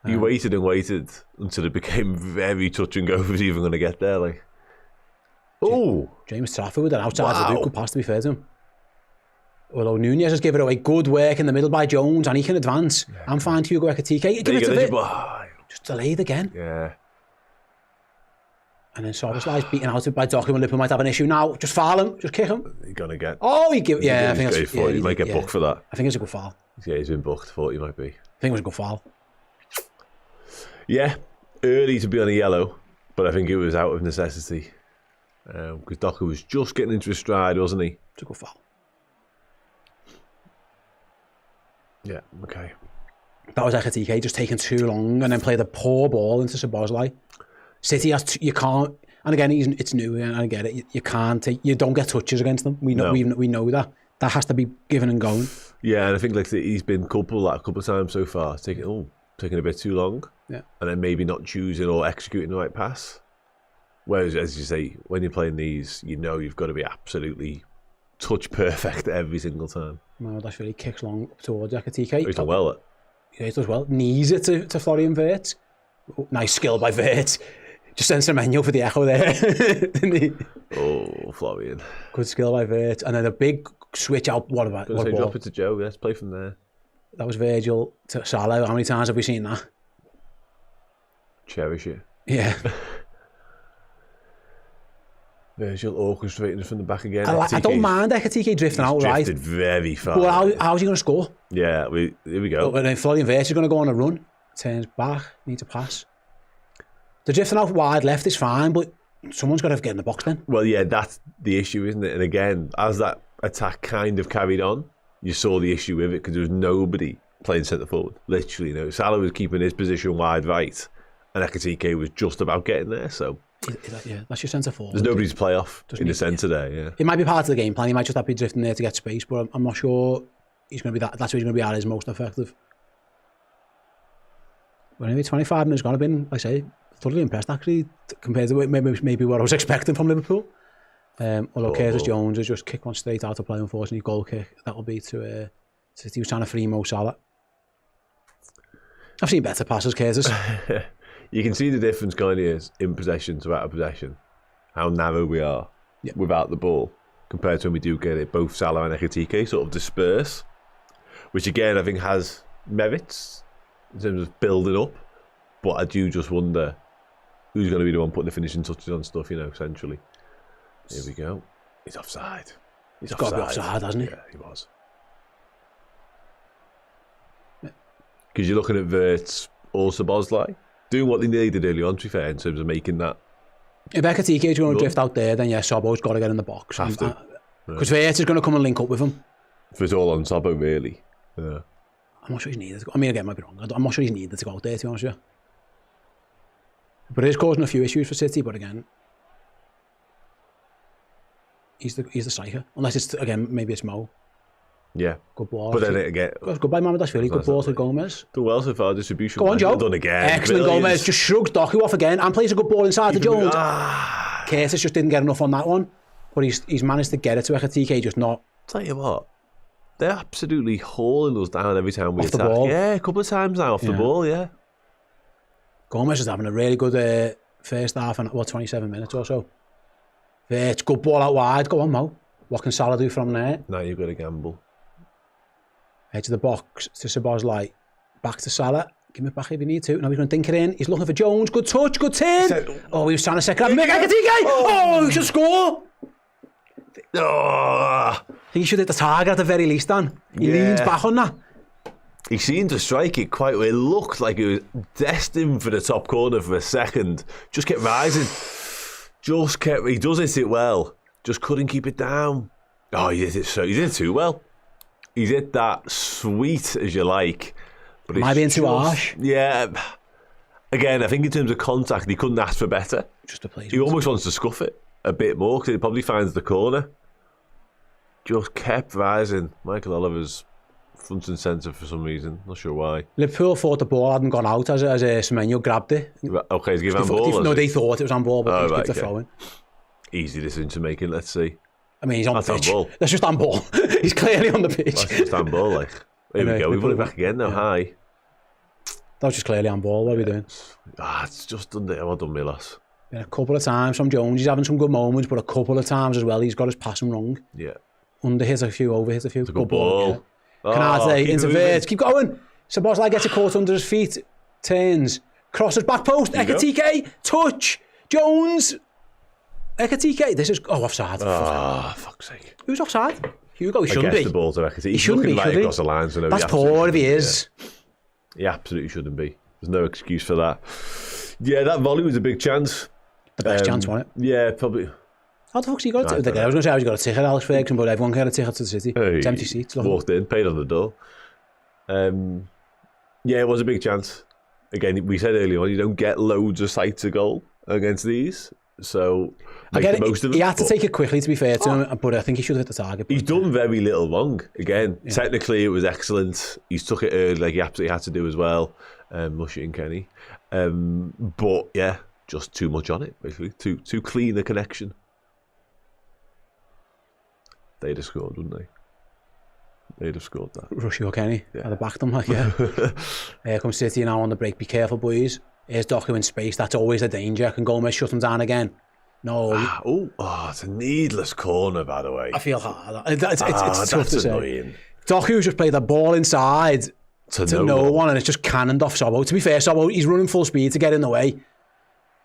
He waited and waited until it became very touch and go if he was even going to get there. Like, oh, James Trafford with an outside Wow. the good pass, to be fair to him. Although Nunez has given it away, good work in the middle by Jones, and he can advance. I'm fine to Hugo Ekitike. Give it to Vic. Just delayed again. Yeah. And then Soboslai's beaten out by Doherty when Liverpool might have an issue now. Just foul him, just kick him. He's going to get... Oh, I think that's... he might get booked for that. I think it's a good foul. Yeah, he's been booked. Thought he might be. I think it was a good foul. Yeah, early to be on a yellow, but I think it was out of necessity. Because Doherty was just getting into his stride, wasn't he? It's a good foul. Yeah, okay. That was Ekitike just taking too long and then played a poor ball into Soboslai. City has you can't, and again it's new and I get it. You can't take, you don't get touches against them. We know we know that. That has to be given and going. Yeah, and I think like he's been couple of times so far, taking a bit too long. Yeah, and then maybe not choosing or executing the right pass. Whereas, as you say, when you're playing these, you know you've got to be absolutely touch perfect every single time. No, that's really kicks long up towards Ekitike. He's done well. Yeah, he does well. Knees it to Florian Wirtz. Oh, nice skill by Wirtz. Just sends Semenyo for the echo there. Oh, Florian. Good skill by Wirtz. And then a big switch out. What about? What ball? Drop it to Joe. Let's play from there. That was Virgil to Salah. How many times have we seen that? Cherish it. Yeah. Virgil orchestrating from the back again. I don't mind Ekitike drifting out right. Drifted very far. But how's he going to score? Yeah, here we go. But then Florian Wirtz is going to go on a run. Turns back, needs a pass. The drifting out wide left is fine, but someone's got to get in the box then. Well, yeah, that's the issue, isn't it? And again, as that attack kind of carried on, you saw the issue with it because there was nobody playing centre forward. Literally, no. Salah was keeping his position wide right, and Ekitike was just about getting there. So that's your centre forward. There's nobody to play off in the centre there. Yeah, it might be part of the game plan. He might just have to be drifting there to get space, but I'm not sure he's going to be that. That's where he's going to be at his most effective. But anyway, 25 minutes gone. I've been, like I say, totally impressed actually compared to maybe what I was expecting from Liverpool. Although Curtis Jones has just kicked one straight out of play, unfortunately, goal kick. That'll be to he was trying to free Mo Salah. I've seen better passes, Curtis. You can see the difference kind of is in possession to out of possession. How narrow we are without the ball compared to when we do get it. Both Salah and Ekitike sort of disperse, which again I think has merits in terms of building up. But I do just wonder who's going to be the one putting the finishing touches on stuff, centrally. Here we go. He's offside. He's got to be offside, hasn't he? Yeah, he was. Because you're looking at Wirtz or Szoboszlai doing what they needed early on, to be fair, in terms of making that. If Ekitike is going to drift out there, then Sobo's got to get in the box. Because Wirtz is going to come and link up with him. If it's all on Sobo, really. Yeah. I'm not sure he's needed to go. I mean, again, I might be wrong. I'm not sure he's needed to go out there, to be honest with you. But it is causing a few issues for City, but again, he's the striker. Unless it's, again, maybe it's Mo. Yeah. Good ball. But then again... Good by Mohamed Ashvili. Good ball to Gomez. Done well so far, distribution. Go on, Joe. Done again. Excellent. Brilliant. Gomez just shrugs Doku off again and plays a good ball inside to Jones. Curtis just didn't get enough on that one. But he's managed to get it to Ekitike, just not... Tell you what, they're absolutely hauling us down every time we off attack. The ball. Yeah, a couple of times now off the ball, yeah. Gomez is having a really good first half and 27 minutes or so. It's good ball out wide. Go on, Mo. What can Salah do from there? Now you've got to gamble. Edge of the box to Szoboszlai. Back to Salah. Give it back if you need to. Now he's going to dink it in. He's looking for Jones. Good touch, good turn. He was trying to second. Ekitike! Oh, he should score! think he should hit the target at the very least, Dan. He leans back on that. He seemed to strike it quite well. It looked like it was destined for the top corner for a second. Just kept rising. He does hit it well. Just couldn't keep it down. Oh, he did it too well. He did that sweet as you like. But Am I being too harsh? Yeah. Again, I think in terms of contact, he couldn't ask for better. Just a place. He almost wants to scuff it a bit more because he probably finds the corner. Just kept rising. Michael Oliver's front and centre for some reason. Not sure why. Liverpool thought the ball hadn't gone out as Semenyo grabbed it. Okay, he's giving handball. No, they thought it was on ball, but he's the throw in. Easy decision to make it. Let's see. I mean, he's on the pitch. Handball. That's just on ball. He's clearly on the pitch. That's just handball, like. Here we go. We've put it back again now. High. That was just clearly on ball. What are we doing? It's just done. Well done, Milos. A couple of times from Jones, he's having some good moments, but a couple of times as well, he's got his passing wrong. Yeah. Under hits a few, over hits a few. It's a good ball. Canate, interverts, keep going. Szoboszlai gets a caught under his feet, turns, crosses back post, Ekatike, touch, Jones, Ekatike. This is, offside. Fuck's sake. Who's offside? Hugo, he shouldn't be. The ball to Ekatike. He shouldn't be, right should he? Across the line, so no, that's poor if he is. Yeah. He absolutely shouldn't be. There's no excuse for that. Yeah, that volley was a big chance. The best chance, wasn't it? Yeah, probably. How the fuck's he got a ticket? I was going to say, he's got a ticket, Alex Ferguson, but everyone can get a ticket to the City. It's empty seats. Walked in, paid on the door. Yeah, it was a big chance. Again, we said earlier on, you don't get loads of sights of goal against these. So, make the most of them. He had to take it quickly, to be fair to him, but I think he should have hit the target. He's done very little wrong. Again, technically it was excellent. He's took it early, like he absolutely had to do as well. Mushy and Kenny. But yeah, just too much on it, basically. Too clean a connection. They'd have scored, wouldn't they? They'd have scored that. Rushy or Kenny. I'd have backed them, like, yeah. Here comes City now on the break. Be careful, boys. Here's Doku in space. That's always a danger. Can Gomez shut him down again? No. It's a needless corner, by the way. I feel hard. It's tough to annoying. say. Doku's just played the ball inside to no one, and it's just cannoned off Sobo. To be fair, Sobo, he's running full speed to get in the way.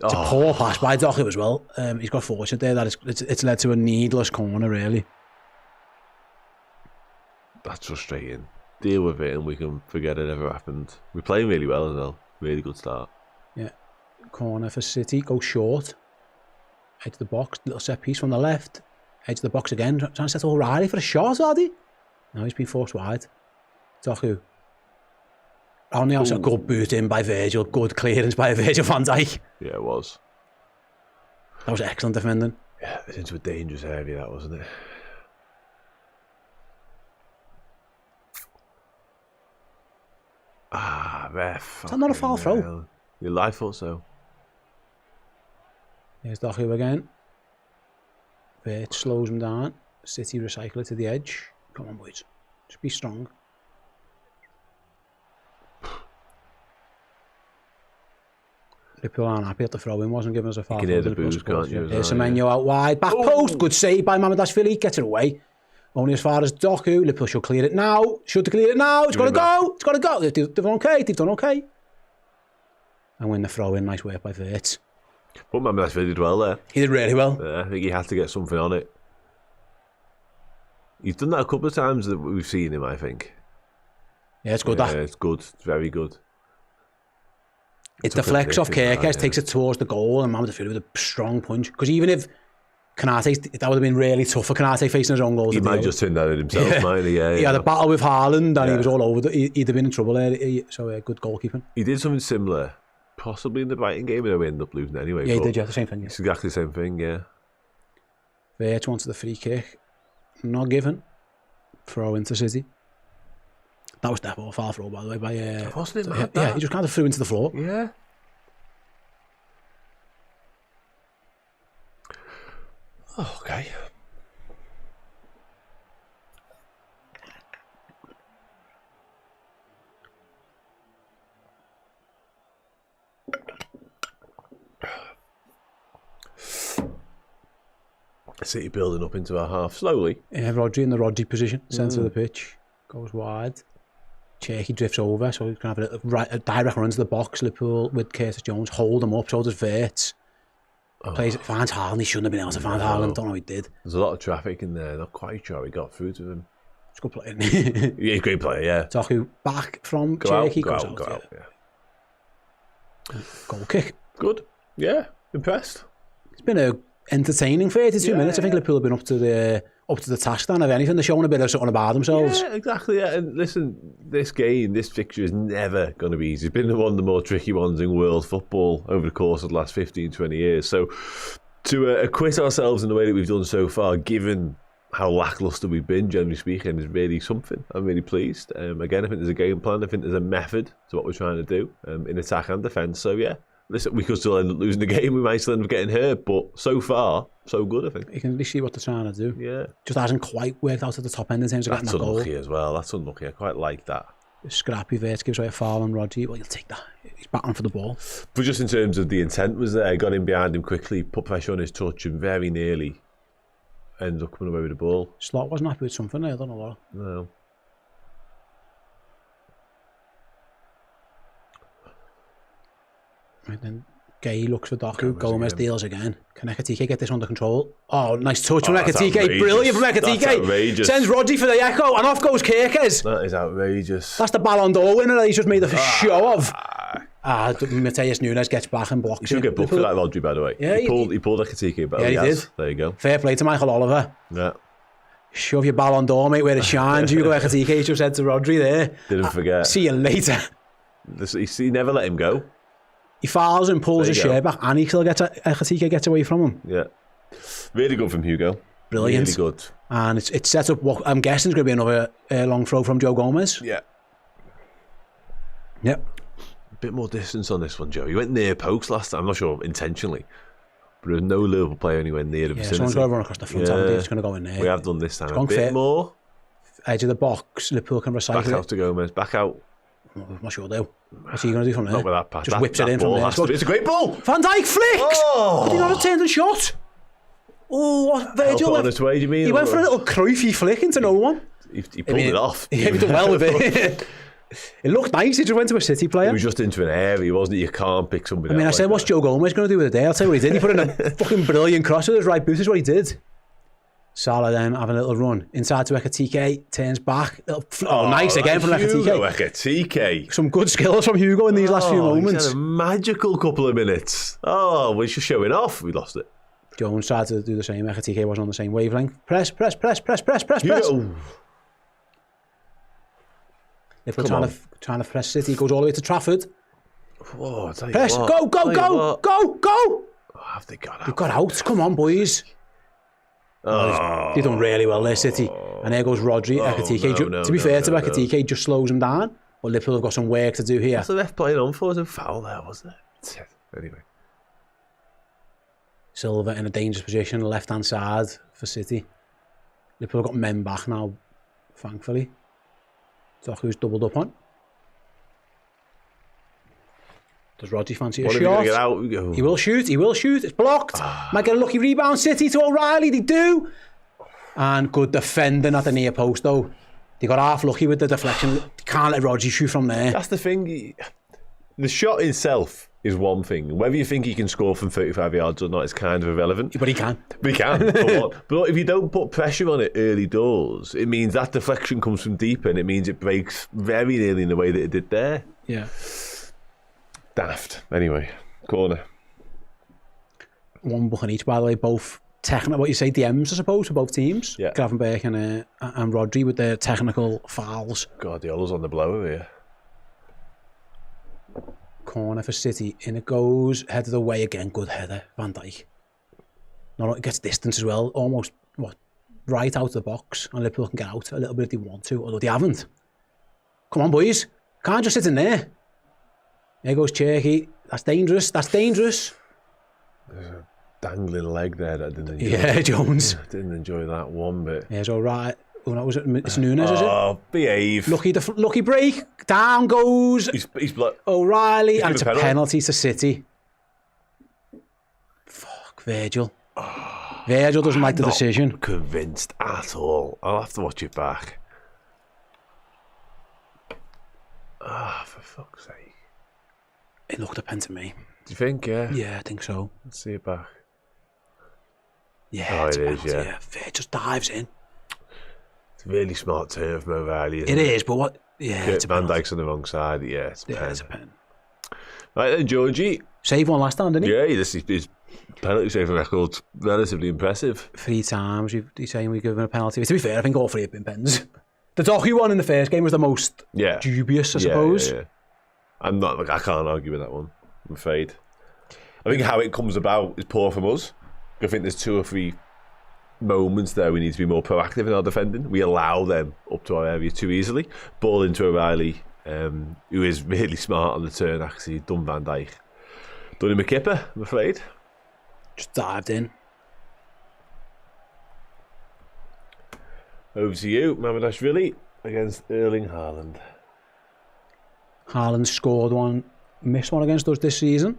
It's a poor pass by Doku as well. He's got fortunate there that it's led to a needless corner, really. That's frustrating. Deal with it and we can forget it ever happened. We're playing really well as well. Really good start. Yeah. Corner for City. Go short. Edge of the box. Little set piece from the left. Edge of the box again. Trying to set O'Reilly for a shot, are they? No, he's been forced wide. Doku. On the outside, good boot in by Virgil. Good clearance by Virgil van Dijk. Yeah, it was. That was excellent defending. Yeah, it's into a dangerous area, that wasn't it? Ref. Is that not a foul throw? I thought so. Here's Doku again. Vert slows him down. City recycle it to the edge. Come on, boys. Just be strong. Liverpool aren't happy at the throw-in. Wasn't giving us a foul. You can hear the boos, can't you? Here's Semenyo out wide. Back post. Good save by Mamardashvili. Gets it away. Only as far as Doku. Liverpool should clear it now. Should clear it now. It's got to go. It's got to go. They've done okay. They've done okay. And win the throw-in. Nice work by Vert. But Mamardashvili did well there. He did really well. Yeah, I think he had to get something on it. He's done that a couple of times that we've seen him, I think. Yeah, it's good. Yeah, it's good. It's very good. It deflects off Kerkez, takes it towards the goal, and Mamardashvili with a strong punch. Because even if Kanate, that would have been really tough for Kanate facing his own goals. He might just turn that in himself, might he? Yeah, he had a battle with Haaland and he was all over. He'd have been in trouble there. So good goalkeeping. He did something similar, possibly in the Brighton game, and we ended up losing anyway. Yeah, he did. Yeah, the same thing. Yeah. It's exactly the same thing. Yeah. Vert wanted the free kick, not given. Throw into City. That was definitely a foul throw, by the way. By wasn't it? Mad, yeah, he just kind of threw into the floor. Yeah. Oh, okay. City building up into our half slowly. Yeah, Rodri in the Rodri position, centre of the pitch, goes wide. Cherky drifts over, so he's going to have a direct run to the box. Liverpool with Curtis Jones hold him up, so does Vert. Finds Haaland, he shouldn't have been able to find Haaland, don't know he did. There's a lot of traffic in there, not quite sure how he got through to him. He's a good player. Yeah, he's a great player, yeah. Doku back from Go Turkey, out, goes go out, out, yeah. Goal kick. Good, yeah, impressed. It's been a entertaining 32 minutes. I think Liverpool have been up to the task then, if anything. They're showing a bit of something about themselves. Yeah, exactly. Yeah. And listen, this fixture is never going to be easy. It's been one of the more tricky ones in world football over the course of the last 15, 20 years. So to acquit ourselves in the way that we've done so far, given how lacklustre we've been, generally speaking, is really something. I'm really pleased. Again, I think there's a game plan. I think there's a method to what we're trying to do in attack and defence. So yeah. Listen, we could still end up losing the game. We might still end up getting hurt, but so far, so good, I think. You can at least see what they're trying to do. Yeah. Just hasn't quite worked out at the top end in terms of getting that goal. That's unlucky as well. That's unlucky. I quite like that. Scrappy Vert gives away a foul on Rodri. Well, you'll take that. He's battling for the ball. But just in terms of the intent was there, got in behind him quickly, put pressure on his touch, and very nearly ended up coming away with the ball. Slot wasn't happy with something there, I don't know what. No. Right then. Gay looks for Doku. Gomez deals again. Can Ekatike get this under control? Oh, nice touch from Ekatike. Brilliant from Ekatike. That's outrageous. Sends Rodri for the echo, and off goes Kirkes. That is outrageous. That's the Ballon d'Or winner that he's just made a show of. Mateus Nunes gets back and blocks. He should get booked for that, Rodri, by the way. Yeah, he pulled Ekatike, but yeah, he did. There you go. Fair play to Michael Oliver. Yeah. Shove your Ballon d'Or, mate, where it shines. You go Ekatike, just said to Rodri there. Didn't forget. See you later. He never let him go. He fouls and pulls his shirt back, and he still Ekatike gets away from him. Yeah. Really good from Hugo. Brilliant. Really good. And it's set up what I'm guessing is going to be another long throw from Joe Gomez. Yeah. Yep. A bit more distance on this one, Joe. He went near post last time. I'm not sure intentionally. But there was no Liverpool player anywhere near the vicinity. Someone's got to run across the front, haven't they? It's going to go in there. We have done this time. A bit more. Edge of the box. Liverpool can recycle it. Back out to Gomez. Back out. I'm not sure they'll. What's he going to do from there? Not with that pass. Just whips it in from there. It's a great ball. Van Dijk flicks. Oh. Could he not have turned and shot? Oh, what? Virgil on his way, do you mean? He went for a little Cruyffy flick into no one. He pulled it off. He did well with it. It looked nice. He just went to a City player. He was just into an area, wasn't it? You can't pick somebody. I said, what's Joe Gomez going to do with it there? I'll tell you what he did. He put in a fucking brilliant cross with his right boot. Is what he did. Salah then having a little run inside to Ekatike, turns back. Nice again from Ekatike. Some good skills from Hugo in these last few moments. He's had a magical couple of minutes. Oh, we're just showing off. We lost it. Jones tried to do the same. Ekatike wasn't on the same wavelength. Press. Liverpool trying to press City. Goes all the way to Trafford. Whoa, press. Go. Oh, have they got out? They've got out. Come on, boys. They've done really well there, City. And there goes Rodri. Ekatike. To be fair to Ekatike, just slows him down. But Liverpool have got some work to do here. What's the ref playing on for? Was a foul there, wasn't it? Anyway. Silva in a dangerous position, left-hand side for City. Liverpool have got men back now, thankfully. Doku's doubled up on. Does Rodri fancy a shot? Get out? He will shoot. It's blocked. Might get a lucky rebound. City to O'Reilly. They do. And good defending at the near post, though. They got half lucky with the deflection. They can't let Rodri shoot from there. That's the thing. The shot itself is one thing. Whether you think he can score from 35 yards or not is kind of irrelevant. But he can. But if you don't put pressure on it early doors, it means that deflection comes from deep and it means it breaks very nearly in the way that it did there. Yeah. Daft. Anyway, corner. One book on each, by the way. Both technical, what you say, DMs, I suppose, for both teams. Yeah. Gravenberch and Rodri with their technical fouls. Guardiola's on the blower here. Corner for City. In it goes. Headed away again. Good header. Van Dijk. It gets distance as well. Almost, right out of the box. And Liverpool can get out a little bit if they want to, although they haven't. Come on, boys. Can't just sit in there. There goes Cherky. That's dangerous. There's a dangling leg there that I didn't enjoy. Yeah, Jones. I didn't enjoy that one bit. Yeah, it's all right. Oh, no, it's Nunes, is it? Oh, behave. Lucky break. Down goes He's O'Reilly, and it's a penalty to City. Fuck, Virgil. Virgil doesn't like the decision. Not convinced at all. I'll have to watch it back. For fuck's sake. It looked a pen to me. Do you think, yeah? Yeah, I think so. Let's see it back. Yeah, Oh, it's it a is, penalty, yeah. It just dives in. It's a really smart turn from O'Reilly. It is, but what? Yeah, it's a Van penalty. Dijk's on the wrong side. Yeah, it's a Yeah, pen. it's a pen. Right then, Georgie. Save one last time, didn't he? Yeah, his penalty saving record's relatively impressive. 3 times he's saying we've given a penalty. To be fair, I think all 3 have been pens. The Doherty one in the first game was the most dubious, I suppose. Yeah. I can't argue with that one, I'm afraid. I think how it comes about is poor from us. I think there's 2 or 3 moments there we need to be more proactive in our defending. We allow them up to our area too easily. Ball into O'Reilly, who is really smart on the turn, actually. Done Van Dijk. Done him a kipper, I'm afraid. Just dived in. Over to you, Mamadashvili against Erling Haaland. Haaland scored one, missed one against us this season.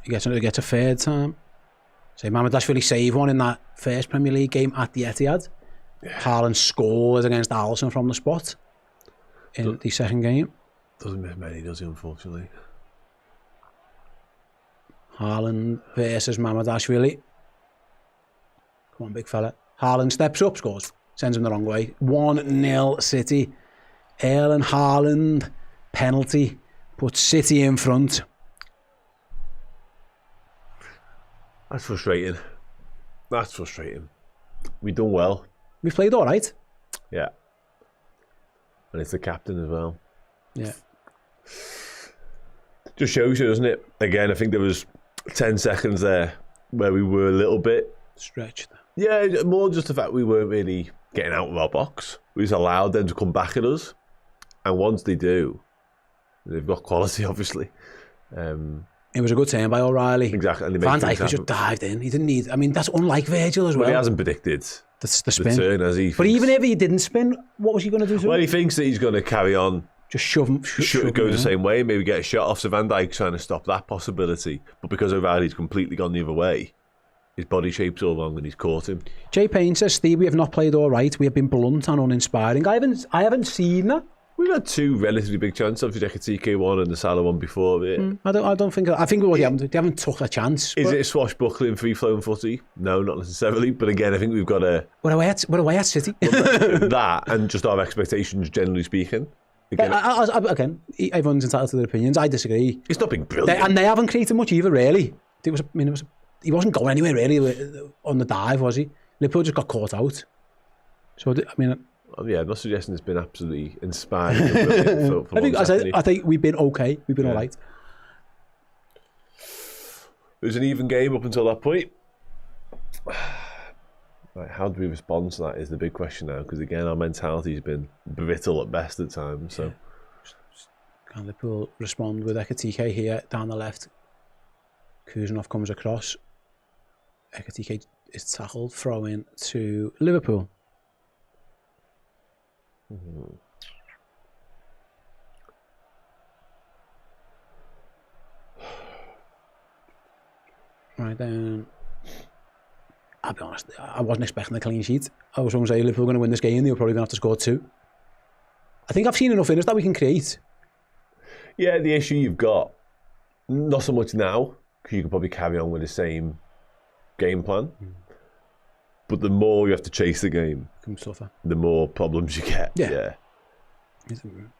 He gets a third time. So Mamadashvili saved one in that first Premier League game at the Etihad. Yeah. Haaland scores against Alisson from the spot in the second game. Doesn't miss many, does he, unfortunately? Haaland versus Mamadashvili. Come on, big fella. Haaland steps up, scores. Sends him the wrong way. 1-0 City. Erling Haaland penalty. Puts City in front. That's frustrating. We've done well. We played all right. Yeah. And it's the captain as well. Yeah. Just shows you, doesn't it? Again, I think there was 10 seconds there where we were a little bit stretched. Yeah, more just the fact we weren't really getting out of our box. We just allowed them to come back at us. And once they do, they've got quality, obviously. It was a good turn by O'Reilly. Exactly. And Van Dijk just dived in. He didn't need... I mean, that's unlike Virgil as well. He hasn't predicted the spin. The turn, has he? But even if he didn't spin, what was he going to do to Well, him? he thinks that he's going to carry on. Just shove him. Go the same way, maybe get a shot off. So Van Dijk's trying to stop that possibility. But because O'Reilly's completely gone the other way, his body shape's all wrong and he's caught him. Jay Payne says, Steve, we have not played all right. We have been blunt and uninspiring. I haven't seen that. We've had 2 relatively big chances. Obviously, the Ekitike one and the Salah one before it. I don't think... I think they haven't took a chance. Is it a swashbuckling, free-flowing footy? No, not necessarily. But again, I think we've got a... We're away at City. that and just our expectations, generally speaking. Again, everyone's entitled to their opinions. I disagree. It's not been brilliant. And they haven't created much either, really. He wasn't going anywhere, really, on the dive, was he? Liverpool just got caught out. So, I mean... Yeah, I'm not suggesting it's been absolutely inspiring. I think we've been okay. We've been all right. It was an even game up until that point. Right, how do we respond to that is the big question now, because again, our mentality's been brittle at best at times. So, can Liverpool respond with Ekitike here down the left? Kuzanov comes across. Ekitike is tackled, throw in to Liverpool. Right then, I'll be honest, I wasn't expecting a clean sheet. I was going to say Liverpool are going to win this game, they were probably going to have to score 2. I think I've seen enough in us that we can create. Yeah, the issue you've got, not so much now, because you can probably carry on with the same game plan. But the more you have to chase the game, the more problems you get. Yeah.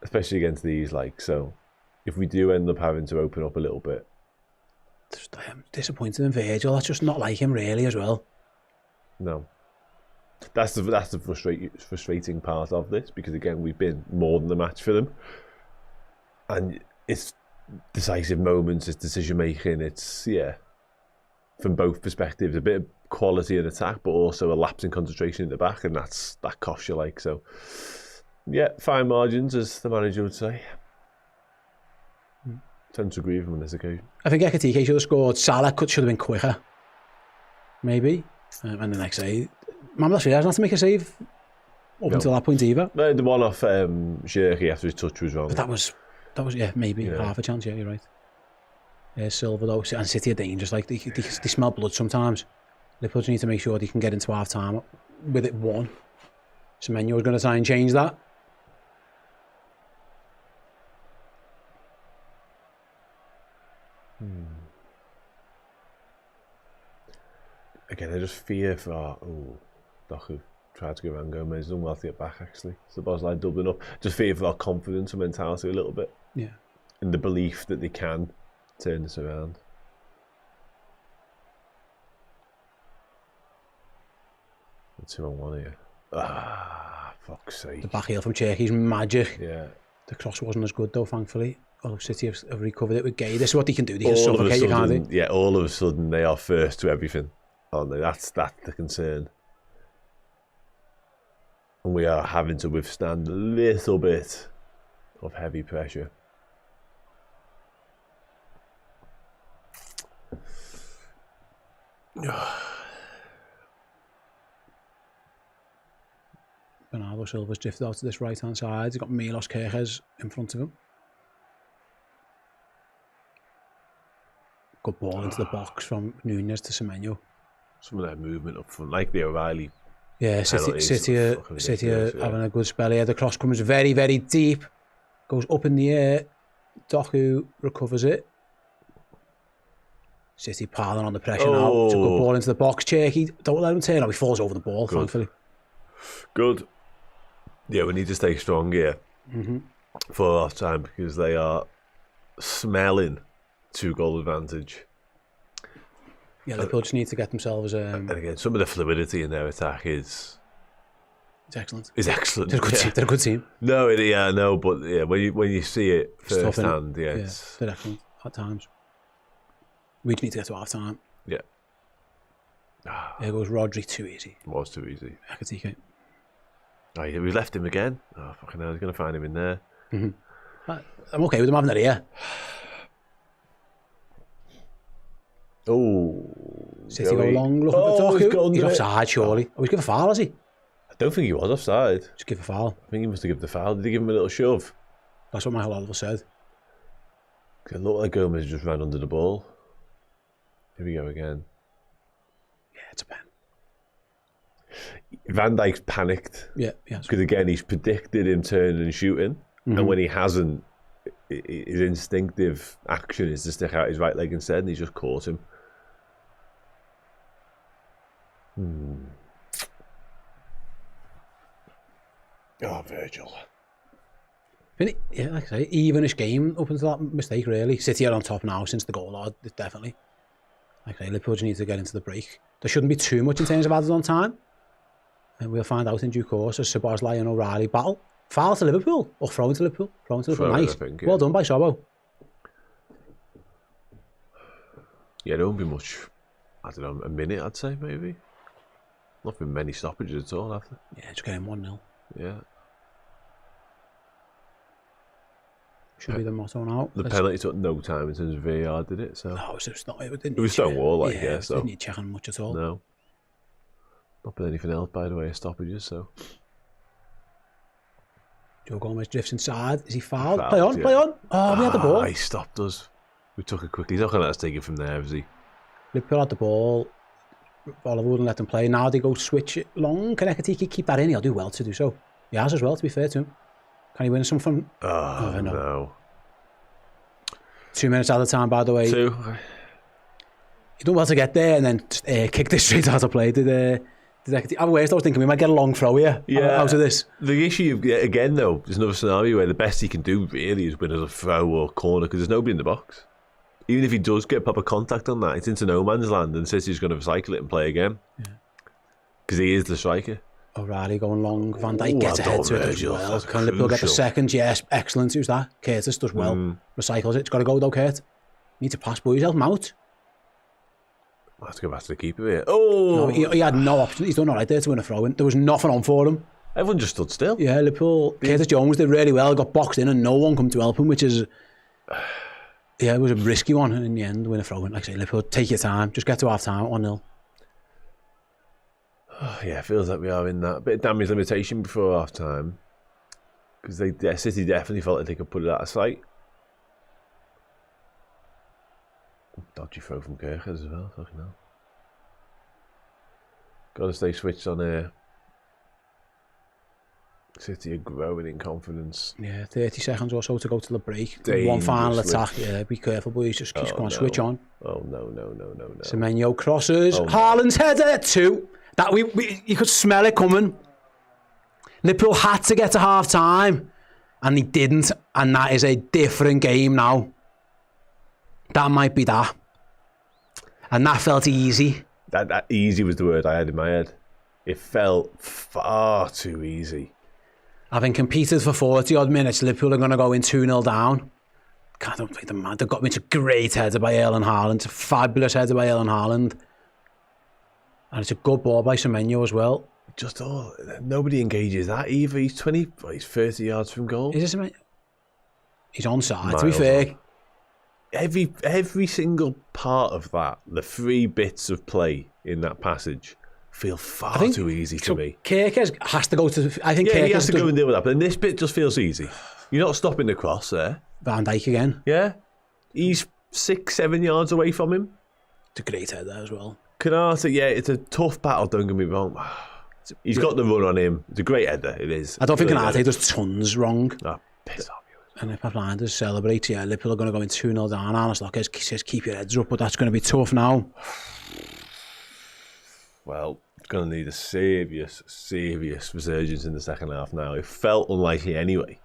Especially against these, so if we do end up having to open up a little bit. I am disappointed in Virgil. That's just not like him, really, as well. No. That's the frustrating part of this, because again, we've been more than a match for them. And it's decisive moments, it's decision making, it's, from both perspectives, a bit of quality in attack, but also a lapse in concentration in the back, and that costs you, so... Yeah, fine margins, as the manager would say. Tend to agree with him on this occasion. I think Ekitike should have scored. Salah should have been quicker. Maybe. And then, like I say, Mamadashvili hasn't had to make a save up until that point either. The one off Shirky after his touch was wrong. But that was maybe half a chance, you're right. Silva, though, and City are dangerous. They smell blood sometimes. Liverpool need to make sure they can get into half-time with it 1. Semenyo is going to try and change that. Again, again, I just fear for Doku tried to go around Gomez, done well to get back actually. So the Bosley doubling up. Just fear for our confidence and mentality a little bit. Yeah. And the belief that they can turn this around. The 2-on-1 here. Fuck's sake. The back heel from Cherky's magic. Yeah. The cross wasn't as good though, thankfully. Although City have recovered it with Gay. This is what they can do. They can suffocate you, can't they? Yeah, all of a sudden they are first to everything. Aren't they? That's the concern. And we are having to withstand a little bit of heavy pressure. Bernardo Silva's drifted out to this right-hand side. He's got Milos Kerkez in front of him. Good ball into the box from Nunez to Semenyo. Some of that movement up front, like the O'Reilly. Yeah, City are having a good spell here. The cross comes very, very deep. Goes up in the air. Doku recovers it. City piling on the pressure now. It's a good ball into the box. Cherky, don't let him turn out. He falls over the ball, thankfully. Good. Yeah, we need to stay strong here for half time because they are smelling 2-goal advantage. Yeah, Liverpool just need to get themselves. And again, some of the fluidity in their attack is excellent. Excellent. They're a good team. They're a good team. No, but yeah, when you see it first hand, they're excellent at times. We just need to get to half time. Yeah. There goes Rodri, too easy. It was too easy. Ekitike. Oh, yeah, we left him again. Oh, fucking hell, he's going to find him in there. I'm okay with him having it here. City go long, looking for Doku. He's offside, surely. Oh, he's given a foul, has he? I don't think he was offside. Just give a foul. I think he must have given the foul. Did he give him a little shove? That's what Michael Oliver said. It looked like Gomez just ran under the ball. Here we go again. Yeah, it's a pen. Van Dijk's panicked. Yeah. Because again, he's predicted him turning and shooting. And when he hasn't, his instinctive action is to stick out his right leg instead, and he's just caught him. Oh, Virgil. Yeah, like I say, evenish game up until that mistake, really. City are on top now since the goal, definitely. Like I say, Liverpool just need to get into the break. There shouldn't be too much in terms of added on time. And we'll find out in due course as Szoboszlai and O'Reilly battle. Foul to Liverpool, or throw into Liverpool. Nice. Think, Well done by Sobo. Yeah, there won't be much. I don't know, a minute, I'd say, maybe. Not been many stoppages at all after. Yeah, just getting 1-0. Yeah. Should be the motto now. The penalty took no time in terms of VAR, did it? So no, it's not. It was Stonewall, I guess. Didn't need checking much at all. No. Not been anything else, by the way, of stoppages, so. Joe Gomez drifts inside. Is he fouled? Play Play on. Oh, we had the ball. He stopped us. We took it quickly. He's not going to let us take it from there, is he? Liverpool had the ball. Oliver wouldn't let them play. Now they go switch it long. Can Ekitike keep that in? He'll do well to do so. He has as well, to be fair to him. Can he win some from... Oh, no. 2 minutes out of time, by the way. 2. He done well to get there and then kicked this straight out of play. Did Ekitike... I was thinking we might get a long throw here out of this. The issue, again, though, there's another scenario where the best he can do, really, is win as a throw or corner because there's nobody in the box. Even if he does get proper contact on that, it's into no man's land and City's going to recycle it and play again. Because he is the striker. O'Reilly going long. Van Dijk gets ahead to it as well. Can Liverpool get the second? Yes, excellent. Who's that? Curtis does well. Recycles it. It's got to go though, Kurt. Need to pass, boys. Help him out. I have to go back to the keeper here. Oh! No, he had no option. He's done all right there to win a throw in. There was nothing on for him. Everyone just stood still. Yeah, Liverpool. Curtis Jones did really well. Got boxed in and no one come to help him, which is... Yeah, it was a risky one in the end, win a throw in. Like I say, Liverpool, take your time. Just get to half time, 1-0. Oh, yeah, it feels like we are in that bit of damage limitation before half time. Because City definitely felt like they could put it out of sight. Dodgy throw from Kerkers as well, fucking hell. Got to stay switched on here. City are growing in confidence. Yeah, 30 seconds or so to go to the break. Dangerously. One final attack. Yeah, be careful, boys. Just come on, switch on. Oh, no. Semenyo crosses. Haaland's header, 2. That you could smell it coming. Liverpool had to get to half time, and they didn't. And that is a different game now. That might be that. And that felt easy. That easy was the word I had in my head. It felt far too easy. Having competed for 40 odd minutes, Liverpool are going to go in 2-0 down. God, don't think they're mad. They've got me to a great header by Erling Haaland. It's a fabulous header by Erling Haaland. And it's a good ball by Semenyo as well. Nobody engages that either. He's 30 yards from goal. Is it Semenyo? He's onside, Miles to be fair. Every single part of that, the 3 bits of play in that passage, feel far too easy to me. Kirk has to go to... I think Kirk he has to go and deal with that. But this bit just feels easy. You're not stopping the cross there. Van Dijk again. Yeah. He's 6-7 yards away from him. It's a great header as well. Canata, yeah, it's a tough battle, don't get me wrong. He's got the run on him. It's a great header, it is. I don't think Canata does tons wrong. Oh, piss off. And if Blinders celebrate, yeah, Liverpool are going to go in 2-0 down. Arne Slot says keep your heads up, but that's going to be tough now. Well, it's going to need a serious resurgence in the second half now. It felt unlikely anyway.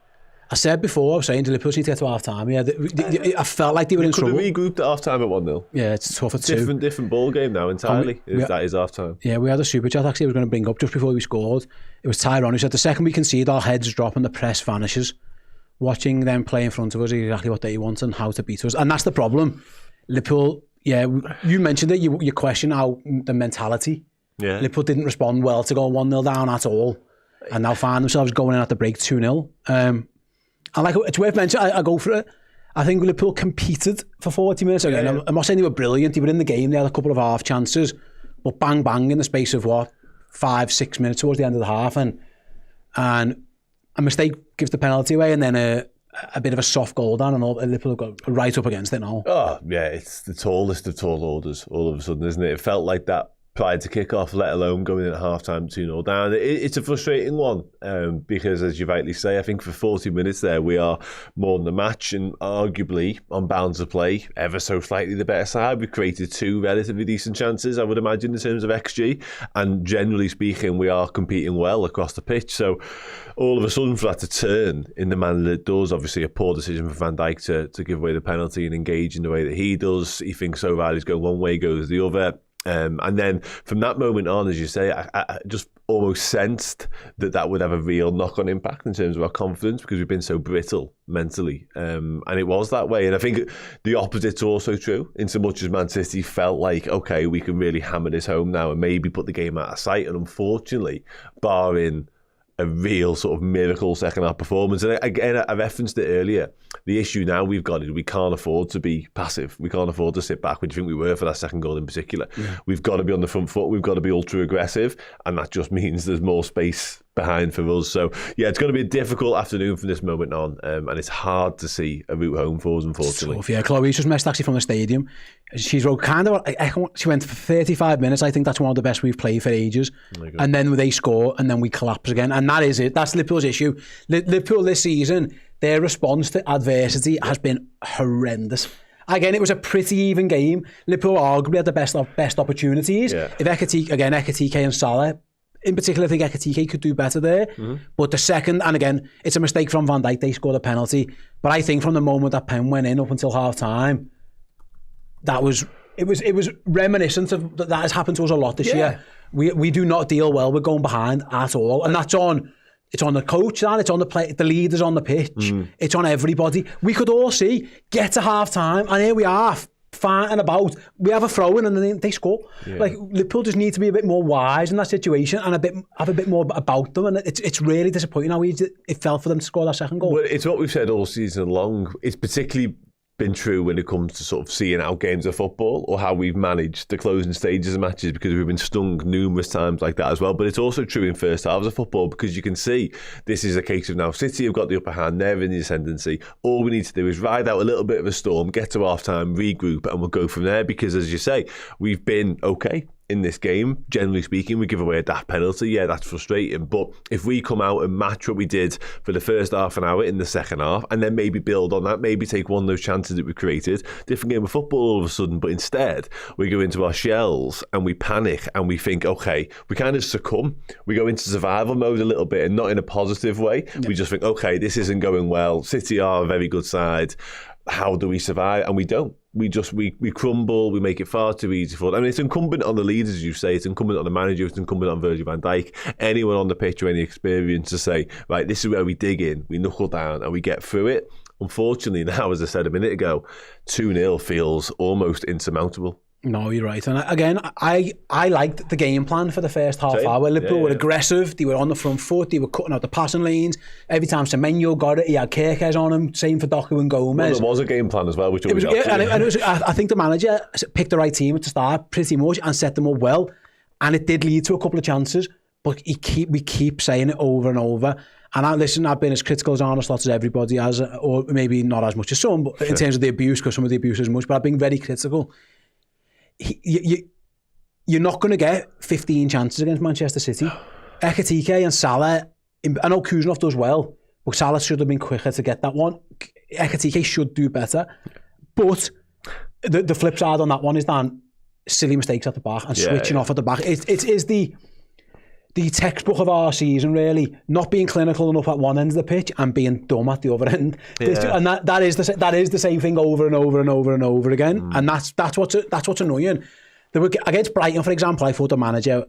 I said before, I was saying, Liverpool need to get to half time. Yeah, I felt like they were in trouble. Could have regrouped at half time at 1-0. Yeah, it's tough at 2. Different ball game now entirely. That is half time. Yeah, we had a super chat actually I was going to bring up just before we scored. It was Tyrone who said, the second we concede, our heads drop and the press vanishes. Watching them play in front of us is exactly what they want and how to beat us. And that's the problem. Liverpool, yeah, you mentioned it, you question how the mentality. Yeah. Liverpool didn't respond well to go 1-0 down at all. And now find themselves going in at the break 2-0. And like, it's worth mentioning, I go for it. I think Liverpool competed for 40 minutes again. Yeah. I'm not saying they were brilliant. They were in the game. They had a couple of half chances. But bang, bang in the space of, 5-6 minutes towards the end of the half. And a mistake gives the penalty away, and then a bit of a soft goal down, and Liverpool got right up against it now. Oh, yeah, it's the tallest of tall orders all of a sudden, isn't it? It felt like that prior to kick-off, let alone going in at half-time 2-0 down. It's a frustrating one because, as you rightly say, I think for 40 minutes there, we are more than the match and arguably on bounds of play, ever so slightly the better side. We've created 2 relatively decent chances, I would imagine, in terms of XG. And generally speaking, we are competing well across the pitch. So all of a sudden, for that to turn in the manner that it does, obviously a poor decision for Van Dijk to give away the penalty and engage in the way that he does. He thinks O'Reilly's going one way, goes the other. And then from that moment on, as you say, I just almost sensed that would have a real knock-on impact in terms of our confidence because we've been so brittle mentally. And it was that way. And I think the opposite's also true, in so much as Man City felt like, okay, we can really hammer this home now and maybe put the game out of sight. And unfortunately, barring a real sort of miracle second half performance. And again, I referenced it earlier. The issue now we've got is we can't afford to be passive. We can't afford to sit back, which I think we were for that second goal in particular. Yeah. We've got to be on the front foot. We've got to be ultra aggressive. And that just means there's more space behind for us. So, yeah, it's going to be a difficult afternoon from this moment on. And it's hard to see a route home for us, unfortunately. Tough, yeah, Chloe's just messed actually from the stadium. She wrote she went for 35 minutes. I think that's one of the best we've played for ages. And then they score and then we collapse again. And that is it. That's Liverpool's issue. Liverpool this season, their response to adversity has been horrendous. Again, it was a pretty even game. Liverpool arguably had the best opportunities. Yeah. If Ekitike and Salah, in particular, I think Ekitike could do better there. Mm-hmm. But the second, and again, it's a mistake from Van Dijk. They scored a penalty. But I think from the moment that pen went in up until half time, it was reminiscent of that has happened to us a lot this year. We do not deal well with going behind at all, and it's on the coach, and it's on the leaders on the pitch. It's on everybody. We could all see get to half time, and here we are fighting about. We have a throw in, and then they score. Yeah. Like Liverpool just need to be a bit more wise in that situation and have a bit more about them. And it's really disappointing how it fell for them to score that second goal. Well, it's what we've said all season long. It's particularly been true when it comes to sort of seeing out games of football or how we've managed the closing stages of matches, because we've been stung numerous times like that as well. But it's also true in first halves of football, because you can see this is a case of now City have got the upper hand, they're in the ascendancy. All we need to do is ride out a little bit of a storm, get to half time, regroup, and we'll go from there, because as you say, we've been okay in this game. Generally speaking, we give away a daft penalty. Yeah, that's frustrating. But if we come out and match what we did for the first half an hour in the second half, and then maybe build on that, maybe take one of those chances that we created, different game of football all of a sudden. But instead, we go into our shells and we panic and we think, okay, we kind of succumb. We go into survival mode a little bit, and not in a positive way. Yeah. We just think, okay, this isn't going well. City are a very good side. How do we survive? And we don't. We crumble. We make it far too easy for them. I mean, it's incumbent on the leaders, as you say. It's incumbent on the manager. It's incumbent on Virgil van Dijk. Anyone on the pitch with any experience to say, right, this is where we dig in, we knuckle down, and we get through it. Unfortunately, now, as I said a minute ago, 2-0 feels almost insurmountable. No, you're right. And again, I liked the game plan for the first half hour. Liverpool were aggressive. They were on the front foot. They were cutting out the passing lanes. Every time Semenyo got it, he had Kirkes on him. Same for Doku and Gomez. Well, there was a game plan as well, which was I think the manager picked the right team at the start pretty much and set them up well. And it did lead to a couple of chances, but we keep saying it over and over. And I've been as critical as Arne Slot as everybody has, or maybe not as much as some, but in terms of the abuse, because some of the abuse is much, but I've been very critical. You're not going to get 15 chances against Manchester City. Ekitike and Salah, I know Kuzanov does well, but Salah should have been quicker to get that one. Ekitike should do better. But the flip side on that one is that silly mistakes at the back and switching off at the back. It is the textbook of our season, really. Not being clinical enough at one end of the pitch and being dumb at the other end. Yeah. And that is the same thing over and over and over and over again. And that's what's annoying. They were against Brighton, for example. I thought the manager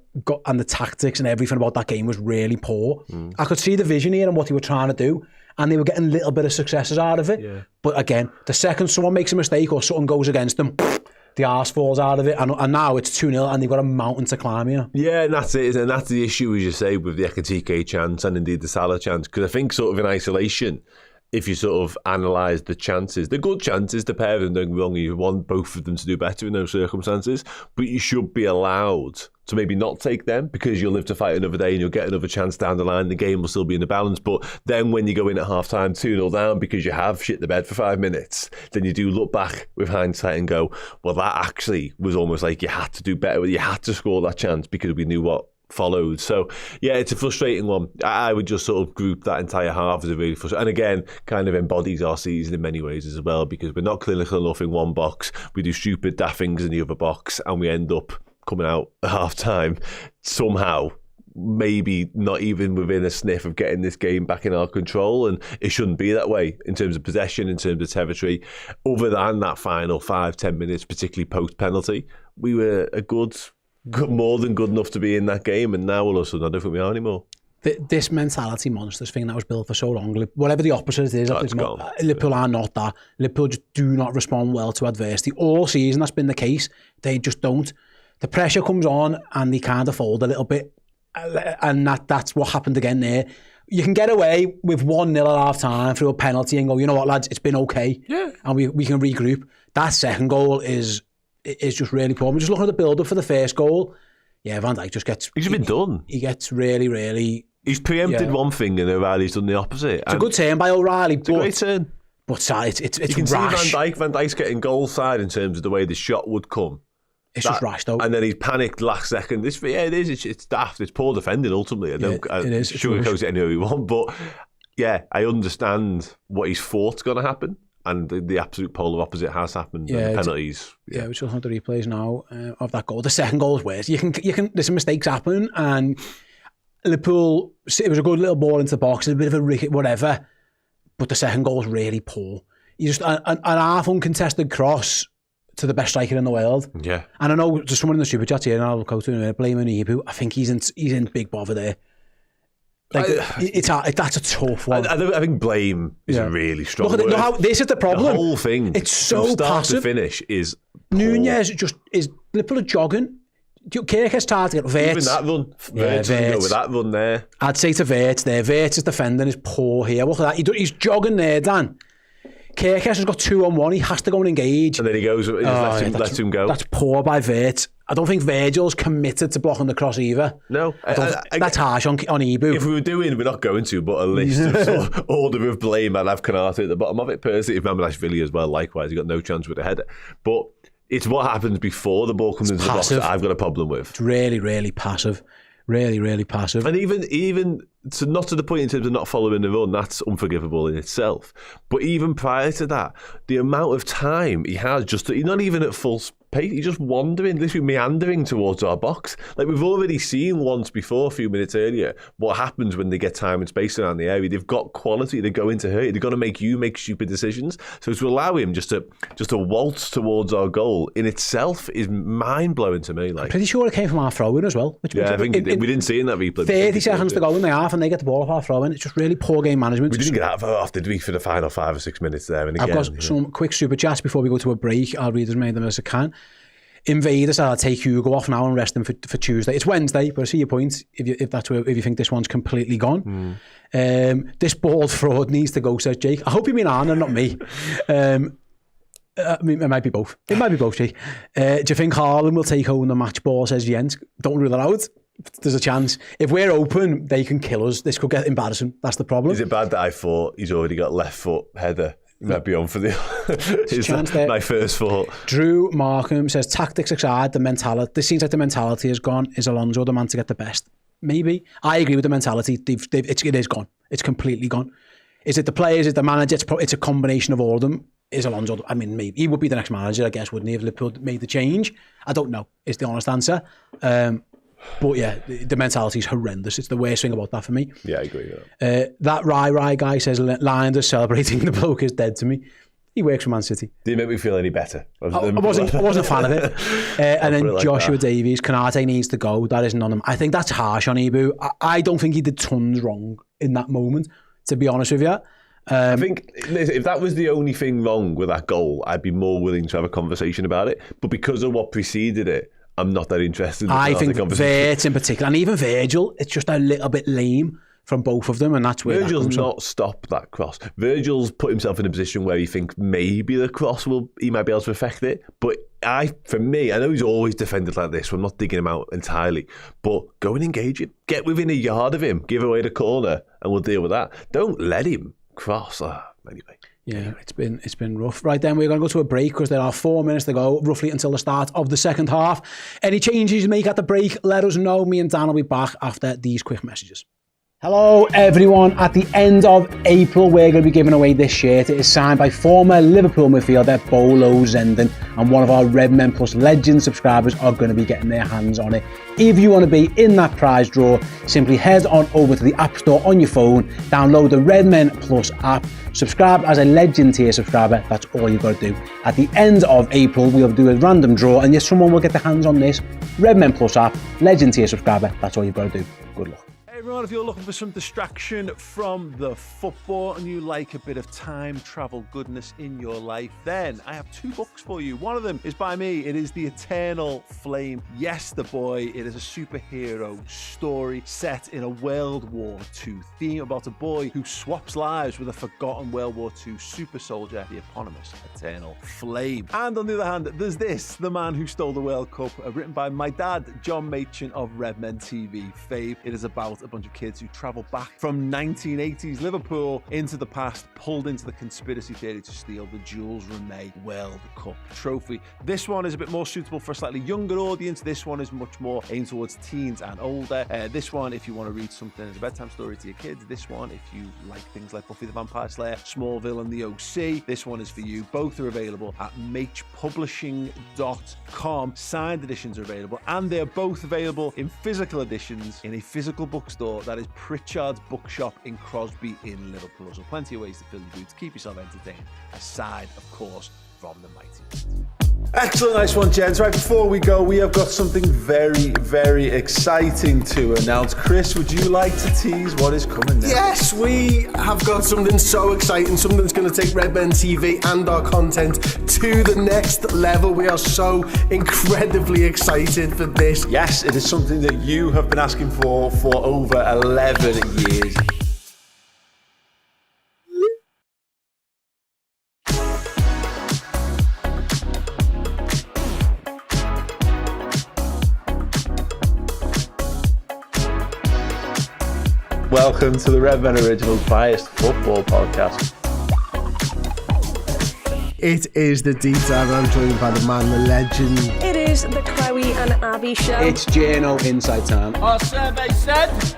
and the tactics and everything about that game was really poor. I could see the vision here and what they were trying to do, and they were getting a little bit of successes out of it. Yeah. But again, the second someone makes a mistake or something goes against them, the arse falls out of it, and now it's 2-0 and they've got a mountain to climb here. Yeah, and that's it, and that's the issue, as you say, with the Ekitike chance and indeed the Salah chance, because I think sort of in isolation, if you sort of analyse the chances, the good chances, the pair of them, don't get me wrong, you want both of them to do better in those circumstances, but you should be allowed to maybe not take them, because you'll live to fight another day and you'll get another chance down the line. The game will still be in the balance. But then when you go in at half time 2-0 down because you have shit the bed for 5 minutes, then you do look back with hindsight and go, well, that actually was almost like you had to do better. You had to score that chance because we knew what followed. So yeah, it's a frustrating one. I would just sort of group that entire half as a really frustrating, and again kind of embodies our season in many ways as well, because we're not clinical enough in one box, we do stupid daft things in the other box, and we end up coming out at half time somehow maybe not even within a sniff of getting this game back in our control, and it shouldn't be that way in terms of possession, in terms of territory. Other than that final 5-10 minutes, particularly post penalty, we were more than good enough to be in that game, and now all of a sudden I don't think we are anymore. This mentality monsters thing that was built for so long, whatever the opposite is, Liverpool are not that. Liverpool just do not respond well to adversity. All season that's been the case. They just don't. The pressure comes on and they kind of fold a little bit, and that's what happened again there. You can get away with 1-0 at half time through a penalty and go, you know what, lads, it's been okay, and we can regroup. That second goal is just really poor. We're just looking at the build-up for the first goal. Yeah, Van Dijk just gets... He's been done. He gets really, really... He's preempted one thing and O'Reilly's done the opposite. It's a good turn by O'Reilly. It's a great turn. But it's you can rash. See Van Dijk's getting goal side in terms of the way the shot would come. It's just rash though. And then he's panicked last second. It is. It's daft. It's poor defending ultimately. It is. Sugarcoat it any way we want. But yeah, I understand what he's thought's going to happen. And the absolute polar opposite has happened. Yeah, and the penalties. Yeah, we're just looking at the replays now of that goal. The second goal is worse. You can. There's some mistakes happen, and Liverpool. It was a good little ball into the box, a bit of a ricket, whatever. But the second goal is really poor. You just an half uncontested cross to the best striker in the world. Yeah. And I know there's someone in the super chat here, and I'll go to him. Blaming Ibu. I think he's in big bother there. Like, that's a tough one. I think blame is a really strong word. This is the problem. The whole thing, it's so from start passive. To finish, is poor. Nunez is Liverpool are jogging. Kirkes tried to get Wirtz. Even that run. Wirtz can go with that run there. I'd say to Wirtz there. Wirtz's defending is poor here. Look at that. He's jogging there, Dan. Kirkes has got 2-on-1. He has to go and engage. And then he goes, lets him go. That's poor by Wirtz. I don't think Virgil's committed to blocking the cross either. No. That's harsh on Ibu. If we were doing, we're not going to, but a list of sort of order of blame, I'd have Konate at the bottom of it. Personally, if Mamardashvili as well, likewise, he got no chance with a header. But It's what happens before the ball comes into the box that I've got a problem with. It's really, really passive. Really, really passive. And even so, not to the point in terms of not following the run, that's unforgivable in itself. But even prior to that, the amount of time he has he's not even at full pace, he's just wandering, literally meandering towards our box. Like we've already seen once before, a few minutes earlier, what happens when they get time and space around the area. They've got quality, they're going to hurt you, they're going to make you make stupid decisions. So to allow him just to waltz towards our goal in itself is mind-blowing to me. Like, I'm pretty sure it came from our throw-in as well. I think we didn't see in that replay. 30 seconds to go in the half and they get the ball off our throw-in. It's just really poor game management. We didn't get out of off, did we, for the final 5 or 6 minutes there? And again, I've got some quick super chats before we go to a break. I'll read as many of them as I can. Invader said, I'll take Hugo off now and rest him for Tuesday. It's Wednesday, but I see your point if you think this one's completely gone. This bald fraud needs to go, says Jake. I hope you mean Arne, not me. I mean, it might be both. It might be both, Jake. Do you think Haaland will take home the match ball, says Jens? Don't rule it out. There's a chance. If we're open, they can kill us. This could get embarrassing. That's the problem. Is it bad that I thought he's already got left foot header? He might be on for my first thought. Drew Markham says, tactics aside, the mentality. This seems like the mentality has gone. Is Alonso the man to get the best? Maybe. I agree with the mentality. It is gone. It's completely gone. Is it the players? Is it the manager? It's a combination of all of them. Is Alonso? I mean, maybe he would be the next manager, I guess, wouldn't he? If Liverpool made the change, I don't know. Is the honest answer. But yeah, the mentality is horrendous. It's the worst thing about that for me. Yeah, I agree with that. That Rai guy says, Lynders celebrating the bloke is dead to me. He works for Man City. Didn't make me feel any better. I wasn't a fan of it. And then like Joshua Davies, Kanate needs to go. That isn't on him. I think that's harsh on Ibu. I don't think he did tons wrong in that moment, to be honest with you. I think if that was the only thing wrong with that goal, I'd be more willing to have a conversation about it. But because of what preceded it, I'm not that interested in I think Vert in particular, and even Virgil, it's just a little bit lame from both of them, and that's where Virgil's not stopped that cross. Virgil's put himself in a position where he thinks maybe the cross he might be able to affect it. But for me, I know he's always defended like this, so I'm not digging him out entirely. But go and engage him. Get within a yard of him, give away the corner, and we'll deal with that. Don't let him cross. Anyway. Yeah, it's been rough. Right then, we're going to go to a break because there are 4 minutes to go, roughly until the start of the second half. Any changes you make at the break, let us know. Me and Dan will be back after these quick messages. Hello everyone, at the end of April we're going to be giving away this shirt. It is signed by former Liverpool midfielder Bolo Zenden, and one of our Red Men Plus Legend subscribers are going to be getting their hands on it. If you want to be in that prize draw, simply head on over to the App Store on your phone, download the Red Men Plus app, subscribe as a Legend tier subscriber. That's all you've got to do. At the end of April we'll do a random draw, and yes, someone will get their hands on this Red Men Plus app, Legend tier subscriber. That's all you've got to do. Good luck. Everyone, if you're looking for some distraction from the football and you like a bit of time travel goodness in your life, then I have 2 books for you. One of them is by me. It is The Eternal Flame. Yes, the boy. It is a superhero story set in a World War II theme about a boy who swaps lives with a forgotten World War II super soldier, the eponymous Eternal Flame. And on the other hand, there's this, The Man Who Stole the World Cup, written by my dad, John Machin of Redmen TV fame. It is about a bunch of kids who travel back from 1980s Liverpool into the past, pulled into the conspiracy theory to steal the Jules Rimet World Cup trophy. This one is a bit more suitable for a slightly younger audience. This one is much more aimed towards teens and older. This one, if you want to read something as a bedtime story to your kids. This one, if you like things like Buffy the Vampire Slayer, Smallville and the OC, this one is for you. Both are available at machpublishing.com. Signed editions are available, and they're both available in physical editions in a physical bookstore that is Pritchard's Bookshop in Crosby in Liverpool. So plenty of ways to fill your boots, keep yourself entertained, aside, of course, from the mighty. Excellent, nice one, gents. Right, before we go, we have got something very, very exciting to announce. Chris, would you like to tease what is coming next? Yes, we have got something so exciting, something that's going to take Redmen TV and our content to the next level. We are so incredibly excited for this. Yes, it is something that you have been asking for over 11 years. Welcome to the Redmen Originals Biased Football Podcast. It is the Deep Dive. I'm joined by the man, the legend. It is the Chloe and Abby show. It's JNO Inside Time. Our survey said...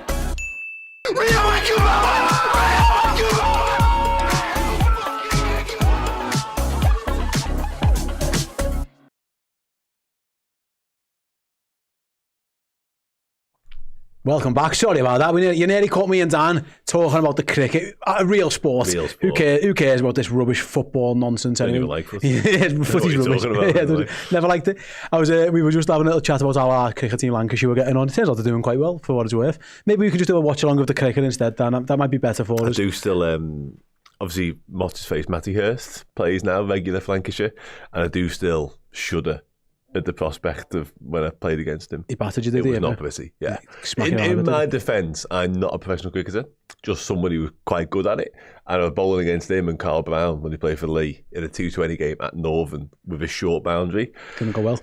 Welcome back. Sorry about that. You nearly caught me and Dan talking about the cricket. Real sport. Real sport. Who cares about this rubbish football nonsense? Don't anyway? even like footy. Footy's rubbish. About, never liked it. We were just having a little chat about how our cricket team Lancashire were getting on. It turns out they're doing quite well, for what it's worth. Maybe we could just do a watch along of the cricket instead, Dan. That might be better for us. I do still... obviously, what's his face, Matty Hurst, plays now regular for Lancashire, and I do still shudder at the prospect of when I played against him. He battered you, did he? It was not pretty, yeah. In my defence, I'm not a professional cricketer, just somebody who's quite good at it. And I was bowling against him and Carl Brown when he played for Lee in a 220 game at Northern with a short boundary. Didn't go well.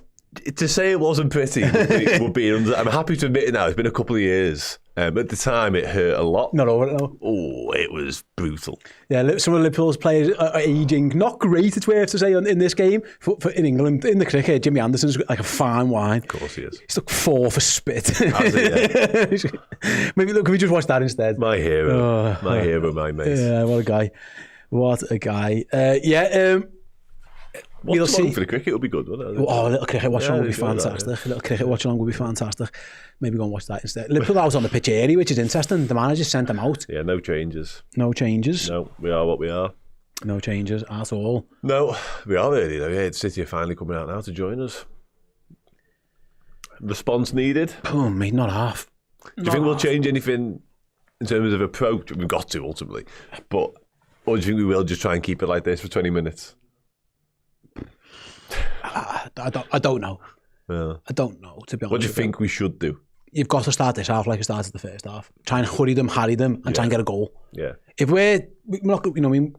To say it wasn't pretty would be I'm happy to admit it now. It's been a couple of years. At the time, it hurt a lot. Not over it now. Oh, it was brutal. Yeah, some of Liverpool's players are aging. Not great, it's worth to say, in this game. In England, in the cricket, Jimmy Anderson's like a fine wine. Of course he is. He's like 4 for spit. Has he, yeah. Maybe, look, can we just watch that instead? My hero. My hero, my mate. Yeah, what a guy. What a guy. We'll see. For the cricket would be good, wouldn't it? Oh, a little cricket watch along would be fantastic. A little cricket watch along would be fantastic. Maybe go and watch that instead. Liverpool out on the pitch early, which is interesting. The manager sent them out. Yeah, no changes. No changes. No, we are what we are. No changes at all. No, we are really though. Yeah, City are finally coming out now to join us. Response needed? Oh, mate, not half. Do you think we'll change anything in terms of approach? We've got to ultimately, but or do you think we will just try and keep it like this for 20 minutes? I don't know. Yeah. I don't know, to be honest. What do you think we should do? You've got to start this half like I started the first half. Try and hurry them, harry them, and try and get a goal. Yeah. If we're not, 3-0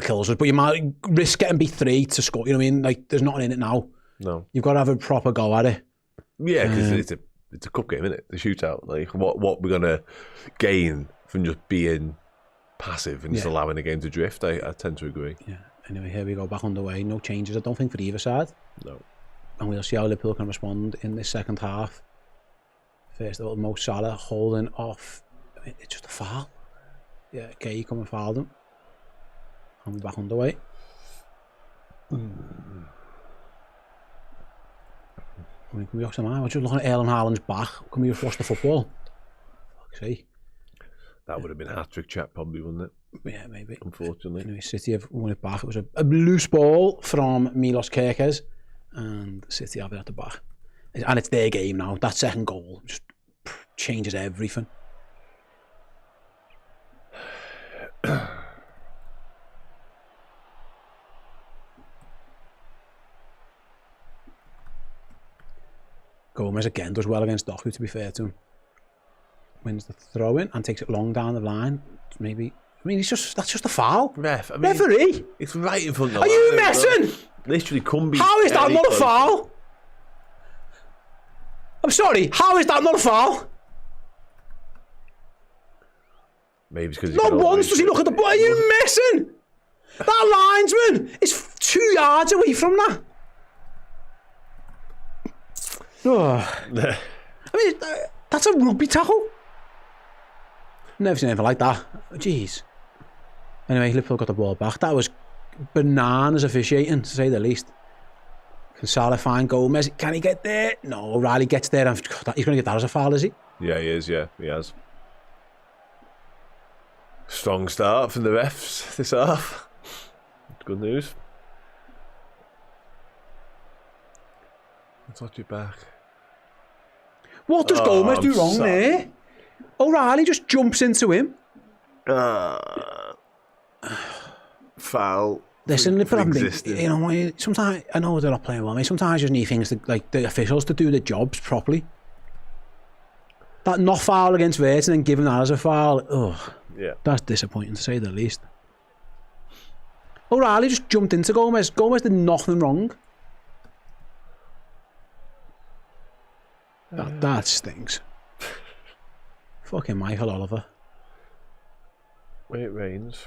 kills us, but you might risk getting beat 3 to score. You know what I mean? Like, there's nothing in it now. No. You've got to have a proper go at it. Yeah, because it's a cup game, isn't it? The shootout. Like, what we're gonna gain from just being passive and just allowing the game to drift? I tend to agree. Yeah. Anyway, here we go, back underway. No changes, I don't think, for either side. No. And we'll see how Liverpool can respond in this second half. First of all, Mo Salah holding off. I mean, it's just a foul. Yeah, okay, come and foul them. And we're back underway. I mean, can we watch the man? We're just looking at Erling Haaland's back. Can we just watch the football? Fuck's sake. That would have been a hat-trick chat, probably, wouldn't it? Yeah, maybe. Unfortunately. Anyway, City have won it back. It was a loose ball from Milos Kerkez, and City have it at the back. And it's their game now. That second goal just changes everything. Gomez again does well against Doku, to be fair to him. Wins the throw in and takes it long down the line. Maybe. I mean, that's just a foul. Referee. It's right in front of the line. Are you messing? Literally couldn't be. How is that not a foul? I'm sorry. How is that not a foul? Maybe it's because not once does he look at the ball. Are you messing? That linesman is 2 yards away from that. Oh. I mean, that's a rugby tackle. Never seen anything like that. Jeez. Anyway, Liverpool got the ball back. That was bananas officiating, to say the least. Can Salah find Gomez? Can he get there? No, Riley gets there. And he's going to get that as a foul, is he? Yeah, he is. Yeah, he has. Strong start from the refs this half. Good news. Let's watch it back. What does Gomez do wrong there? O'Reilly just jumps into him. Foul. Listen, sometimes I know they're not playing well, mate. Sometimes you just need things like the officials to do their jobs properly. That not foul against Verts and then giving that as a foul. Ugh. Yeah. That's disappointing, to say the least. O'Reilly just jumped into Gomez. Gomez did nothing wrong. That stinks. Fucking Michael Oliver. When it rains.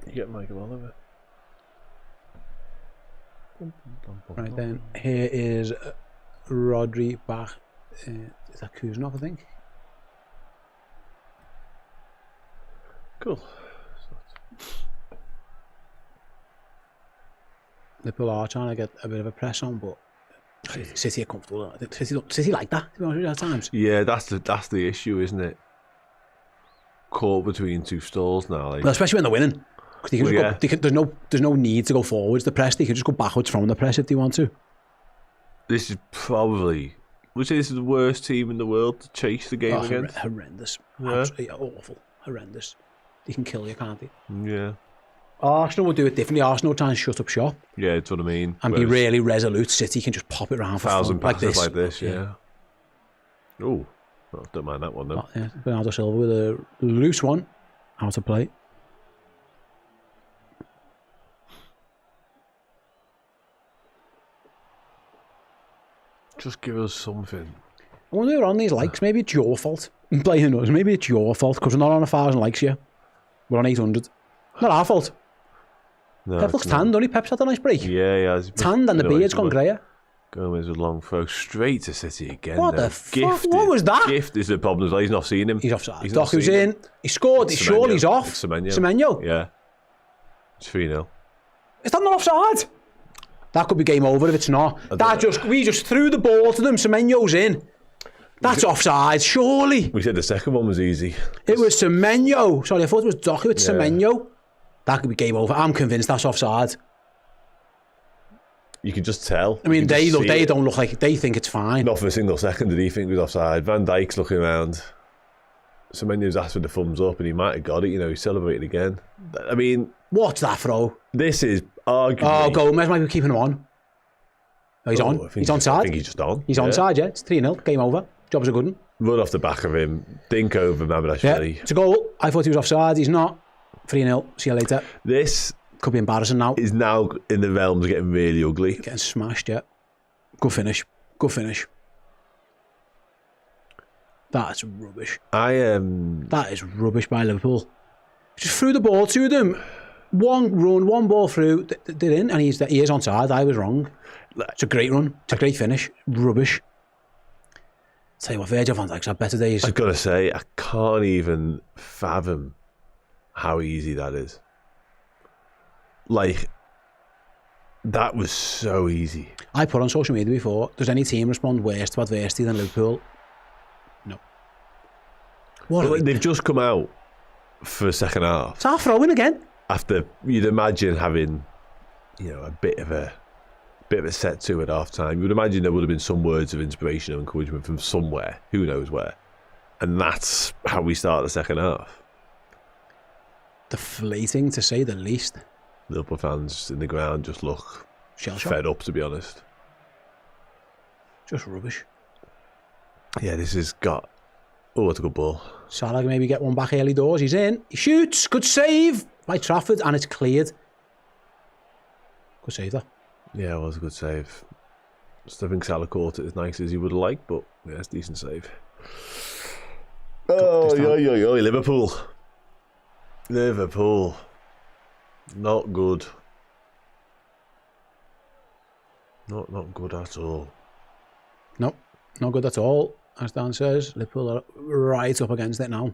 You get Michael Oliver. Right then, here is Rodri back. Is that Kuznov, I think? Cool. Liverpool are trying to get a bit of a press on, but City are comfortable. I think City like that, to be honest with you, at times. Yeah, that's the issue, isn't it? Caught between two stalls now. Like. Well, especially when they're winning. Because they can just go, there's no need to go forwards. The press, they can just go backwards from the press if they want to. This is probably... Would you say this is the worst team in the world to chase the game against? Horrendous. Yeah. Absolutely awful. Horrendous. They can kill you, can't they? Yeah. Arsenal will do it differently. Arsenal try and shut up shop. Yeah, that's what I mean. And be really resolute. City can just pop it around for fun. Like this, yeah. Oh, don't mind that one, though. Yeah. Bernardo Silva with a loose one. Out of play. Just give us something. I wonder who we're on these likes. Maybe it's your fault. Playing us. Maybe it's your fault because we're not on 1,000 likes yet. We're on 800. Not our fault. No, Pep looks tanned, only Pep's had a nice break. Yeah. Tanned and the beard's gone greyer. Gomez with long throw straight to City again. What the fuck? What was that? Gift is the problem as well. He's not seen him. He's offside. Doku's in. He scored. Surely he's off. Semenyo. Yeah. It's 3-0. Is that not offside? That could be game over if it's not. We just threw the ball to them. Semenyo's in. That's offside, surely. We said the second one was easy. It was Semenyo. Sorry, I thought it was Doku. It's Semenyo. That could be game over. I'm convinced that's offside. You can just tell. I mean, they don't look like they think it's fine. Not for a single second did he think it was offside. Van Dijk's looking around. Semenyo's asked for the thumbs up, and he might have got it. You know, he celebrated again. I mean, what's that throw? This is arguably. Oh, Gomez might be keeping him on. Oh, he's on. He's onside. I think he's just on. He's onside. Yeah, it's 3-0. Game over. Job's a good one. Run off the back of him. Dink over Mamardashvili. Yeah, it's a goal. I thought he was offside. He's not. 3-0. See you later. This could be embarrassing now. Is now in the realms of getting really ugly. Getting smashed, yeah. Good finish. Good finish. That's rubbish. That is rubbish by Liverpool. Just threw the ball to them. One run, one ball through. They're in, and he is onside. I was wrong. It's a great run. It's a great finish. Rubbish. Tell you what, Virgil van Dijk's had better days. I've got to say, I can't even fathom how easy that is. Like, that was so easy. I put on social media before, does any team respond worse to adversity than Liverpool? No. What? They've just come out for a second half. It's our throwing again. After, you'd imagine having, a bit of a set to at half time. You would imagine there would have been some words of inspiration and encouragement from somewhere, who knows where. And that's how we start the second half. Deflating, to say the least. Liverpool fans in the ground just look fed up, to be honest. Just rubbish. Yeah, this has got... Oh, what a good ball. Salah can maybe get one back early doors. He's in. He shoots. Good save by Trafford, and it's cleared. Good save, though. Yeah, it was a good save. Still think Salah caught it as nice as he would have liked, but yeah, it's a decent save. Oh, Liverpool. Liverpool. Not good. Not good at all. Nope, not good at all. As Dan says, Liverpool are right up against it now.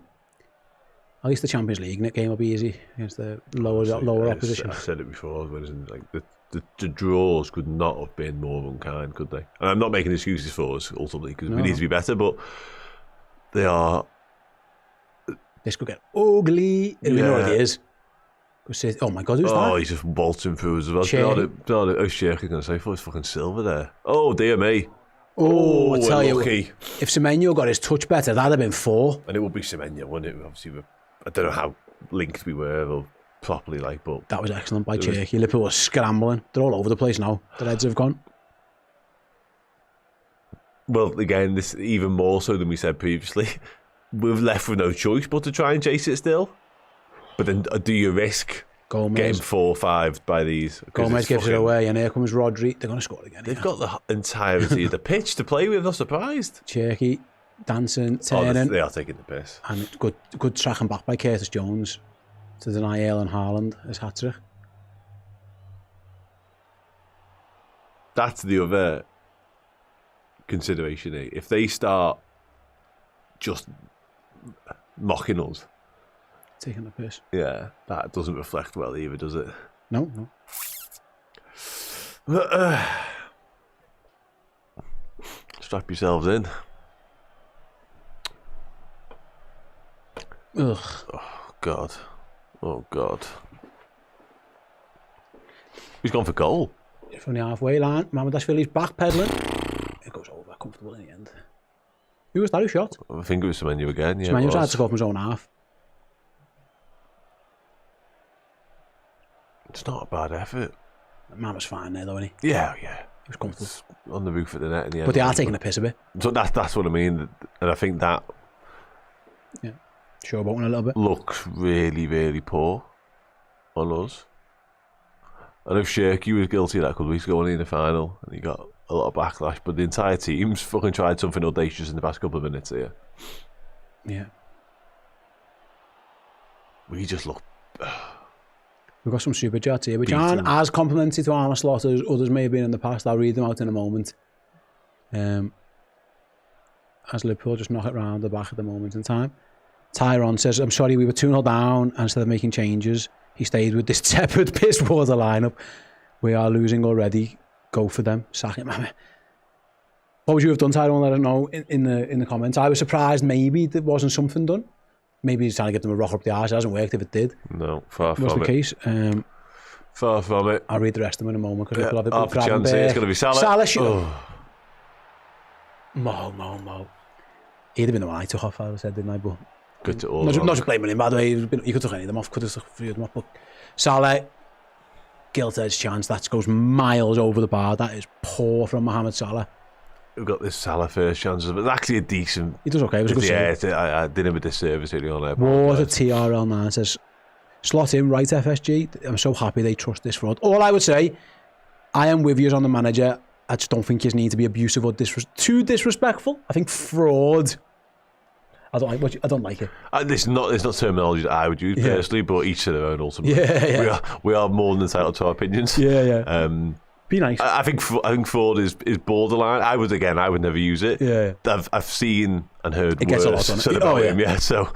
At least the Champions League game will be easy against the lower opposition. I said it before, like the draws could not have been more unkind, could they? And I'm not making excuses for us ultimately because we need to be better, but they are. This could get ugly. We know what it is. Oh my God, who's that? Oh, he's just bolting through as well. Shaker, going to say, I thought it was fucking Silva there. Oh, dear me. Oh, I tell you, if Semenyo got his touch better, that'd have been 4. And it would be Semenyo, wouldn't it? Obviously, I don't know how linked we were or properly, but... That was excellent by Cherky. Liverpool was scrambling. They're all over the place now. The Reds have gone. Well, again, this even more so than we said previously. We're left with no choice but to try and chase it still. But then do you risk getting 4-5 by these? Gomez gives it away, and here comes Rodri. They're going to score again. They've got the entirety of the pitch to play with. I'm not surprised. Cherky, dancing, turning. They are taking the piss. And good tracking back by Curtis Jones to deny Erling Haaland his hat-trick. That's the other consideration. If they start just mocking us, Taking the piss. yeah, that doesn't reflect well either, does it? No. Strap yourselves in. Ugh. Oh God. He's gone for goal. From the halfway line, Mamardashvili's backpedaling. It goes over, comfortable in the end. Who was that who shot? I think it was Semenyo again. Yeah, Semenyo tried to go from his own half. It's not a bad effort. Man was fine there though, wasn't he? Yeah. He was comfortable. It's on the roof of the net in the end. But they are taking a piss a bit. So that's what I mean. And I think that Showboating a little bit. looks really, really poor on us. I know Shirky was guilty of that a couple of weeks ago when he in the final and he got a lot of backlash, but the entire team's fucking tried something audacious in the past couple of minutes here. Yeah. We just look... We've got some super chats here, which aren't as complimentary to Arne Slot as others may have been in the past. I'll read them out in a moment. As Liverpool just knock it round the back at the moment in time. Tyrone says, I'm sorry, we were 2-0 down, and instead of making changes, he stayed with this tepid piss water lineup. We are losing already. Go for them. Sack it, man. What would you have done, Tyrone? Let us know in the comments. I was surprised maybe there wasn't something done. Maybe he's trying to get them a rock up the arse. It hasn't worked if it did. No, far from it. Was the case. Far from it. I'll read the rest of them in a moment because we'll have a half a chance here. It's going to be Salah. Mo. He'd have been the one I took off, I said, didn't I? But good to all. Not just blaming him, by the way. He could have took any of them off, could have took a few of them off. But Salah, gilt-edged chance. That goes miles over the bar. That is poor from Mohamed Salah. We've got this Salah first chances, but it's actually a decent... He does okay. It was a good save. I did him a disservice early on there. What a TRL9 says, slot in, right, FSG. I'm so happy they trust this fraud. All I would say, I am with you on the manager. I just don't think you need to be abusive or too disrespectful. I think fraud. I don't like it. It's not terminology that I would use personally, but each to their own ultimately. Yeah. We are more than entitled to our opinions. Yeah. Be nice. I think fraud is borderline. I would never use it. Yeah. I've seen and heard it gets worse a lot said about him. Yeah. So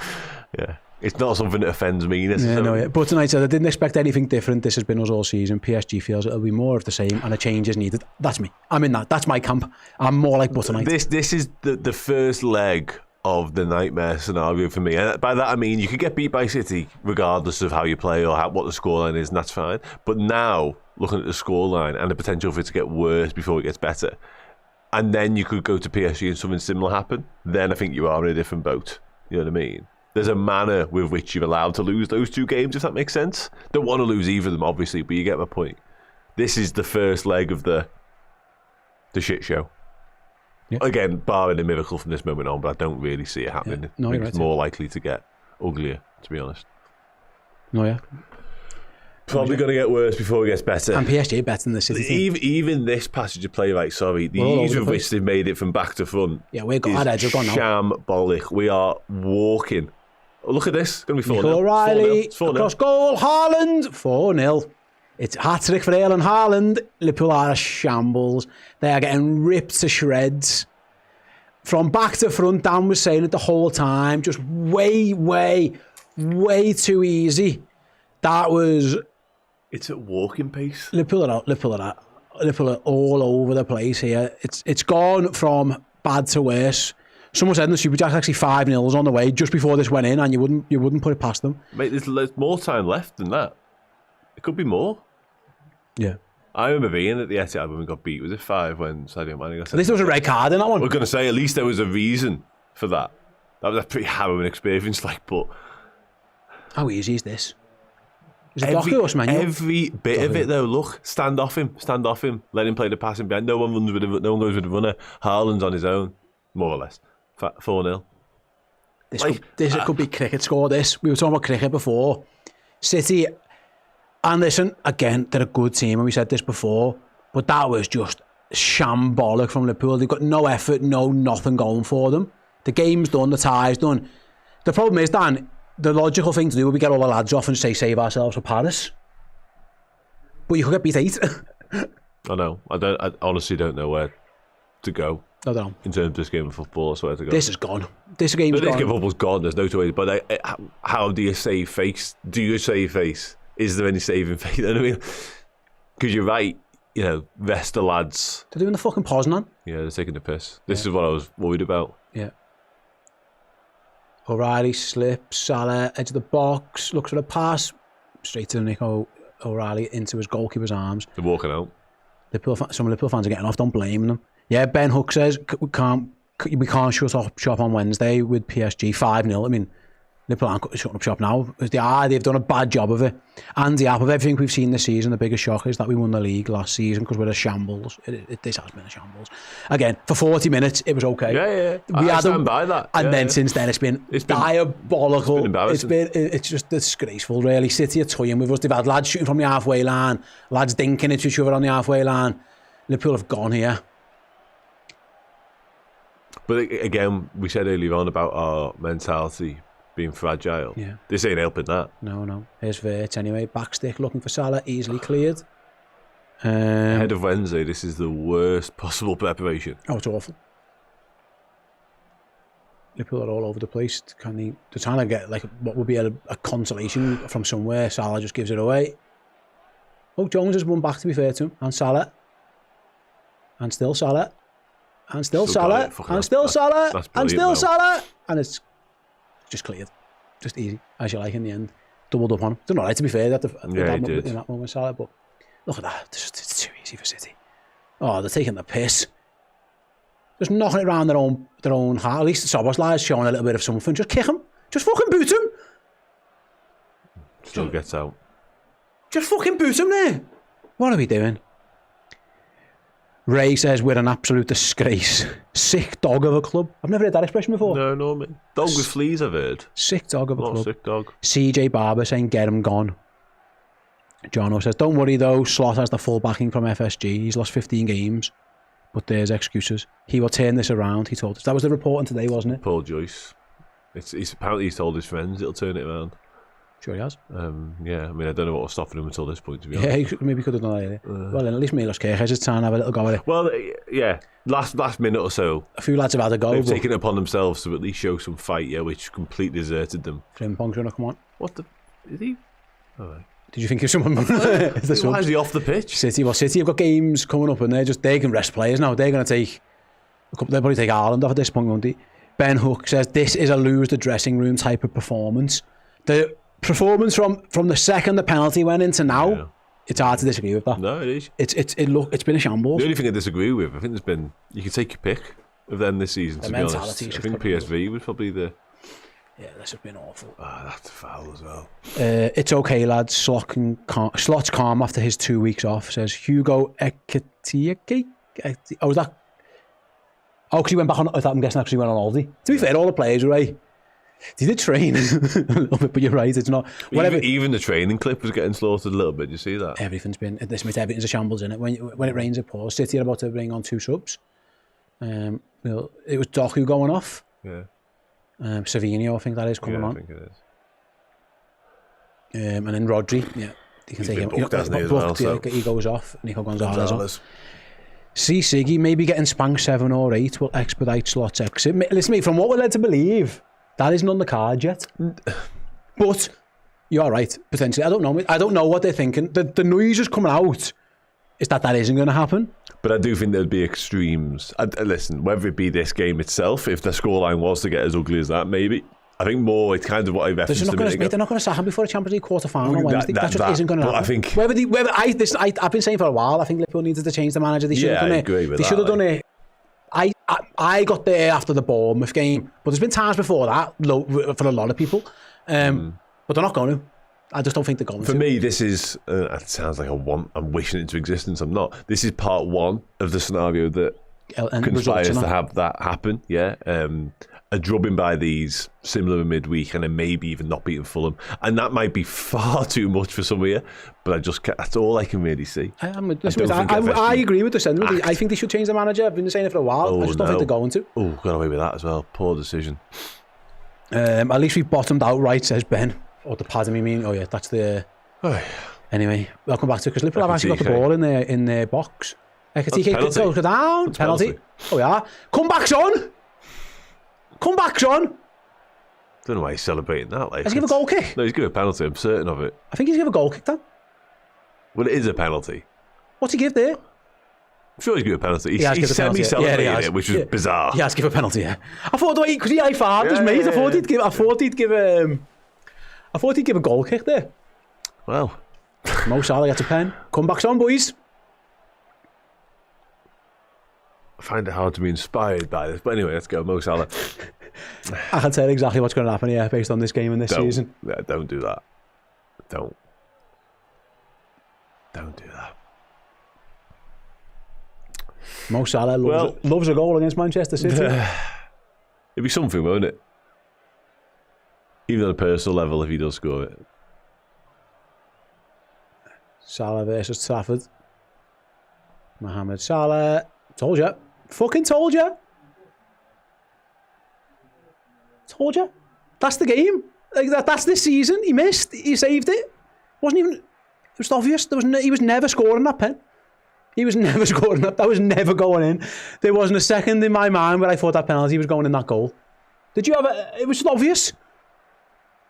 it's not something that offends me necessarily. But tonight I didn't expect anything different. This has been us all season. PSG feels it'll be more of the same and a change is needed. That's me. I'm in that. That's my camp. I'm more like Butter Knight. This is the first leg of the nightmare scenario for me. And by that I mean you could get beat by City regardless of how you play or what the scoreline is, and that's fine. But now, looking at the scoreline and the potential for it to get worse before it gets better, and then you could go to PSG and something similar happen, then I think you are in a different boat. You know what I mean? There's a manner with which you're allowed to lose those two games, if that makes sense. Don't want to lose either of them, obviously, but you get my point. This is the first leg of the shit show. Yeah. Again, barring a miracle from this moment on, but I don't really see it happening. Yeah. No, I think it's more likely to get uglier, to be honest. No, yeah. Probably going to get worse before it gets better. And PSG better than the City team. Even this passage of play, the ease with which they've made it from back to front. Yeah, we've got our edge. We've gone now. Shambolic. We are walking. Oh, look at this. It's going to be 4-0. O'Reilly, across goal. Haaland, 4-0. It's hat-trick for Erling Haaland. Liverpool are a shambles. They are getting ripped to shreds. From back to front, Dan was saying it the whole time. Just way too easy. That was... It's at walking pace. Liverpool are all over the place here. It's gone from bad to worse. Someone said in the Super Jack's actually 5-0 on the way just before this went in, and you wouldn't put it past them. Mate, there's more time left than that. It could be more. Yeah. I remember being at the Etihad when we got beat. Was it 5 when Sadio Mane got... At least there was a red card in that one. We're going to say at least there was a reason for that. That was a pretty harrowing experience, but... How easy is this? Is it Doku or Semenyo? Every bit of it, though. Look, stand off him. Let him play the passing behind. No one goes with the runner. Haaland's on his own, more or less. 4-0. This could be cricket score, this. We were talking about cricket before. City... And listen, again, they're a good team, and we said this before, but that was just shambolic from Liverpool. They've got no effort, nothing going for them. The game's done, the tie's done. The problem is, Dan, the logical thing to do would be get all the lads off and say save ourselves for Paris. But you could get beat 8. I know. I honestly don't know where to go. I don't know. In terms of this game of football, I swear to God. This is gone. This game's gone. This game of football's gone. There's no two ways. But how do you save face? Do you save face? Is there any saving face? You know what I mean? Because you're right. You know, rest the lads. They're doing the fucking Poznan. Yeah, they're taking the piss. This is what I was worried about. Yeah. O'Reilly slips, Salah, edge of the box, looks for a pass, straight to Nico O'Reilly into his goalkeeper's arms. They're walking out. Some Liverpool fans are getting off, don't blame them. Yeah, Ben Hook says we can't shut up shop on Wednesday with PSG 5-0. I mean, Liverpool aren't shutting up shop now. They've done a bad job of it. And the app of everything we've seen this season, the biggest shock is that we won the league last season because we're a shambles. This has been a shambles. Again, for 40 minutes, it was okay. Yeah. I stand by that. And then since then, it's been diabolical. It's just disgraceful, really. City are toying with us. They've had lads shooting from the halfway line, lads dinking at each other on the halfway line. Liverpool have gone here. But again, we said earlier on about our mentality being fragile. Yeah. This ain't helping that. No. Here's Vert anyway. Backstick looking for Salah, easily cleared. Ahead of Wednesday, this is the worst possible preparation. Oh, it's awful. Liverpool are all over the place. They're trying to get like what would be a consolation from somewhere. Salah just gives it away. Oh, Jones has won back, to be fair to him. And Salah. And still Salah. And still Salah. And still Salah. And still Salah. And it's just cleared. Just easy, as you like in the end. Doubled up on him. It's not right, to be fair, in that moment, Salah, but look at that. It's too easy for City. Oh, they're taking the piss. Just knocking it around their own heart. At least the Szoboszlai's showing a little bit of something. Just kick him. Just fucking boot him. Still gets out. Just fucking boot him there. What are we doing? Ray says we're an absolute disgrace. Sick dog of a club. I've never heard that expression before. No, man. Dog with fleas, I've heard. Sick dog of a club. Sick dog. CJ Barber saying get him gone. Jono says don't worry though, Slot has the full backing from FSG. He's lost 15 games. But there's excuses. He will turn this around, he told us. That was the reporting today, wasn't it? Paul Joyce. Apparently he's told his friends it'll turn it around. Sure he has. Yeah, I mean, I don't know what was stopping him until this point, to be honest. Yeah, maybe he could have done that earlier. Well, then at least Milos Kerkez is trying to have a little go at it. Well, yeah, last minute or so. A few lads have had a go. They've taken it upon themselves to at least show some fight, yeah, which completely deserted them. Frimpong's going to come on. What the... Is he? All right. Did you think of someone? Why is he off the pitch? City have got games coming up and they can rest players now. They're going to take... They'll probably take Ireland off at this point, won't they? Ben Hook says this is a lose the dressing room type of performance. The performance from the second the penalty went into now, it's hard to disagree with that. No, it is. It's been a shambles. The only thing I disagree with, I think there's been, you can take your pick of them this season, to be honest. I think PSV was probably the... Yeah, this has been awful. That's a foul as well. It's okay, lads. Slot's calm after his 2 weeks off, says Hugo Ekitike. Oh, was that... Oh, because he went back on... I'm guessing actually went on holiday. To be fair, all the players were right. They did train a little bit, but you're right, it's not... Even the training clip was getting slaughtered a little bit, you see that? Everything's a shambles in it. When it rains, it pours. City are about to bring on 2 subs. It was Doku going off. Yeah. Savinho, I think that is, coming on. I think it is. And then Rodri, yeah. You can take him. Booked, hasn't he, as well, so. He goes off. Nico Gonzalez. See Siggy, maybe getting spanked 7 or 8 will expedite Slot's exit. Listen, mate, from what we're led to believe, that isn't on the card yet. But you're right, potentially. I don't know what they're thinking. The noise is coming out is that isn't going to happen. But I do think there'd be extremes. Listen, whether it be this game itself, if the scoreline was to get as ugly as that, maybe. I think more, it's kind of what I referenced a minute ago. They're not going to sack him before a Champions League quarter-final on Wednesday. That just isn't going to happen. I think... I've been saying for a while, I think Liverpool needed to change the manager. They should have done it. I agree with they should have done it. I got there after the Bournemouth game, but there's been times before that for a lot of people. But they're not going to. I just don't think they're going to. For me, this is... it sounds like I'm wishing it into existence. I'm not. This is part 1 of the scenario that conspires to have that happen. Yeah. A drubbing by these, similar midweek, and then maybe even not beating Fulham. And that might be far too much for some of you, but that's all I can really see. I agree with the sentiment. I think they should change the manager. I've been saying it for a while. I just don't think they're going to. Oh, got away with that as well. Poor decision. At least we bottomed out right, says Ben. Or the pad, I mean. Oh yeah, that's the... Anyway, welcome back to it, because Liverpool have actually got the ball in their box. Ekatike goes down. Penalty. Oh yeah. Come back, son! Come back, son! Don't know why he's celebrating that. Like, Has he give a goal kick? No, he's giving a penalty. I'm certain of it. I think he's give a goal kick, then. Well, it is a penalty. What's he give there? I'm sure he's giving a penalty. He's semi-celebrating it, which was bizarre. He has give a penalty, yeah. I thought, because he high-fived his mate, I thought he'd give a goal kick there. Well. Mo Salah gets a pen. Comebacks on, boys. I find it hard to be inspired by this. But anyway, let's go. Mo Salah. I can tell exactly what's going to happen here based on this game and this season. Yeah, don't do that. Don't do that. Mo Salah loves a goal against Manchester City. It'd be something, won't it? Even on a personal level, if he does score it. Salah versus Trafford. Mohamed Salah. Told you. Fucking told you. Told you. That's the game. Like that's this season. He missed. He saved it. Wasn't even... It was obvious. He was never scoring that pen. He was never scoring that. That was never going in. There wasn't a second in my mind where I thought that penalty was going in that goal. Did you have it was just obvious.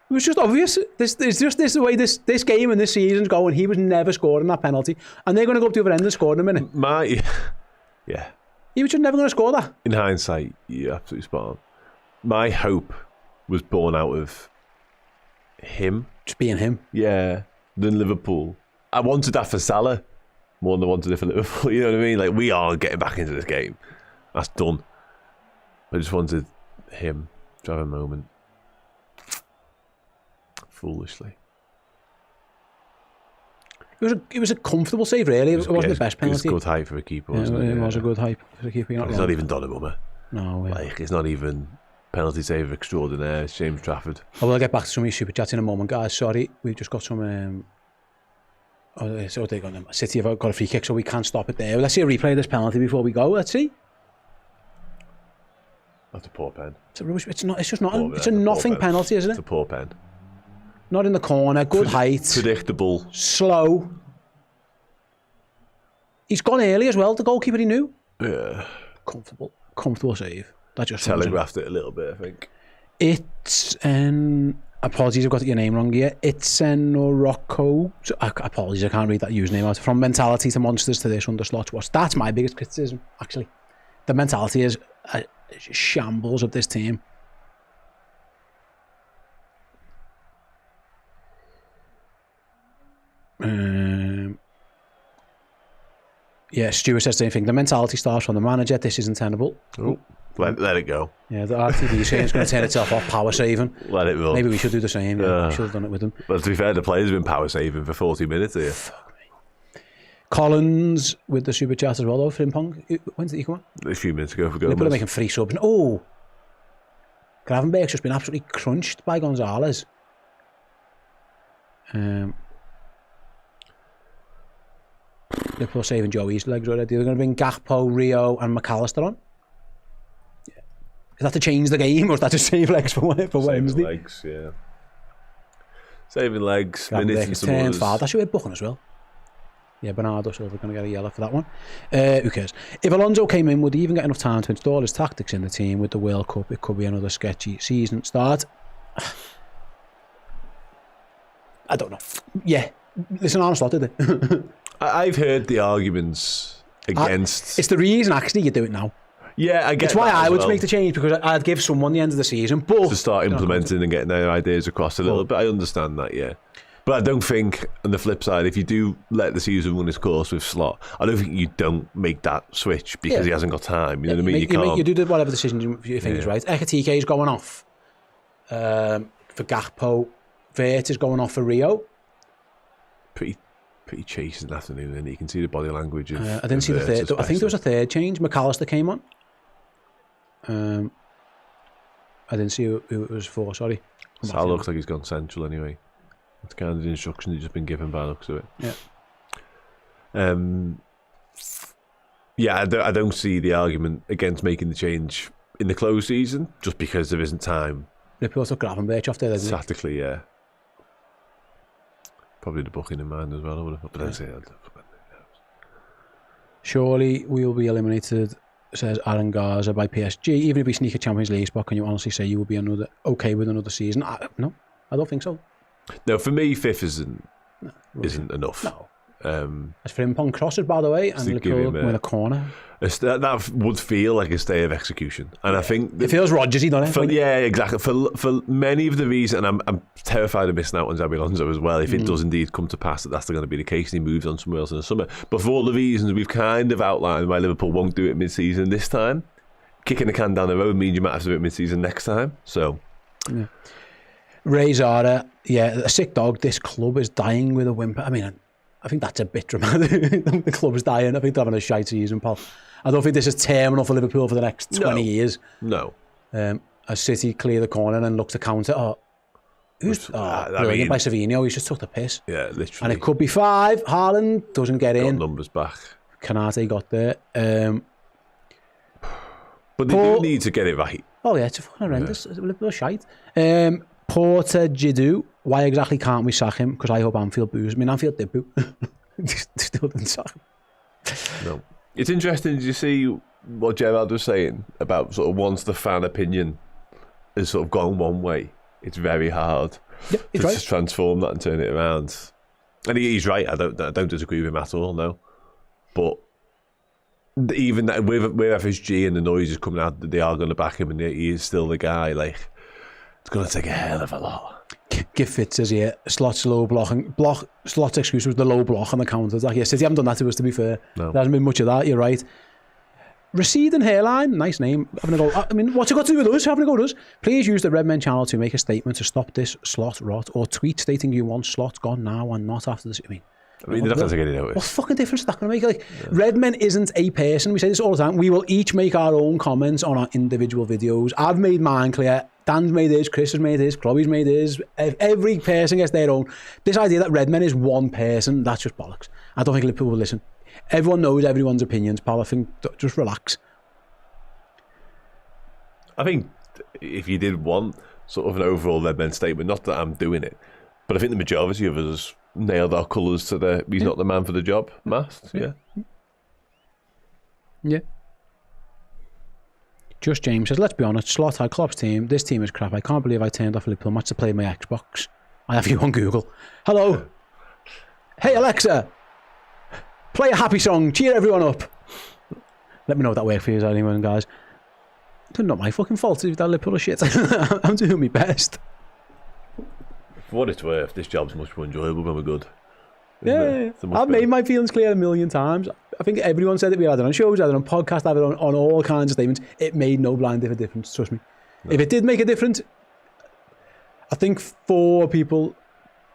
It was just obvious. This is the way this game and this season's going. He was never scoring that penalty. And they're going to go up to the other end and score in a minute. Yeah. He was just never going to score that. In hindsight, you're absolutely spot on. My hope was born out of him. Just being him. Yeah. Than Liverpool. I wanted that for Salah more than I wanted it for Liverpool. You know what I mean? Like, we are getting back into this game. That's done. I just wanted him to have a moment. Foolishly. It was a comfortable save, really. It wasn't the best penalty. It was good height for a keeper, wasn't it? It was a good height for a keeper. It's not even Donnarumma. No. Like, it's not even penalty save extraordinaire. It's James Trafford. I will get back to some of your super chats in a moment, guys. Sorry, we've just got some... City have got a free kick, so we can't stop it there. Let's see a replay of this penalty before we go. Let's see. That's a poor pen. It's a nothing penalty, isn't it? It's a poor pen. Not in the corner. Good height. Predictable. Slow. He's gone early as well. The goalkeeper, he knew. Yeah. Comfortable save. That just telegraphed it a little bit, I think. It's apologies, I've got your name wrong here. It's Norocco. Apologies, I can't read that username out. From mentality to monsters to this under Slot watch. That's my biggest criticism, actually. The mentality is a shambles of this team. Yeah, Stuart says the same thing. The mentality starts from the manager. This isn't tenable. Oh, let it go. Yeah, the RTV saying it's going to turn itself off. Power saving. Let it run. Maybe we should do the same. Yeah. We should have done it with them. Well, to be fair, the players have been power saving for 40 minutes here. Fuck me. Collins with the super chat as well, though. Frimpong. When's did he come on? A few minutes ago for Gomez. Liverpool are making 3 subs. Oh! Gravenberg's just been absolutely crunched by Gonzalez. Liverpool saving Joey's legs already. They're going to bring Gakpo, Rio and McAllister on. Yeah. Is that to change the game or is that to save legs for Wednesday? Saving legs, yeah. Saving legs, minutes and some others. That should be a booking as well. Yeah, Bernardo Silva going to get a yellow for that one. Who cares? If Alonso came in, would he even get enough time to install his tactics in the team with the World Cup? It could be another sketchy season start. I don't know. Yeah. Listen, Arne Slot did it. I've heard the arguments against... It's the reason, actually, you do it now. Yeah, I get It's why I would make the change, because I'd give someone the end of the season, but... To start implementing and getting their ideas across a little bit. I understand that, yeah. But I don't think, on the flip side, if you do let the season run its course with Slot, I don't think you don't make that switch because he hasn't got time. You know what I mean? You do whatever decision you think is right. Ekatike is going off for Gakpo. Vert is going off for Rio. Pretty chase in the afternoon, and you can see the body language of I didn't see the third. I think there was a third change. McAllister came on. I didn't see who it was for, sorry. Sal looks like he's gone central anyway. That's kind of the instruction he's just been given by the looks of it. Yeah. I don't see the argument against making the change in the close season, just because there isn't time Liverpool took Gravenberch off there, didn't they? Tactically, yeah. Probably the booking in mind as well. I would have, but then say, surely we will be eliminated, says Aaron Garza, by PSG. Even if we sneak a Champions League spot, can you honestly say you will be okay with another season? No, I don't think so. No, for me, fifth isn't enough. No. As for Frimpong crosses, by the way, and Liverpool with a corner. That would feel like a stay of execution, and I think it feels Rodgersy, doesn't it? Yeah, exactly. For many of the reasons, and I'm terrified of missing out on Xabi Alonso as well. If it does indeed come to pass that's going to be the case, and he moves on somewhere else in the summer. But for all the reasons we've kind of outlined why Liverpool won't do it mid-season this time, kicking the can down the road means you might have to do it mid-season next time. So, yeah. Ray Zara, a sick dog. This club is dying with a whimper. I mean, I think that's a bit dramatic. The club's dying. I think they're having a shite season, pal. I don't think this is terminal for Liverpool for the next 20 years. No. As City clear the corner and look to counter. Brilliant by Savino. He's just took the piss. Yeah, literally. And it could be 5. Haaland doesn't get in. Numbers back. Kanate got there. But they do need to get it right. Oh yeah, it's a fucking horrendous. It's a Liverpool shite. Porter Jiddu. Why exactly can't we sack him? Because I hope Anfield boos. I mean, Anfield did boo. Still didn't sack him. No. It's interesting. Did you see what Gerrard was saying about sort of once the fan opinion has sort of gone one way, it's very hard to just transform that and turn it around. And he's right. I don't disagree with him at all. No, but even that with FSG and the noise is coming out that they are going to back him and he is still the guy. Like, it's going to take a hell of a lot. Give Fitz as Slot's low Slot's excuse was the low block on the counter. Like, City haven't done that to us, to be fair. No. There hasn't been much of that, you're right. Receding hairline, nice name. Having a go. I mean, what's it got to do with us? Having a go to us? Please use the Red Men channel to make a statement to stop this Slot rot, or tweet stating you want Slot gone now and not after this. I mean, they're not going to get it out. What fucking difference is that going to make? Like, Red Men isn't a person. We say this all the time. We will each make our own comments on our individual videos. I've made mine clear. Dan's made his, Chris has made his, Chloe's made his. Every person gets their own. This idea that Red Men is one person, that's just bollocks. I don't think Liverpool will listen. Everyone knows everyone's opinions, pal. I think just relax. I think if you did want sort of an overall Red Men statement, not that I'm doing it, but I think the majority of us nailed our colours to the he's not the man for the job mast. Yeah. Just James says, let's be honest, Slot had Klopp's team. This team is crap. I can't believe I turned off a Liverpool match to play my Xbox. I have you on Google. Hello. Hey Alexa, play a happy song. Cheer everyone up. Let me know if that worked for you, anyone, guys. It's not my fucking fault if that Liverpool shit. I'm doing my best. For what it's worth, this job's much more enjoyable when we're good. Yeah. I've made my feelings clear a million times. I think everyone said it. We had it on shows, had it on podcasts, had it on all kinds of statements. It made no blind difference, trust me. No. If it did make a difference, I think 4 people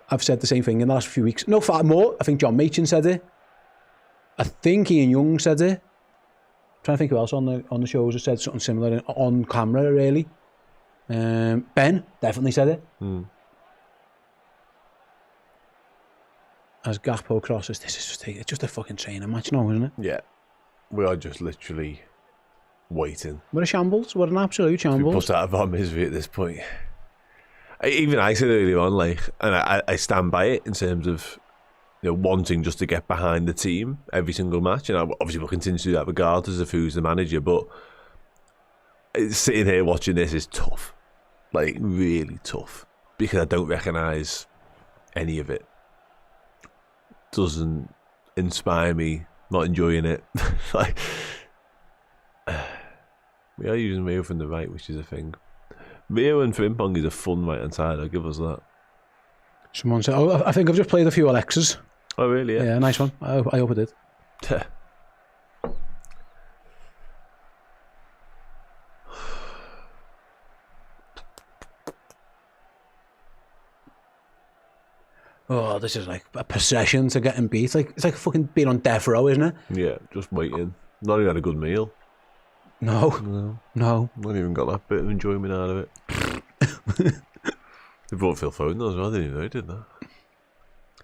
have said the same thing in the last few weeks. No, 5 more. I think John Machin said it. I think Ian Young said it. I'm trying to think who else on the shows has said something similar on camera, really. Ben definitely said it. As Gakpo crosses, it's just a fucking training match now, isn't it? Yeah. We are just literally waiting. We're a shambles. We're an absolute shambles. We're put out of our misery at this point. Even I said earlier on, like, and I stand by it in terms of, you know, wanting just to get behind the team every single match, and obviously we'll continue to do that regardless of who's the manager, but sitting here watching this is tough. Like, really tough. Because I don't recognise any of it. Doesn't inspire me, not enjoying it. Like, we are using Rio from the right, which is a thing. Rio and Frimpong is a fun right hand side, I'll give us that. Someone said, I think I've just played a few Alexas. Oh really? Yeah, nice one. I hope I did. Oh, this is like a procession to getting beat. It's like fucking being on death row, isn't it? Yeah, just waiting. Not even had a good meal. No. Not even got that bit of enjoyment out of it. They brought Phil Foden as well, didn't you know, did that?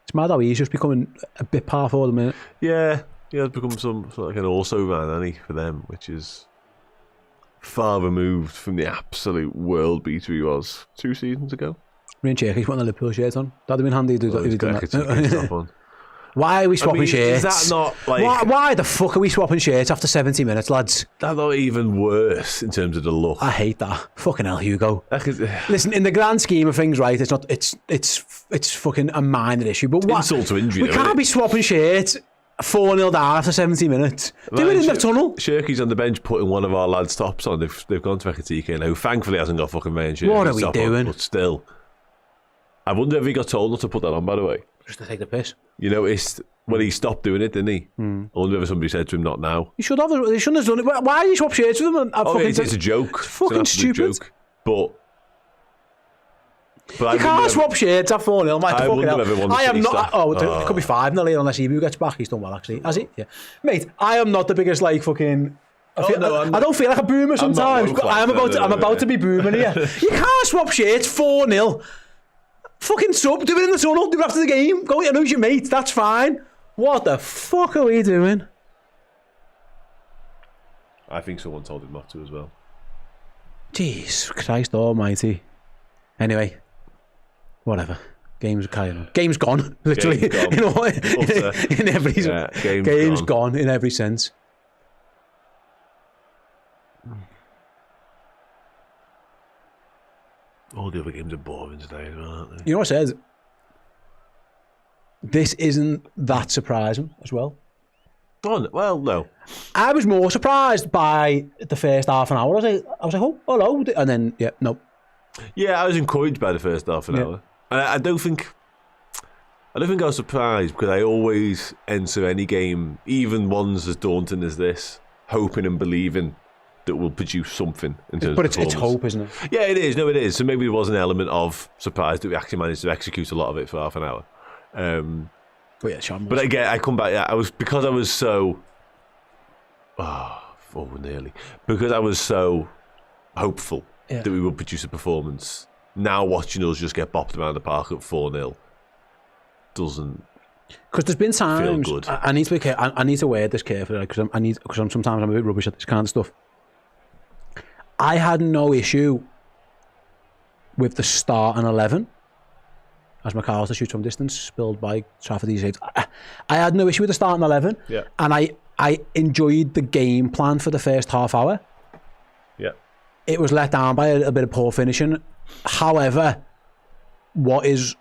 It's mad how he's just becoming a bit powerful at the minute. Yeah, he has become some sort of like an also-ran, hasn't he, for them, which is far removed from the absolute world beater he was 2 seasons ago. Me and Cherky's putting a Liverpool shirt on. That'd have been handy if he'd done that. On. Why are we swapping shirts? Is that not like... Why the fuck are we swapping shirts after 70 minutes, lads? That's not even worse in terms of the look. I hate that. Fucking hell, Hugo. Listen, in the grand scheme of things, right, it's not. It's fucking a minor issue. But what? Insult to injury. We can't be swapping shirts 4-0 down after 70 minutes. Do it in the tunnel. Shirky's on the bench putting one of our lads' tops on. They've gone to Ekatike now, who thankfully hasn't got fucking main shirt. What are we doing? But still. I wonder if he got told not to put that on, by the way. Just to take the piss. You noticed when he stopped doing it, didn't he? I wonder if somebody said to him, not now. He should have. He shouldn't have done it. Why did he swap shirts with him? It's a joke. It's fucking stupid. Joke. But you can't swap shirts at 4-0, mate. I wonder if everyone I am not. stopped. It could be 5-0 later unless Ebu gets back. He's done well, actually. Has he? Yeah. Mate, I am not the biggest, like, fucking... I don't feel like a boomer sometimes. I'm about to be booming here. You can't swap shirts 4-0. Fucking sub, do it in the tunnel, do it after the game. Go and who's your mate, that's fine. What the fuck are we doing? I think someone told him not to as well. Jeez, Christ almighty. Anyway, whatever. Game's carrying on. Game's gone, literally. Game's gone. You know what? In every game's gone in every sense. All the other games are boring today as well, aren't they? You know what I said? This isn't that surprising as well. Well, no. I was more surprised by the first half an hour. I was like, oh, hello. And then, yeah, no. Yeah, I was encouraged by the first half an hour. And I don't think I was surprised, because I always enter any game, even ones as daunting as this, hoping and believing that will produce something in terms of performance. It's hope, isn't it? Yeah, it is. No, it is. So maybe there was an element of surprise that we actually managed to execute a lot of it for half an hour. But yeah, Sean. But again, I come back. Yeah, I was so. Nearly because I was so hopeful that we would produce a performance. Now watching us just get bopped around the park at 4-0 doesn't. Because there's been times feel good. I need to be careful. I need to wear this carefully, because sometimes I'm a bit rubbish at this kind of stuff. I had no issue with the start and 11. As McAllister shoots from distance, spilled by Trafford these days. I had no issue with the starting 11. Yeah. And I enjoyed the game plan for the first half hour. Yeah. It was let down by a little bit of poor finishing. However, what is,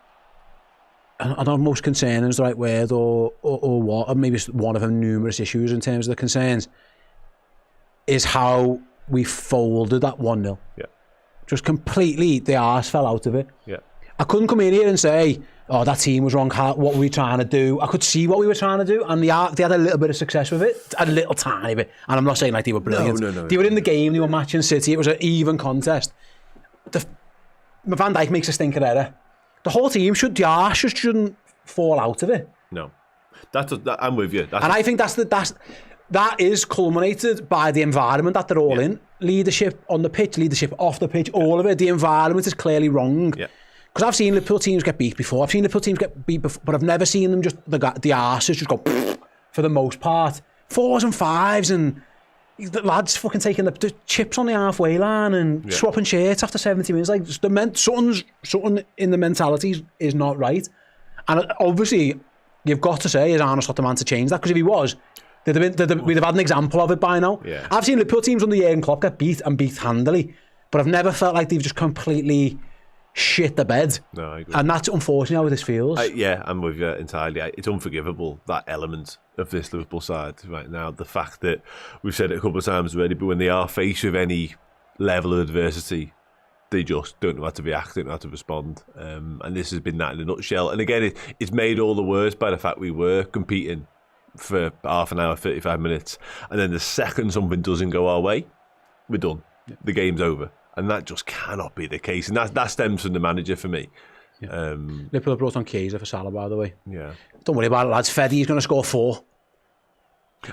I don't know, most concerning is the right word, or what, or maybe it's one of them numerous issues in terms of the concerns, is how we folded that 1-0. Yeah. Just completely, the arse fell out of it. Yeah. I couldn't come in here and say, oh, that team was wrong, what were we trying to do? I could see what we were trying to do, and they had a little bit of success with it, a little tiny bit. And I'm not saying like they were brilliant. No. They were in the game, they were matching City, it was an even contest. Van Dijk makes a stinker error. The whole team the arse shouldn't fall out of it. No. I'm with you. I think that is culminated by the environment that they're all in. Leadership on the pitch, leadership off the pitch, all of it. The environment is clearly wrong. Yeah. Because I've seen Liverpool teams get beat before. I've seen Liverpool teams get beat before, but I've never seen them just, the arses just go, for the most part. 4s and 5s, and the lads fucking taking the chips on the halfway line and swapping shirts after 70 minutes. Like, something in the mentality is not right. And obviously, you've got to say, is Arne Slot the man to change that? Because if he was, we'd have had an example of it by now. Yeah. I've seen Liverpool teams under Jurgen Klopp get beat handily, but I've never felt like they've just completely shit the bed. No, I agree. And that's unfortunately how this feels. I'm with you entirely. It's unforgivable, that element of this Liverpool side right now. The fact that we've said it a couple of times already, but when they are faced with any level of adversity, they just don't know how to react, don't know how to respond. And this has been that in a nutshell. And again, it's made all the worse by the fact we were competing for half an hour, 35 minutes. And then the second something doesn't go our way, we're done. Yeah. The game's over. And that just cannot be the case. And that stems from the manager for me. Yeah. Liverpool brought on Kaiser for Salah, by the way. Yeah. Don't worry about it, lads. Feddy's going to score 4.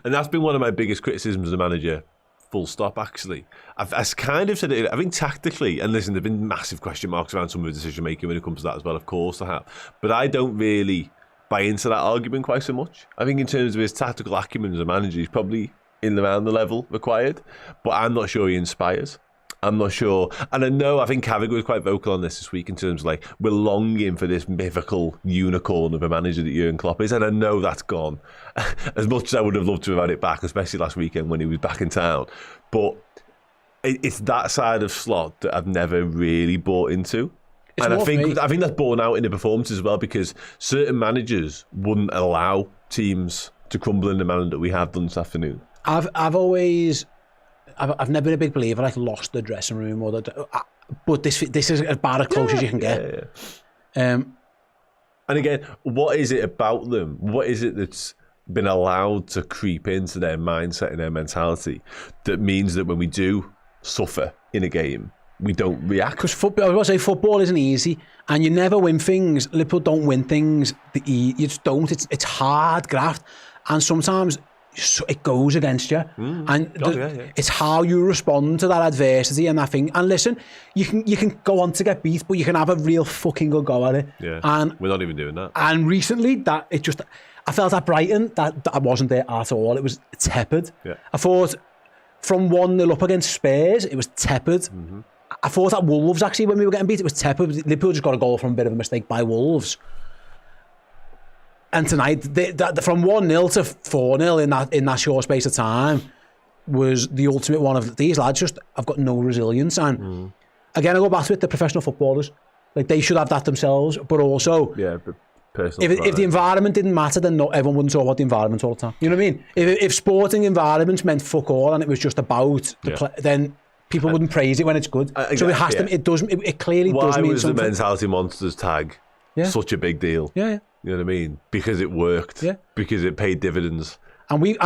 And that's been one of my biggest criticisms of the manager, full stop, actually. I've kind of said it, I think tactically, and listen, there have been massive question marks around some of the decision-making when it comes to that as well, of course I have. But I don't really buy into that argument quite so much. I think in terms of his tactical acumen as a manager, he's probably in around the level required, but I'm not sure he inspires. I'm not sure. And I think Carragher was quite vocal on this week in terms of like, we're longing for this mythical unicorn of a manager that Jurgen Klopp is. And I know that's gone. As much as I would have loved to have had it back, especially last weekend when he was back in town. But it's that side of Slot that I've never really bought into. It's and I think that's borne out in the performance as well, because certain managers wouldn't allow teams to crumble in the manner that we have done this afternoon. I've never been a big believer like lost the dressing room but this is about as close as you can get. And again, what is it about them? What is it that's been allowed to creep into their mindset and their mentality that means that when we do suffer in a game, we don't react? Because football isn't easy, and you never win things. Liverpool don't win things. You just don't. It's hard graft, and sometimes it goes against you, and it's how you respond to that adversity and that thing. And listen, you can go on to get beat, but you can have a real fucking good go at it. Yeah, and we're not even doing that. And recently, I felt at Brighton that I wasn't there at all. It was tepid. Yeah. I thought from 1-0 up against Spurs, it was tepid. Mm-hmm. I thought at Wolves, actually, when we were getting beat, it was tepid. Liverpool just got a goal from a bit of a mistake by Wolves. And tonight, from 1-0 to 4-0 in that short space of time was the ultimate one of these lads have got no resilience. And again, I go back to it, the professional footballers. Like, they should have that themselves, but also... Yeah, but personal... If the environment didn't matter, then everyone wouldn't talk about the environment all the time. You know what I mean? If sporting environments meant fuck all and it was just about the play, then people wouldn't praise it when it's good. So it has to... It clearly does mean something. Why was the Mentality Monsters tag such a big deal? Yeah. You know what I mean? Because it worked. Yeah. Because it paid dividends. And we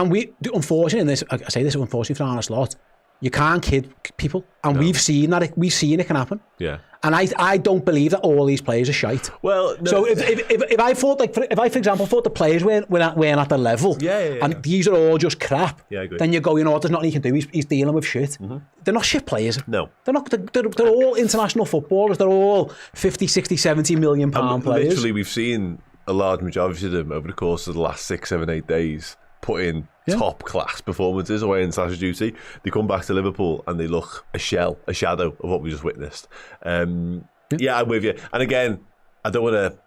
unfortunately, I say this unfortunately for Arne Slot, you can't kid people. And we've seen that. We've seen it can happen. Yeah. And I don't believe that all these players are shite. Well, no. So if I thought, like, if I, for example, thought the players weren't at the level, and these are all just crap, I agree. then you go, you know what, there's nothing he can do. He's dealing with shit. Mm-hmm. They're not shit players. No. They're not. They're all international footballers. They're all 50, 60, 70 million pound players. Literally, we've seen a large majority of them over the course of the last 6, 7, 8 days put in top class performances away in Sash duty. They come back to Liverpool and they look a shadow of what we just witnessed. I'm with you. And again, I don't want to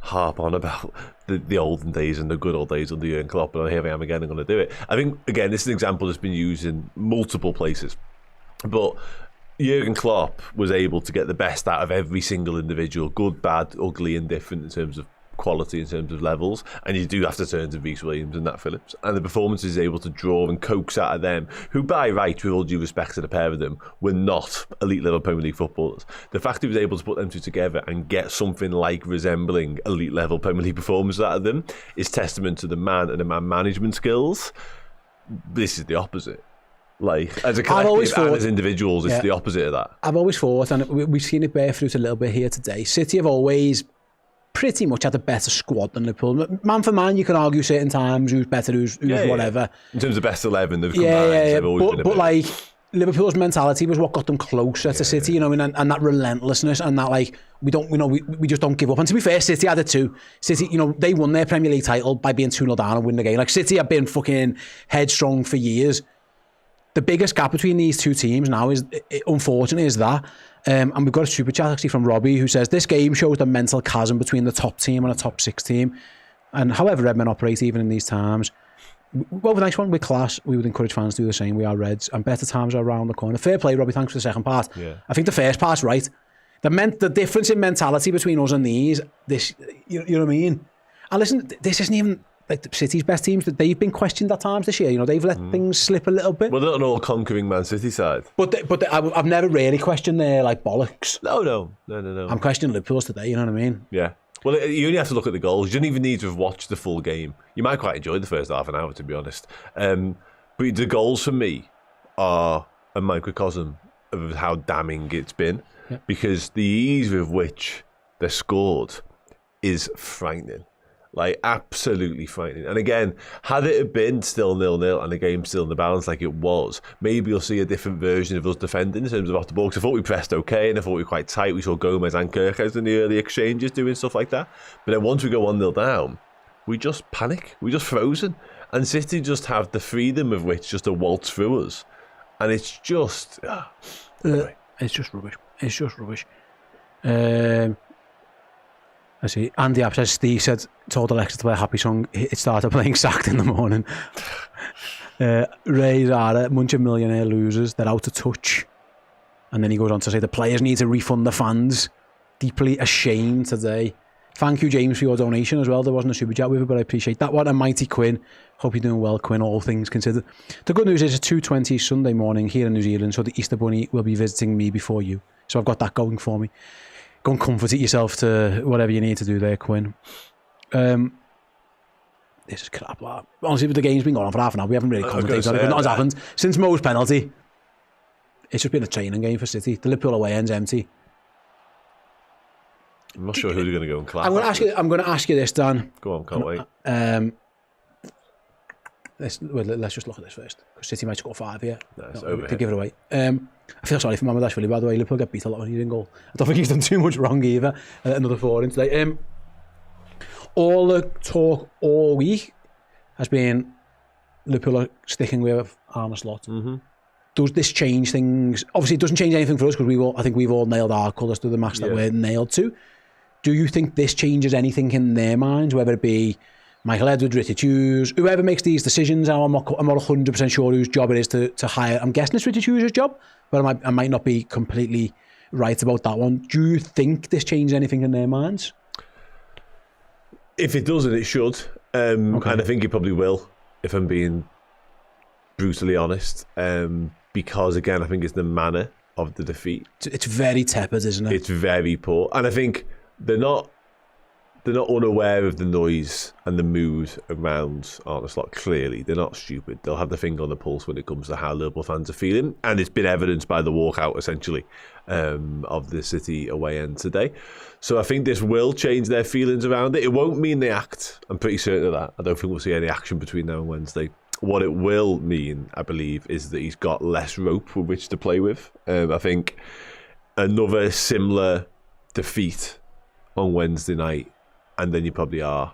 harp on about the olden days and the good old days under Jurgen Klopp, but here I am again, I'm going to do it. I think, again, this is an example that's been used in multiple places. But Jurgen Klopp was able to get the best out of every single individual, good, bad, ugly, indifferent in terms of quality, in terms of levels, and you do have to turn to Reece Williams and Nat Phillips, and the performances he's able to draw and coax out of them, who by right, with all due respect to the pair of them, were not elite level Premier League footballers. The fact he was able to put them two together and get something like resembling elite level Premier League performances out of them is testament to the man and the man management skills. This is the opposite. Like, as a collective and as individuals, it's the opposite of that. I've always thought, and we've seen it bear fruit a little bit here today, City have always pretty much had a better squad than Liverpool. Man for man, you can argue certain times who's better, who's whatever. In terms of best 11, they've combined. They've always been a bit. Like, Liverpool's mentality was what got them closer to City, you know, and that relentlessness and that, like, we just don't give up. And to be fair, City had it too. City, you know, they won their Premier League title by being 2-0 down and winning the game. Like, City have been fucking headstrong for years. The biggest gap between these two teams now unfortunately, is that. And we've got a super chat actually from Robbie who says, this game shows the mental chasm between the top team and a top 6 team. And however Redmen operate even in these times, well, the next one, with class, we would encourage fans to do the same. We are Reds and better times are around the corner. Fair play, Robbie, thanks for the second part. Yeah. I think the first part's right. The difference in mentality between us and these, you know what I mean? And listen, this isn't even like the City's best teams, that they've been questioned at times this year. You know, they've let things slip a little bit. Well, they're not an all-conquering Man City side. But I've never really questioned their, like, bollocks. No. I'm questioning Liverpool's today, you know what I mean? Yeah. Well, you only have to look at the goals. You don't even need to have watched the full game. You might quite enjoy the first half an hour, to be honest. But the goals for me are a microcosm of how damning it's been. Yeah. Because the ease with which they're scored is frightening. Like, absolutely frightening. And again, had it have been still 0-0 and the game still in the balance like it was, maybe you'll see a different version of us defending in terms of off the ball. Because I thought we pressed okay and I thought we were quite tight. We saw Gomez and Kirkes in the early exchanges doing stuff like that. But then once we go 1-0 down, we just panic. We're just frozen. And City just have the freedom of which just to waltz through us. And it's just... anyway. It's just rubbish. It's just rubbish. I see. Andy App says, Steve told Alexa to play a happy song. It started playing Sacked in the morning. Ray Zara, bunch of millionaire losers. They're out of touch. And then he goes on to say the players need to refund the fans. Deeply ashamed today. Thank you, James, for your donation as well. There wasn't a super chat with it, but I appreciate that one. And Mighty Quinn. Hope you're doing well, Quinn, all things considered. The good news is it's 2:20 Sunday morning here in New Zealand, so the Easter Bunny will be visiting me before you. So I've got that going for me. Go and comfort yourself to whatever you need to do there, Quinn. This is crap, lad. Honestly, the game's been going on for half an hour. We haven't really commentated on it, but nothing's happened. Since Mo's penalty, it's just been a training game for City. The Liverpool away end's empty. I'm not sure who they're going to go and clap. I'm going to ask you this, Dan. Go on, can't wait. Let's just look at this first, because City might score 5 here. To give it away. I feel sorry for Mamardashvili, by the way. Liverpool get beat a lot when he didn't goal. I don't think he's done too much wrong either. Another 4 in today. All the talk all week has been Liverpool are sticking with Arne Slot. Mm-hmm. Does this change things? Obviously, it doesn't change anything for us, because I think we've all nailed our colours to the match that we're nailed to. Do you think this changes anything in their minds, whether it be Michael Edwards, Richard Hughes, whoever makes these decisions? I'm not 100% sure whose job it is to hire. I'm guessing it's Richard Hughes' job, but I might not be completely right about that one. Do you think this changes anything in their minds? If it doesn't, it should. And I think it probably will, if I'm being brutally honest. Because, again, I think it's the manner of the defeat. It's very tepid, isn't it? It's very poor. And I think they're not unaware of the noise and the mood around Arne Slot. Clearly, they're not stupid. They'll have the finger on the pulse when it comes to how Liverpool fans are feeling, and it's been evidenced by the walkout, essentially, of the City away end today. So I think this will change their feelings around it. It won't mean they act. I'm pretty certain of that. I don't think we'll see any action between now and Wednesday. What it will mean, I believe, is that he's got less rope with which to play with. I think another similar defeat on Wednesday night, and then you probably are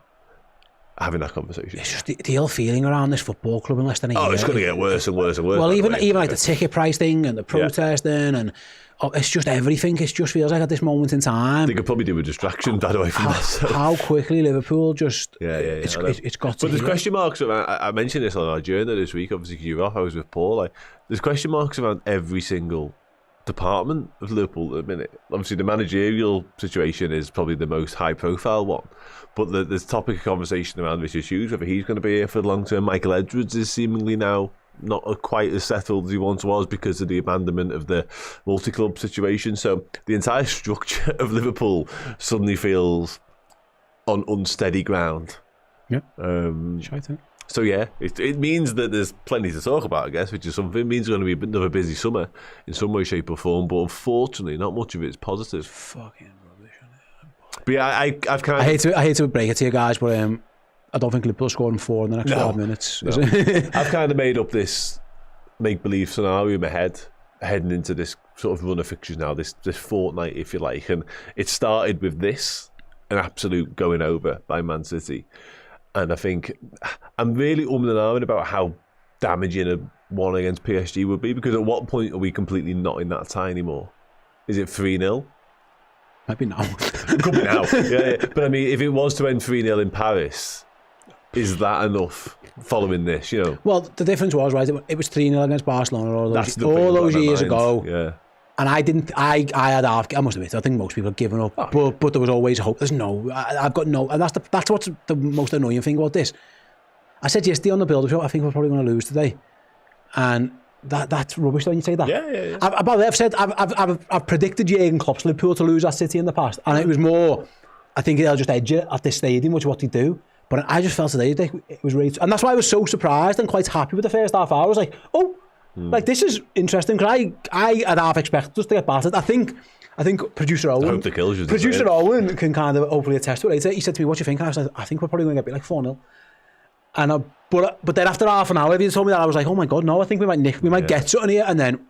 having that conversation. It's just the ill feeling around this football club in less than a year. It's going to get worse and worse and worse. Well, even like the ticket price thing and the protesting and it's just everything. It just feels like at this moment in time they could probably do a distraction that away from this. How quickly Liverpool just it's got to. But there's question marks around. I mentioned this on our journey this week. Obviously, because you're off, I was with Paul. Like, there's question marks around every single department of Liverpool at the minute. Obviously, the managerial situation is probably the most high-profile one, but there's topic of conversation around Richard Hughes, whether he's going to be here for the long term. Michael Edwards is seemingly now not quite as settled as he once was because of the abandonment of the multi-club situation. So the entire structure of Liverpool suddenly feels on unsteady ground. Yeah. So yeah, it means that there's plenty to talk about, I guess, which is something. It means it's going to be another busy summer in some way, shape or form, but unfortunately not much of it is positive. Fucking rubbish, isn't it? But yeah, I've kind of... I hate to break it to you guys, but I don't think Liverpool scoring 4 in the next 5 minutes. No. I've kind of made up this make-believe scenario in my head, heading into this sort of run of fixtures now, this fortnight, if you like, and it started with this, an absolute going over by Man City. And I think I'm really and ahhing about how damaging a one against PSG would be, because at what point are we completely not in that tie anymore? Is it 3-0? Might be now. Could be now. Yeah. But I mean, if it was to end 3-0 in Paris, is that enough following this, you know? Well, the difference was, right, it was 3-0 against Barcelona all those years ago. Yeah. And I had half, I must admit, I think most people have given up, but there was always hope. There's I've got no, and that's what's the most annoying thing about this. I said yesterday on the build-up show, I think we're probably going to lose today. And that's rubbish when you say that. Yeah. By the way, I've said, I've predicted Jurgen Klopp's Liverpool to lose at City in the past. And it was more, I think they'll just edge it at this stadium, which is what they do. But I just felt today, it was really, and that's why I was so surprised and quite happy with the first half hour. I was like, like, this is interesting, because I had half expected us to get battered. I think producer Owen... I hope the kills you. Producer Owen can kind of hopefully attest to it later. He said to me, what do you think? And I was like, I think we're probably going to get beat like 4-0. And but then after half an hour, if you told me that, I was like, oh my God, no, I think we might get something here. And then...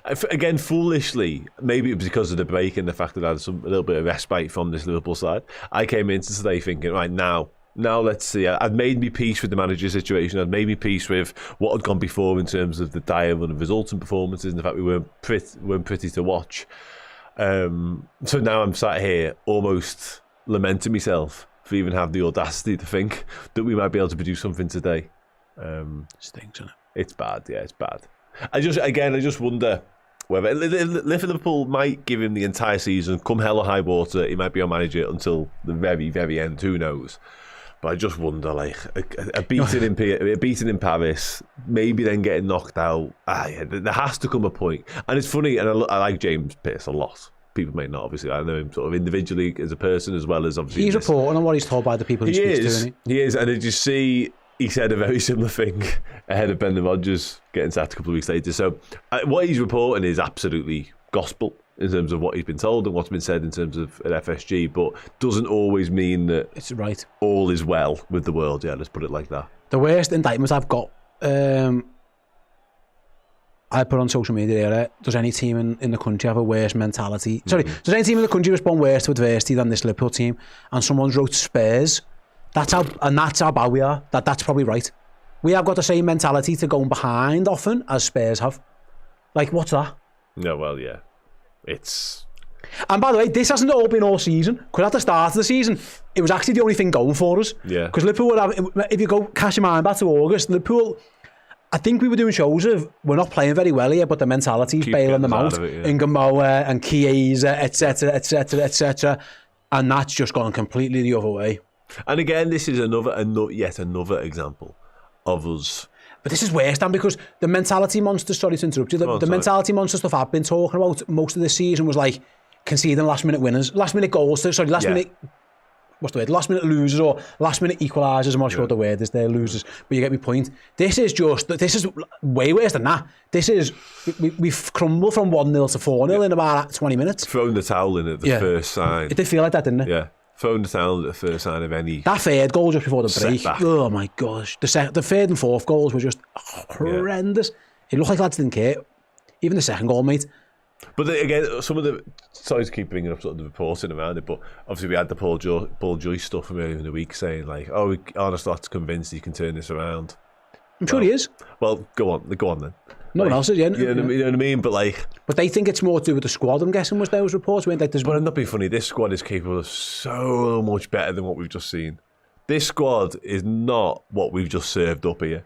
Again, foolishly, maybe it was because of the break and the fact that I had a little bit of respite from this Liverpool side. I came into today thinking, right, now Now let's see. I'd made me peace with the manager situation. I'd made me peace with what had gone before in terms of the dire run of results and performances, and the fact we weren't pretty to watch. So now I'm sat here almost lamenting myself for even having the audacity to think that we might be able to produce something today. Stinks, isn't it? It's bad. Yeah, it's bad. I just wonder whether Liverpool might give him the entire season, come hell or high water. He might be our manager until the very, very end. Who knows? But I just wonder, like, a beating in Paris, maybe then getting knocked out. There has to come a point. And it's funny, and I like James Pearce a lot. People may not, obviously. I know him sort of individually as a person, as well as obviously. He's reporting on what he's told by the people he speaks to, isn't he? He is, and did you see? He said a very similar thing ahead of Brendan Rodgers getting sacked a couple of weeks later. So what he's reporting is absolutely gospel in terms of what he's been told and what's been said in terms of at FSG, but doesn't always mean that it's right. All is well with the world. Yeah, let's put it like that. The worst indictment I've got, I put on social media there, does any team in the country have a worse mentality? Sorry, does any team in the country respond worse to adversity than this Liverpool team? And someone's wrote Spurs. That's how bad we are. That's probably right. We have got the same mentality to going behind often as Spurs have. Like, what's that? No, well, yeah. It's... And by the way, this hasn't all been all season, because at the start of the season, it was actually the only thing going for us. Yeah. Because Liverpool would have, if you go cast your mind back to August, Liverpool, I think we were doing shows of, we're not playing very well here, but the mentality's bailing them out. And Gamoa and Chiesa, etc., etc., etc. And that's just gone completely the other way. And again, this is yet another example of us. But this is worse, Dan, because the mentality monster, sorry to interrupt you, the mentality monster stuff I've been talking about most of this season was like conceding last minute winners, last minute goals, minute, what's the word, last minute losers or last minute equalisers, I'm not sure what the word is there, losers, but you get my point. This is way worse than that. This is, we've crumbled from 1-0 to 4-0 in about 20 minutes. Thrown the towel in at the first sign. It did feel like that, didn't it? Yeah. Thrown the towel at the first sign of any... That third goal just before the break. Setback. Oh my gosh. The third and fourth goals were just horrendous. It looked like lads didn't care. Even the second goal, mate. But again, some of the... Sorry to keep bringing up sort of the reporting around it, but obviously we had the Paul Joyce stuff from earlier in the week saying like, Arne Slot's convinced he can turn this around. I'm sure he is. Well, go on then. No one else is, yeah. You know what I mean? But they think it's more to do with the squad, I'm guessing, was those reports. But it'd not be funny. This squad is capable of so much better than what we've just seen. This squad is not what we've just served up here.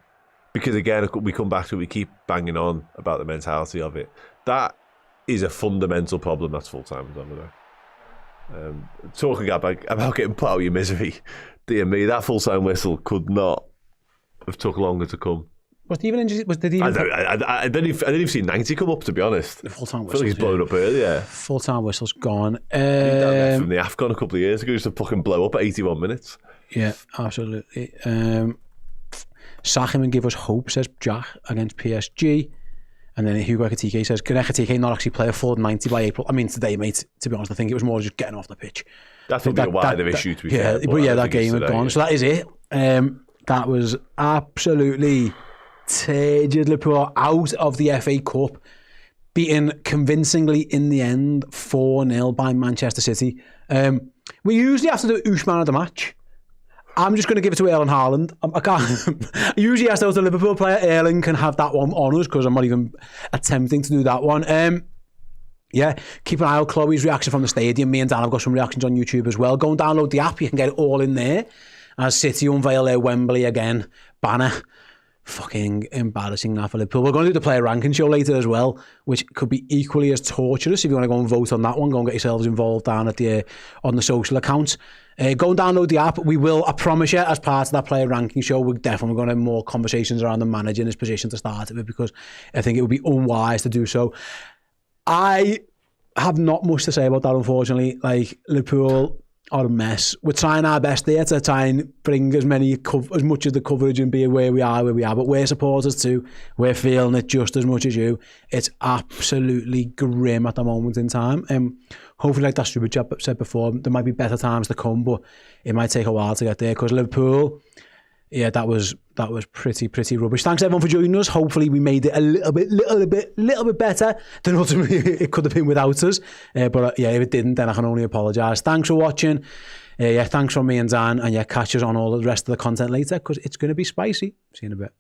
Because again, we come back to it, we keep banging on about the mentality of it. That is a fundamental problem that's full-time domino. Talking about getting put out of your misery, dear me, that full-time whistle could not have took longer to come. I didn't even see 90 come up, to be honest. The full-time whistle. I feel like he's blown up earlier. Full-time whistle's gone. From the AFCON a couple of years ago, used to fucking blow up at 81 minutes. Yeah, absolutely. Sack him and give us hope, says Jack, against PSG. And then Hugo Ekitike says, can Ekitike not actually play a full 90 by April? I mean, today, mate, to be honest, I think it was more just getting off the pitch. That's probably a wider issue, to be fair. But yeah, that game had gone. Yeah. So that is it. That was absolutely turgid. Liverpool out of the FA Cup, beaten convincingly in the end 4-0 by Manchester City. We usually have to do Ousmane of the match. I'm just going to give it to Erling Haaland. I can't. I usually ask out a Liverpool player. Erling can have that one on us because I'm not even attempting to do that one. Yeah, keep an eye out. Chloe's reaction from the stadium. Me and Dan have got some reactions on YouTube as well. Go and download the app. You can get it all in there. As City unveil their Wembley again banner. Fucking embarrassing now for Liverpool. We're going to do the player ranking show later as well, which could be equally as torturous. If you want to go and vote on that one, go and get yourselves involved down at on the social accounts. Go and download the app. We will, I promise you, as part of that player ranking show, we're definitely going to have more conversations around the manager in his position to start with, because I think it would be unwise to do so. I have not much to say about that, unfortunately. Like, Liverpool are a mess. We're trying our best there to try and bring as much of the coverage and be where we are, but we're supporters too. We're feeling it just as much as you. It's absolutely grim at the moment in time. Hopefully, like that stupid chap said before, there might be better times to come, but it might take a while to get there, because Liverpool, Yeah, that was pretty rubbish. Thanks everyone for joining us. Hopefully we made it a little bit better than ultimately it could have been without us. But yeah, if it didn't, then I can only apologise. Thanks for watching. Yeah, thanks from me and Dan, and yeah, catch us on all the rest of the content later because it's going to be spicy. See you in a bit.